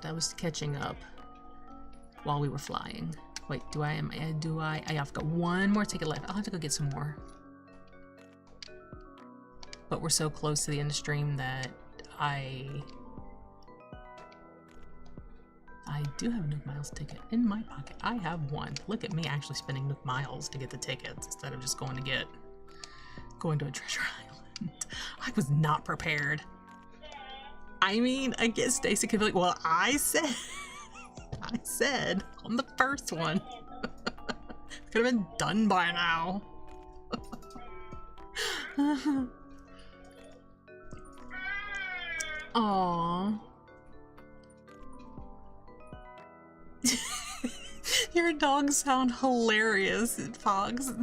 I was catching up while we were flying. Wait, I've got one more ticket left. I'll have to go get some more. But we're so close to the end of stream that I do have a Nook Miles ticket in my pocket. I have one. Look at me actually spending Nook Miles to get the tickets instead of just going to a treasure island. I was not prepared. I mean, I guess Stacy could be like, well, I said on the first one. Could have been done by now. Aww. Your dogs sound hilarious, Fox.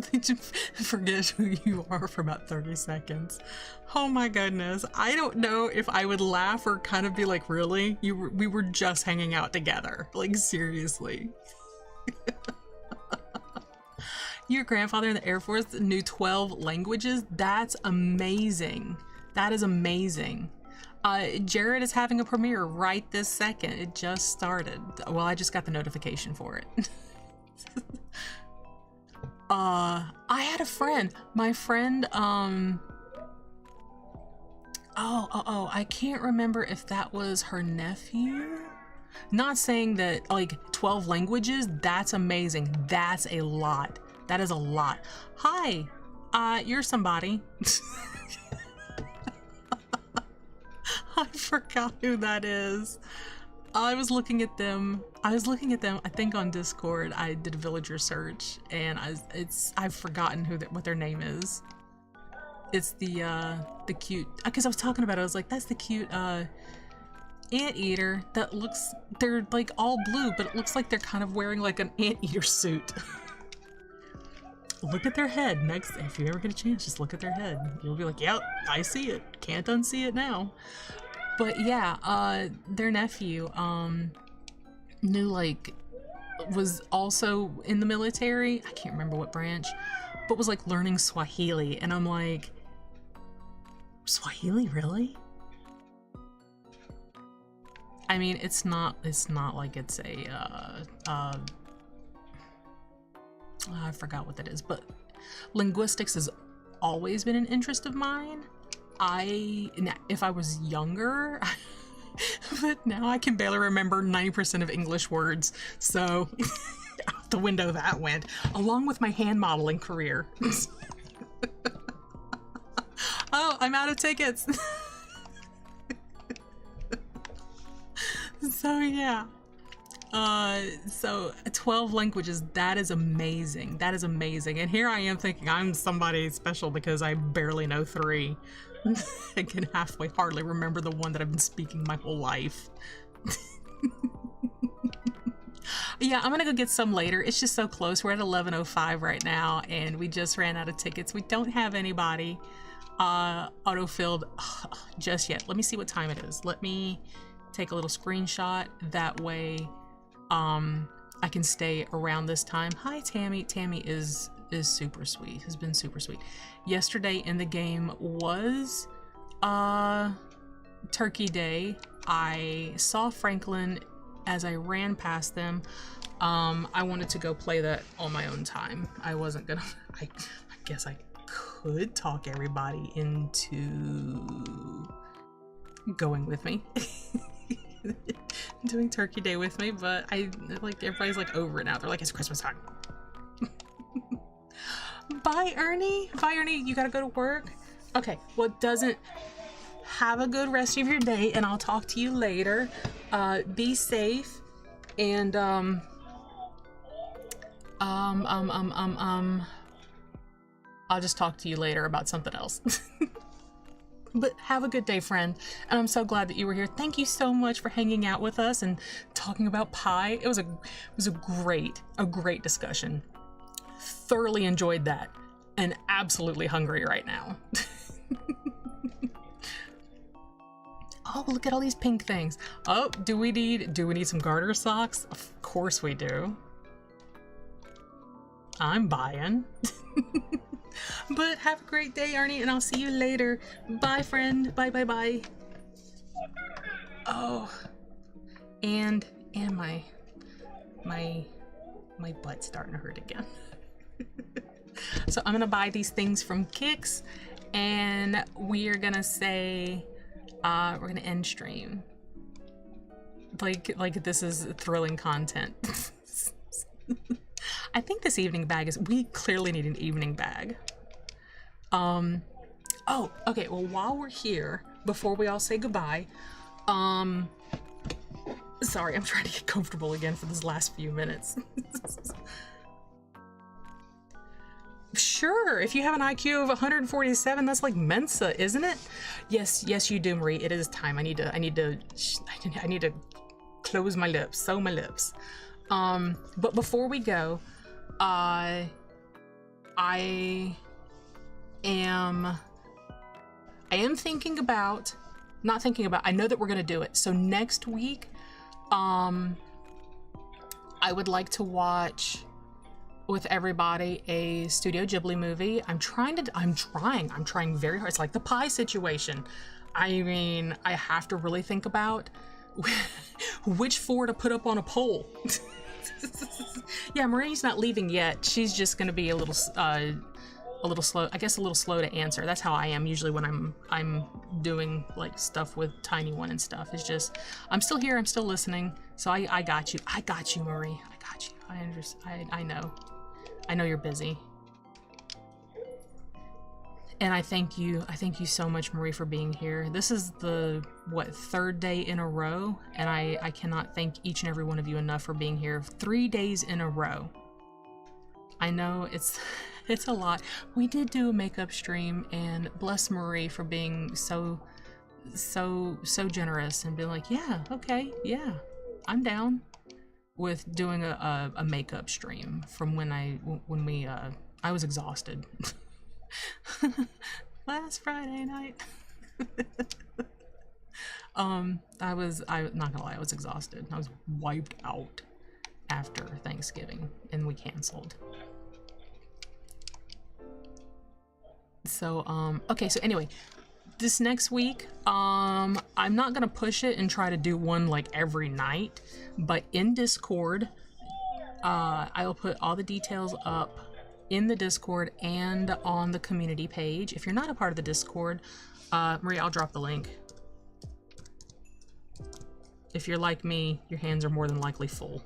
Forget who you are for about 30 seconds. Oh my goodness. I don't know if I would laugh or kind of be like, really? We were just hanging out together. Like, seriously. Your grandfather in the Air Force knew 12 languages? That's amazing. That is amazing. Jared is having a premiere right this second. It just started. Well, I just got the notification for it. I had a friend. My friend, I can't remember if that was her nephew. Not saying that, like, 12 languages, that's amazing. That's a lot. That is a lot. Hi, you're somebody. I forgot who that is. I was looking at them, I think on Discord. I did a villager search and I've forgotten what their name is. It's the cute, because I was talking about it, I was like, that's the cute anteater that looks, they're like all blue, but it looks like they're kind of wearing like an anteater suit. Look at their head next, if you ever get a chance, just look at their head. You'll be like, yep, I see it. Can't unsee it now. But yeah, their nephew was also in the military. I can't remember what branch, but was like learning Swahili. And I'm like, Swahili, really? I mean, it's not like it's a, I forgot what that is, but linguistics has always been an interest of mine. If I was younger, but now I can barely remember 90% of English words, so out the window that went, along with my hand modeling career. Oh, I'm out of tickets. So yeah. So 12 languages, that is amazing. That is amazing. And here I am thinking I'm somebody special because I barely know 3. I can hardly remember the one that I've been speaking my whole life. Yeah, I'm gonna go get some later. It's just so close. We're at 11:05 right now and we just ran out of tickets. We don't have anybody auto-filled just yet. Let me see what time it is. Let me take a little screenshot. That way I can stay around this time. Hi, Tammy. Tammy is super sweet, has been super sweet. Yesterday in the game was Turkey Day. I saw Franklin as I ran past them. I wanted to go play that on my own time. I wasn't gonna, I guess I could talk everybody into going with me. Doing Turkey Day with me, but everybody's like over it now. They're like, it's Christmas time. Bye, Ernie. Bye, Ernie. You gotta go to work. Okay, well, it doesn't. Have a good rest of your day, and I'll talk to you later. Be safe, and I'll just talk to you later about something else. But have a good day, friend, and I'm so glad that you were here. Thank you so much for hanging out with us and talking about pie. It was a great discussion. Thoroughly enjoyed that, and absolutely hungry right now. Oh, look at all these pink things. Oh, do we need some garter socks? Of course we do. I'm buying. But have a great day, Arnie, and I'll see you later. Bye, friend. Bye, bye, bye. Oh, and my butt's starting to hurt again. So I'm gonna buy these things from Kix, and we're gonna say, we're gonna end stream. Like this is thrilling content. I think this evening bag we clearly need an evening bag. Oh, okay, well, while we're here, before we all say goodbye, sorry, I'm trying to get comfortable again for this last few minutes. Sure, if you have an IQ of 147, that's like Mensa, isn't it? Yes, you do, Marie. It is time. I need to close my lips, sew my lips. But before we go, I am thinking about, I know that we're gonna do it. So next week, I would like to watch with everybody a Studio Ghibli movie. I'm trying very hard. It's like the pie situation. I mean, I have to really think about which four to put up on a poll. Yeah, Marie's not leaving yet. She's just gonna be a little slow, I guess a little slow to answer. That's how I am usually when I'm doing like stuff with Tiny One and stuff. It's just, I'm still here, I'm still listening. So I got you, Marie. I got you. I know you're busy. And I thank you so much, Marie, for being here. This is the, third day in a row, and I cannot thank each and every one of you enough for being here 3 days in a row. I know it's a lot. We did do a makeup stream, and bless Marie for being so generous and being like, yeah, okay, yeah, I'm down with doing a makeup stream from when I was exhausted. Last Friday night. I'm not gonna lie, I was exhausted. I was wiped out after Thanksgiving, and we canceled. So okay, so anyway, this next week, I'm not gonna push it and try to do one like every night, but in Discord, I'll put all the details up in the Discord and on the community page. If you're not a part of the Discord, Marie, I'll drop the link. If you're like me, your hands are more than likely full.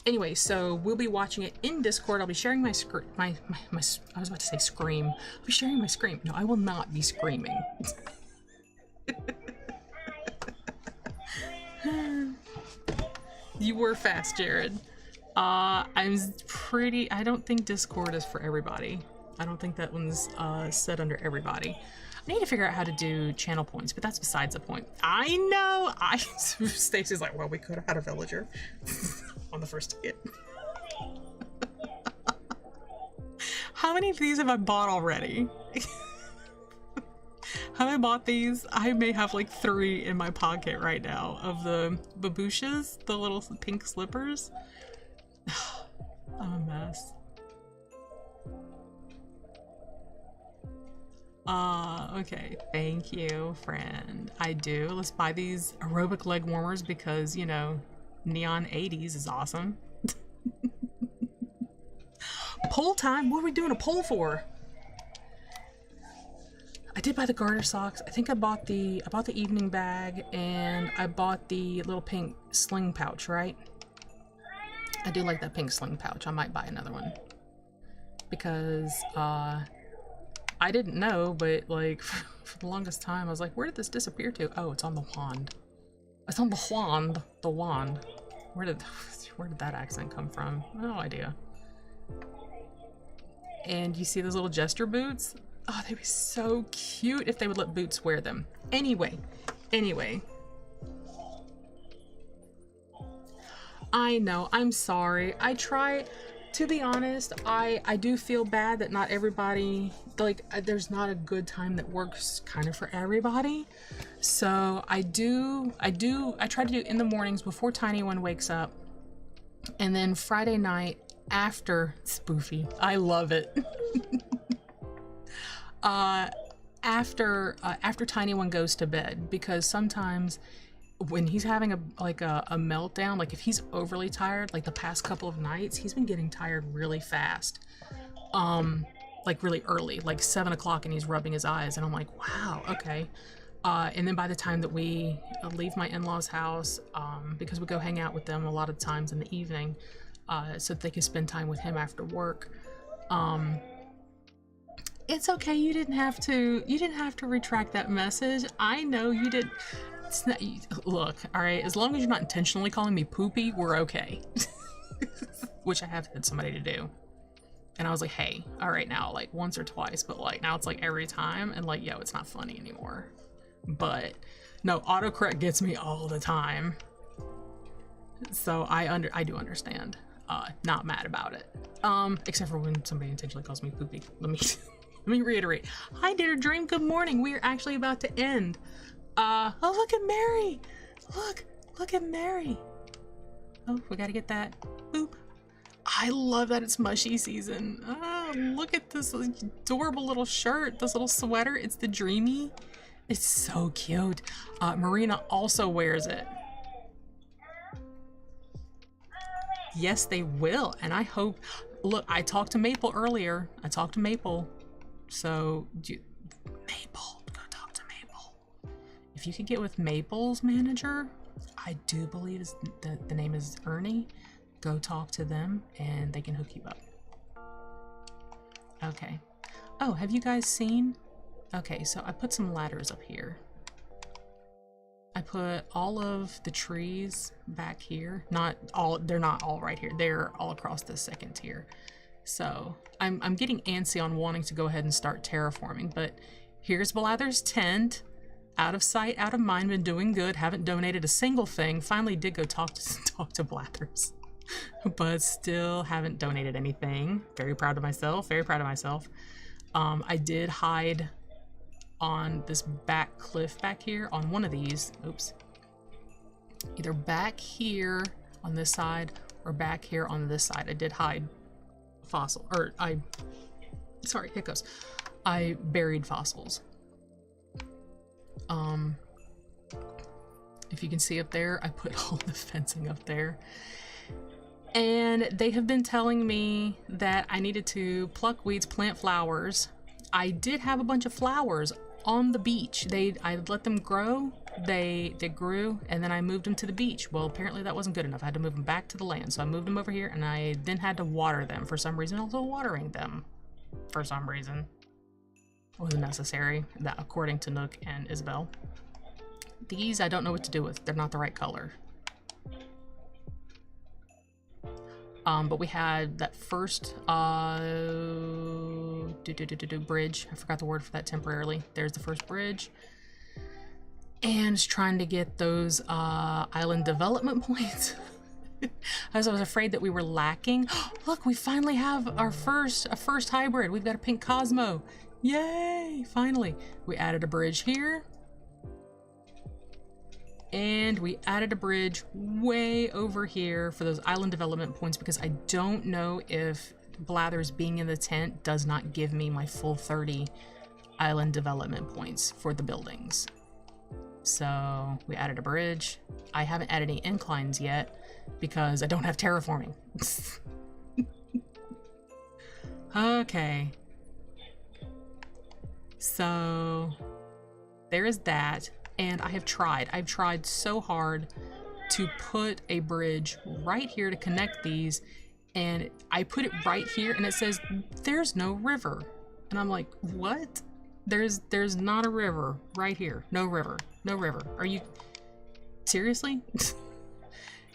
Anyway, so we'll be watching it in Discord. I'll be sharing my I was about to say scream. I'll be sharing my scream. No, I will not be screaming. You were fast, Jared. I don't think Discord is for everybody. I don't think that one's set under everybody. I need to figure out how to do channel points, but that's besides the point. I know! Stacey's like, well, we could have had a villager on the first ticket. How many of these have I bought already? Have I bought these? I may have like 3 in my pocket right now of the babushas, the little pink slippers. I'm a mess. Okay. Thank you, friend. I do. Let's buy these aerobic leg warmers because, you know, neon 80s is awesome. Poll time? What are we doing a poll for? I did buy the garter socks. I think I bought the evening bag and I bought the little pink sling pouch, right? I do like that pink sling pouch. I might buy another one because I didn't know, but like for the longest time I was like, where did this disappear to? Oh, it's on the wand. It's on the wand. The wand. Where did that accent come from? No idea. And you see those little jester boots? Oh, they'd be so cute if they would let Boots wear them. Anyway. I know, I'm sorry. I try, to be honest, I do feel bad that not everybody, like, there's not a good time that works kind of for everybody. So I try to do in the mornings before Tiny One wakes up. And then Friday night after Spoofy. I love it. After Tiny One goes to bed, because sometimes when he's having a meltdown, like if he's overly tired, like the past couple of nights, he's been getting tired really fast, like really early, like 7 o'clock, and he's rubbing his eyes, and I'm like, wow, okay. And then by the time that we leave my in-laws' house, because we go hang out with them a lot of times in the evening, so that they can spend time with him after work, it's okay. You didn't have to retract that message. I know you did. It's not, look, all right, as long as you're not intentionally calling me poopy, we're okay. Which I have had somebody to do. And I was like, hey, all right, now, like once or twice, but like now it's like every time, and like, yo, it's not funny anymore. But no, autocorrect gets me all the time. So I do understand. Not mad about it. Except for when somebody intentionally calls me poopy. Let me reiterate. Hi, dear dream. Good morning. We are actually about to end. Oh, look at Mary. Look at Mary. Oh, we gotta get that. Boop. I love that it's mushy season. Oh, look at this adorable little shirt, this little sweater. It's the Dreamy. It's so cute. Marina also wears it. Yes, they will. And I hope, look, I talked to Maple earlier. So, Maple, go talk to Maple. If you could get with Maple's manager, I do believe the name is Ernie. Go talk to them and they can hook you up. Okay. Oh, have you guys seen? Okay, so I put some ladders up here. I put all of the trees back here. Not all, they're not all right here. They're all across the second tier. So I'm getting antsy on wanting to go ahead and start terraforming, but here's Blather's tent. Out of sight, out of mind, been doing good. Haven't donated a single thing. Finally did go talk to Blathers, but still haven't donated anything. Very proud of myself, I did hide on this back cliff back here on one of these. Oops. Either back here on this side or back here on this side. I did hide fossil, or sorry, hiccups. I buried fossils. If you can see up there, I put all the fencing up there. And they have been telling me that I needed to pluck weeds, plant flowers. I did have a bunch of flowers on the beach. I let them grow, they grew, and then I moved them to the beach. Well, apparently that wasn't good enough. I had to move them back to the land. So I moved them over here, and I then had to water them. For some reason, also watering them, for some reason, was necessary, that according to Nook and Isabel. These I don't know what to do with. They're not the right color. But we had that first bridge. I forgot the word for that temporarily. There's the first bridge. And just trying to get those island development points. As I was afraid that we were lacking. Look, we finally have our first hybrid. We've got a pink Cosmo. Yay! Finally, we added a bridge here. And we added a bridge way over here for those island development points because I don't know if Blathers being in the tent does not give me my full 30 island development points for the buildings. So we added a bridge. I haven't added any inclines yet because I don't have terraforming. Okay. So there is that. And I've tried so hard to put a bridge right here to connect these, and I put it right here and it says there's no river. And I'm like, what? There's not a river right here. No river. No river. Are you seriously?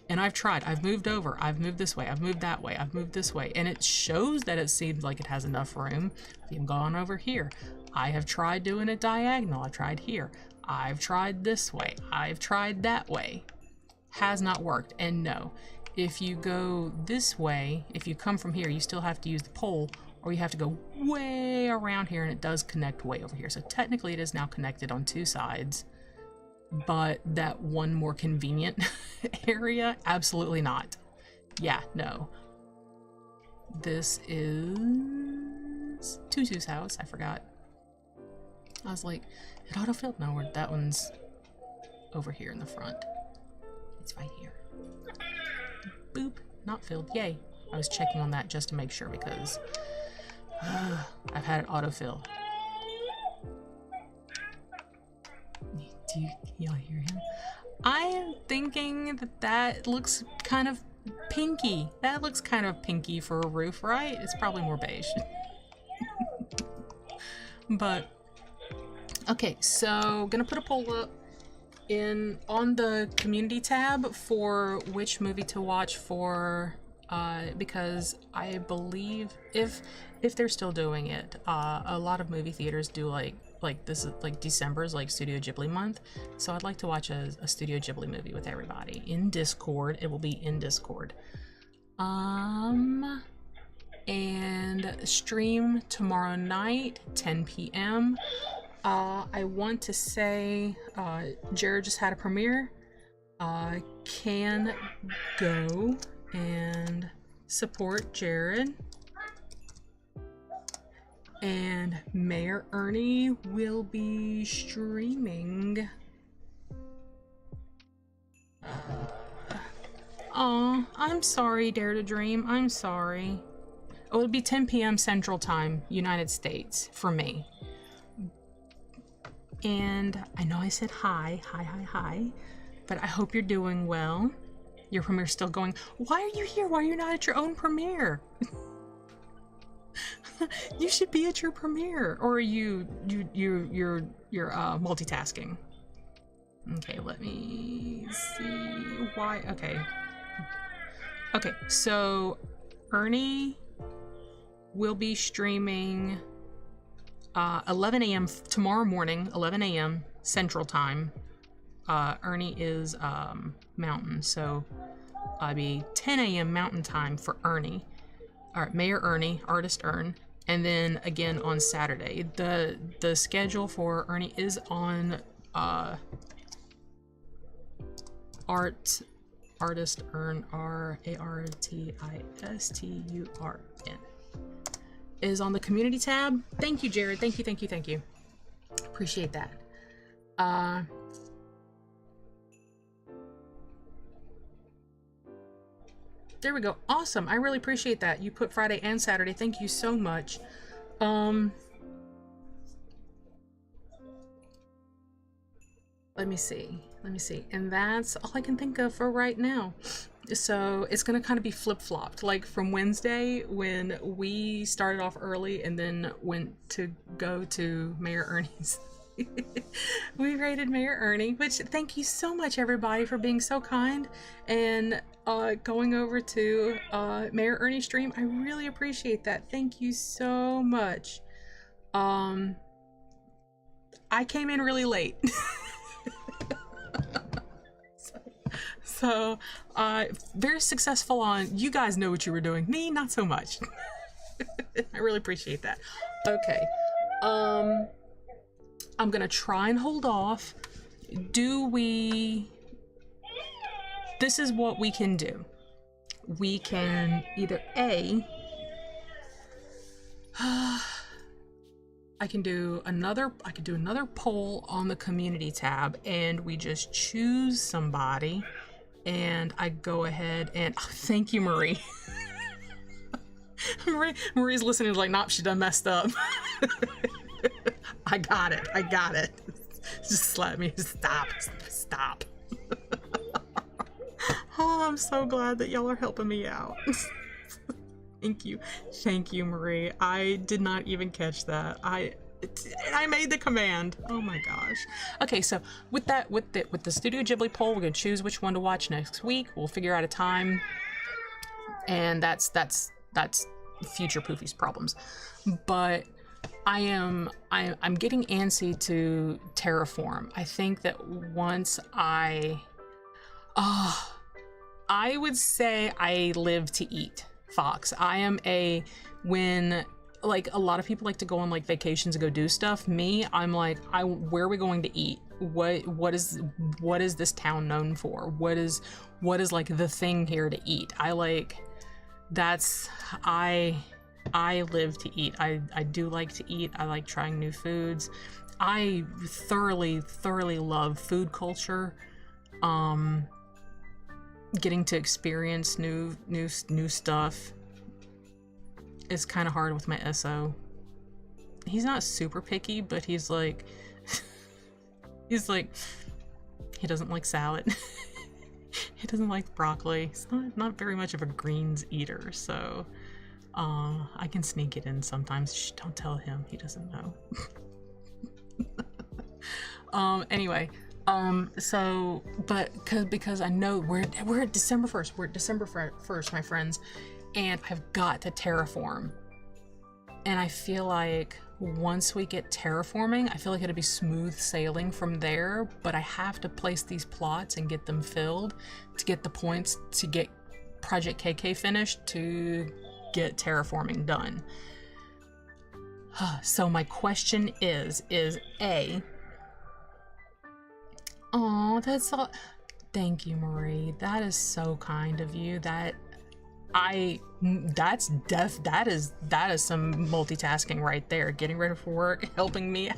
And I've tried. I've moved over. I've moved this way. I've moved that way. I've moved this way. And it shows that it seems like it has enough room. I've even gone over here. I have tried doing it diagonal. I've tried here. I've tried this way. I've tried that way. Has not worked. And no, if you go this way, if you come from here, you still have to use the pole, or you have to go way around here, and it does connect way over here. So technically it is now connected on two sides, but that one more convenient area, absolutely not. Yeah, no. This is Tutu's house. I forgot. I was like, it autofilled. No, that one's over here in the front. It's right here. Boop, not filled. Yay. I was checking on that just to make sure because I've had it autofill. Do y'all hear him? I am thinking that looks kind of pinky. That looks kind of pinky for a roof, right? It's probably more beige. But okay, so gonna put a poll up on the community tab for which movie to watch for, because I believe if they're still doing it, a lot of movie theaters do like this is like December's like Studio Ghibli month, so I'd like to watch a Studio Ghibli movie with everybody in Discord. It will be in Discord. And stream tomorrow night, 10 p.m. I want to say Jared just had a premiere. Can go and support Jared. And Mayor Ernie will be streaming. Aw, I'm sorry, Dare to Dream. I'm sorry. Oh, it'll be 10 p.m. Central Time, United States, for me. And I know I said hi, but I hope you're doing well. Your premiere's still going. Why are you here? Why are you not at your own premiere? You should be at your premiere, or are you're multitasking. Okay, let me see why. Okay, so Ernie will be streaming 11 a.m. tomorrow morning, 11 a.m. Central Time. Ernie is Mountain, so I'll be 10 a.m. Mountain Time for Ernie. All right, Mayor Ernie, Artist Ern, and then again on Saturday. The schedule for Ernie is on Artist Ern, RARTISTURN, is on the community tab. Thank you, Jared. Thank you. Appreciate that. There we go. Awesome. I really appreciate that. You put Friday and Saturday. Thank you so much. Let me see. And that's all I can think of for right now. So it's going to kind of be flip-flopped. Like from Wednesday when we started off early and then went to go to Mayor Ernie's. We rated Mayor Ernie, which thank you so much everybody for being so kind and going over to Mayor Ernie's stream. I really appreciate that. Thank you so much. I came in really late. So very successful on, you guys know what you were doing. Me, not so much. I really appreciate that. Okay. I'm gonna try and hold off. This is what we can do. We can either I could do another poll on the community tab, and we just choose somebody, and I go ahead and thank you, Marie. Marie's listening, like, nope, she done messed up. I got it. Just slap me. Stop. Oh, I'm so glad that y'all are helping me out. Thank you, Marie. I did not even catch that. I made the command. Oh my gosh. Okay, so with the Studio Ghibli poll, we're gonna choose which one to watch next week. We'll figure out a time, and that's future Poofy's problems. But I'm getting antsy to terraform. I think that once I would say I live to eat, Fox. I am when like a lot of people like to go on like vacations and go do stuff. Me, I'm like, where are we going to eat? What is this town known for? What is like the thing here to eat? I live to eat. I do like to eat. I like trying new foods. I thoroughly love food culture. Getting to experience new stuff is kind of hard with my SO. He's not super picky, but he's like he doesn't like salad. He doesn't like broccoli. He's not very much of a greens eater, so I can sneak it in sometimes. Shh, don't tell him, he doesn't know. Anyway, so because I know we're at December 1st. We're at December 1st, my friends, and I've got to terraform. And I feel like once we get terraforming, I feel like it'll be smooth sailing from there, but I have to place these plots and get them filled to get the points to get Project KK finished to get terraforming done. So my question is A, oh, that's all. Thank you, Marie. That is so kind of you. That is some multitasking right there. Getting ready for work, helping me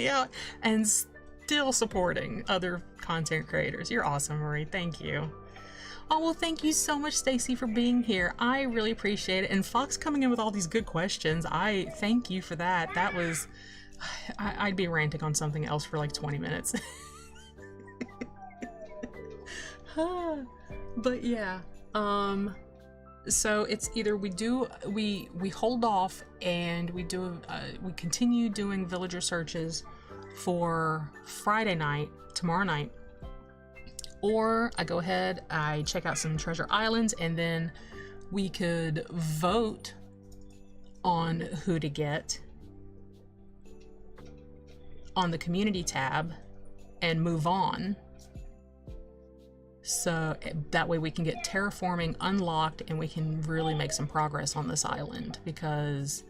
out, and still supporting other content creators. You're awesome, Marie. Thank you. Oh, well, thank you so much, Stacy, for being here. I really appreciate it. And Fox coming in with all these good questions. I thank you for that. That was, I'd be ranting on something else for like 20 minutes. But yeah, so it's either we hold off and we continue doing villager searches for Friday night, tomorrow night, or I go ahead, I check out some treasure islands, and then we could vote on who to get on the community tab and move on. So that way we can get terraforming unlocked and we can really make some progress on this island, because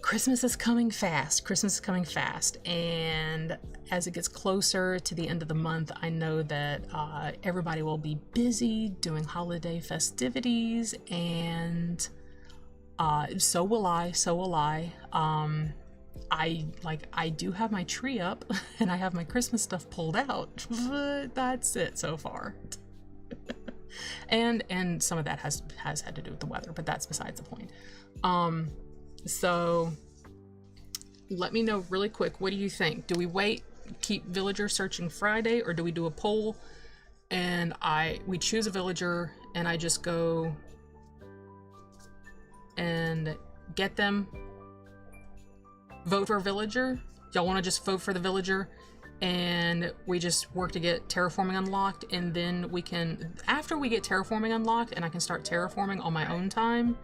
Christmas is coming fast. And as it gets closer to the end of the month, I know that everybody will be busy doing holiday festivities, and so will I. I do have my tree up and I have my Christmas stuff pulled out, but that's it so far. and some of that has had to do with the weather, but that's besides the point. So let me know really quick, what do you think? Do we keep villager searching Friday, or do we do a poll and we choose a villager and I just go and get them? Vote for a villager? Y'all want to just vote for the villager and we just work to get terraforming unlocked, and then we can, after we get terraforming unlocked, and I can start terraforming on my own time,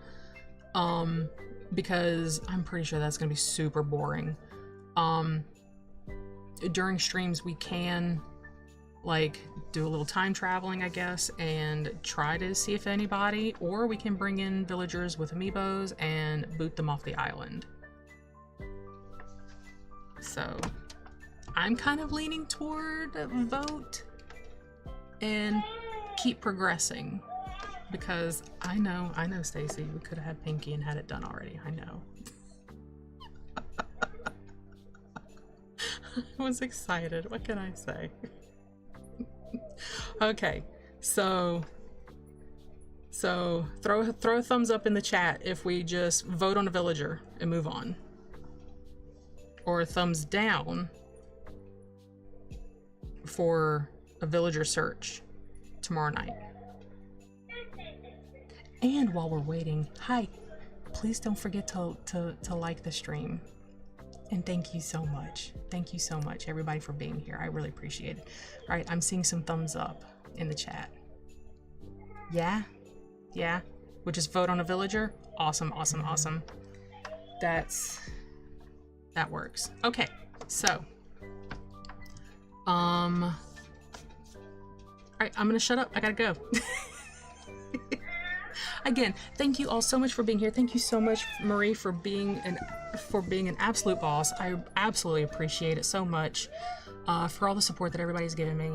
because I'm pretty sure that's gonna be super boring. During streams we can like do a little time traveling, I guess, and try to see if anybody, or we can bring in villagers with amiibos and boot them off the island. So I'm kind of leaning toward vote and keep progressing, because I know Stacy, we could have had Pinky and had it done already. I know. I was excited. What can I say? Okay, so throw a thumbs up in the chat if we just vote on a villager and move on, or a thumbs down for a villager search tomorrow night. And while we're waiting, hi, please don't forget to like the stream. And thank you so much. Thank you so much, everybody, for being here. I really appreciate it. All right, I'm seeing some thumbs up in the chat. Yeah? Yeah? We'll just vote on a villager? Awesome, awesome, awesome. That works. Okay, so. All right, I'm gonna shut up. I gotta go. Again, thank you all so much for being here. Thank you so much, Marie, for being an absolute boss. I absolutely appreciate it so much, for all the support that everybody's given me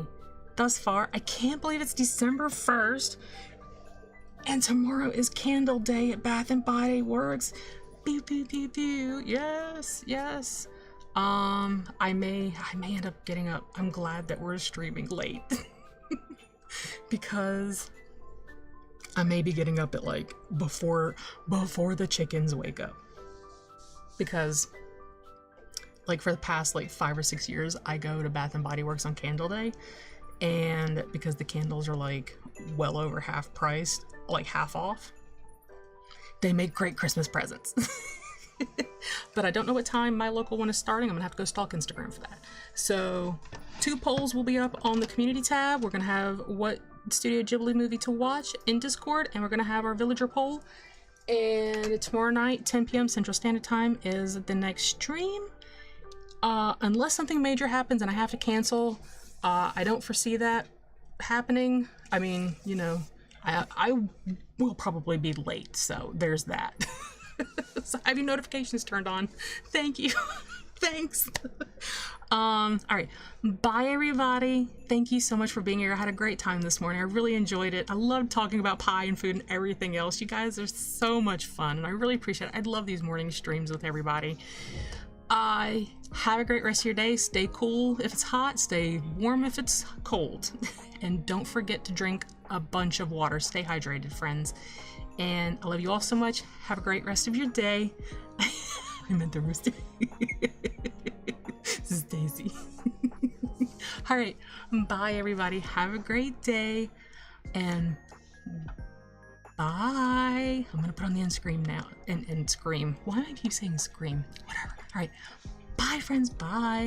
thus far. I can't believe it's December 1st, and tomorrow is Candle Day at Bath and Body Works. Pew, pew, pew, pew. Yes, yes. I may end up getting up. I'm glad that we're streaming late because I may be getting up at like before the chickens wake up, because like for the past like 5 or 6 years I go to Bath and Body Works on Candle Day, and because the candles are like well over half priced, like half off, they make great Christmas presents. But I don't know what time my local one is starting. I'm gonna have to go stalk Instagram for that. So 2 polls will be up on the community tab. We're gonna have what Studio Ghibli movie to watch in Discord, and we're gonna have our villager poll. And tomorrow night, 10 p.m. Central Standard Time is the next stream. Unless something major happens and I have to cancel, I don't foresee that happening. I mean, you know, I will probably be late, so there's that. So I have your notifications turned on. Thank you. Thanks. All right. Bye, everybody. Thank you so much for being here. I had a great time this morning. I really enjoyed it. I loved talking about pie and food and everything else. You guys are so much fun, and I really appreciate it. I love these morning streams with everybody. Have a great rest of your day. Stay cool if it's hot. Stay warm if it's cold. And don't forget to drink a bunch of water. Stay hydrated, friends. And I love you all so much. Have a great rest of your day. I meant the rooster. This is Daisy. All right. Bye, everybody. Have a great day. And bye. I'm going to put on the end scream now. And scream. Why do I keep saying scream? Whatever. All right. Bye, friends. Bye.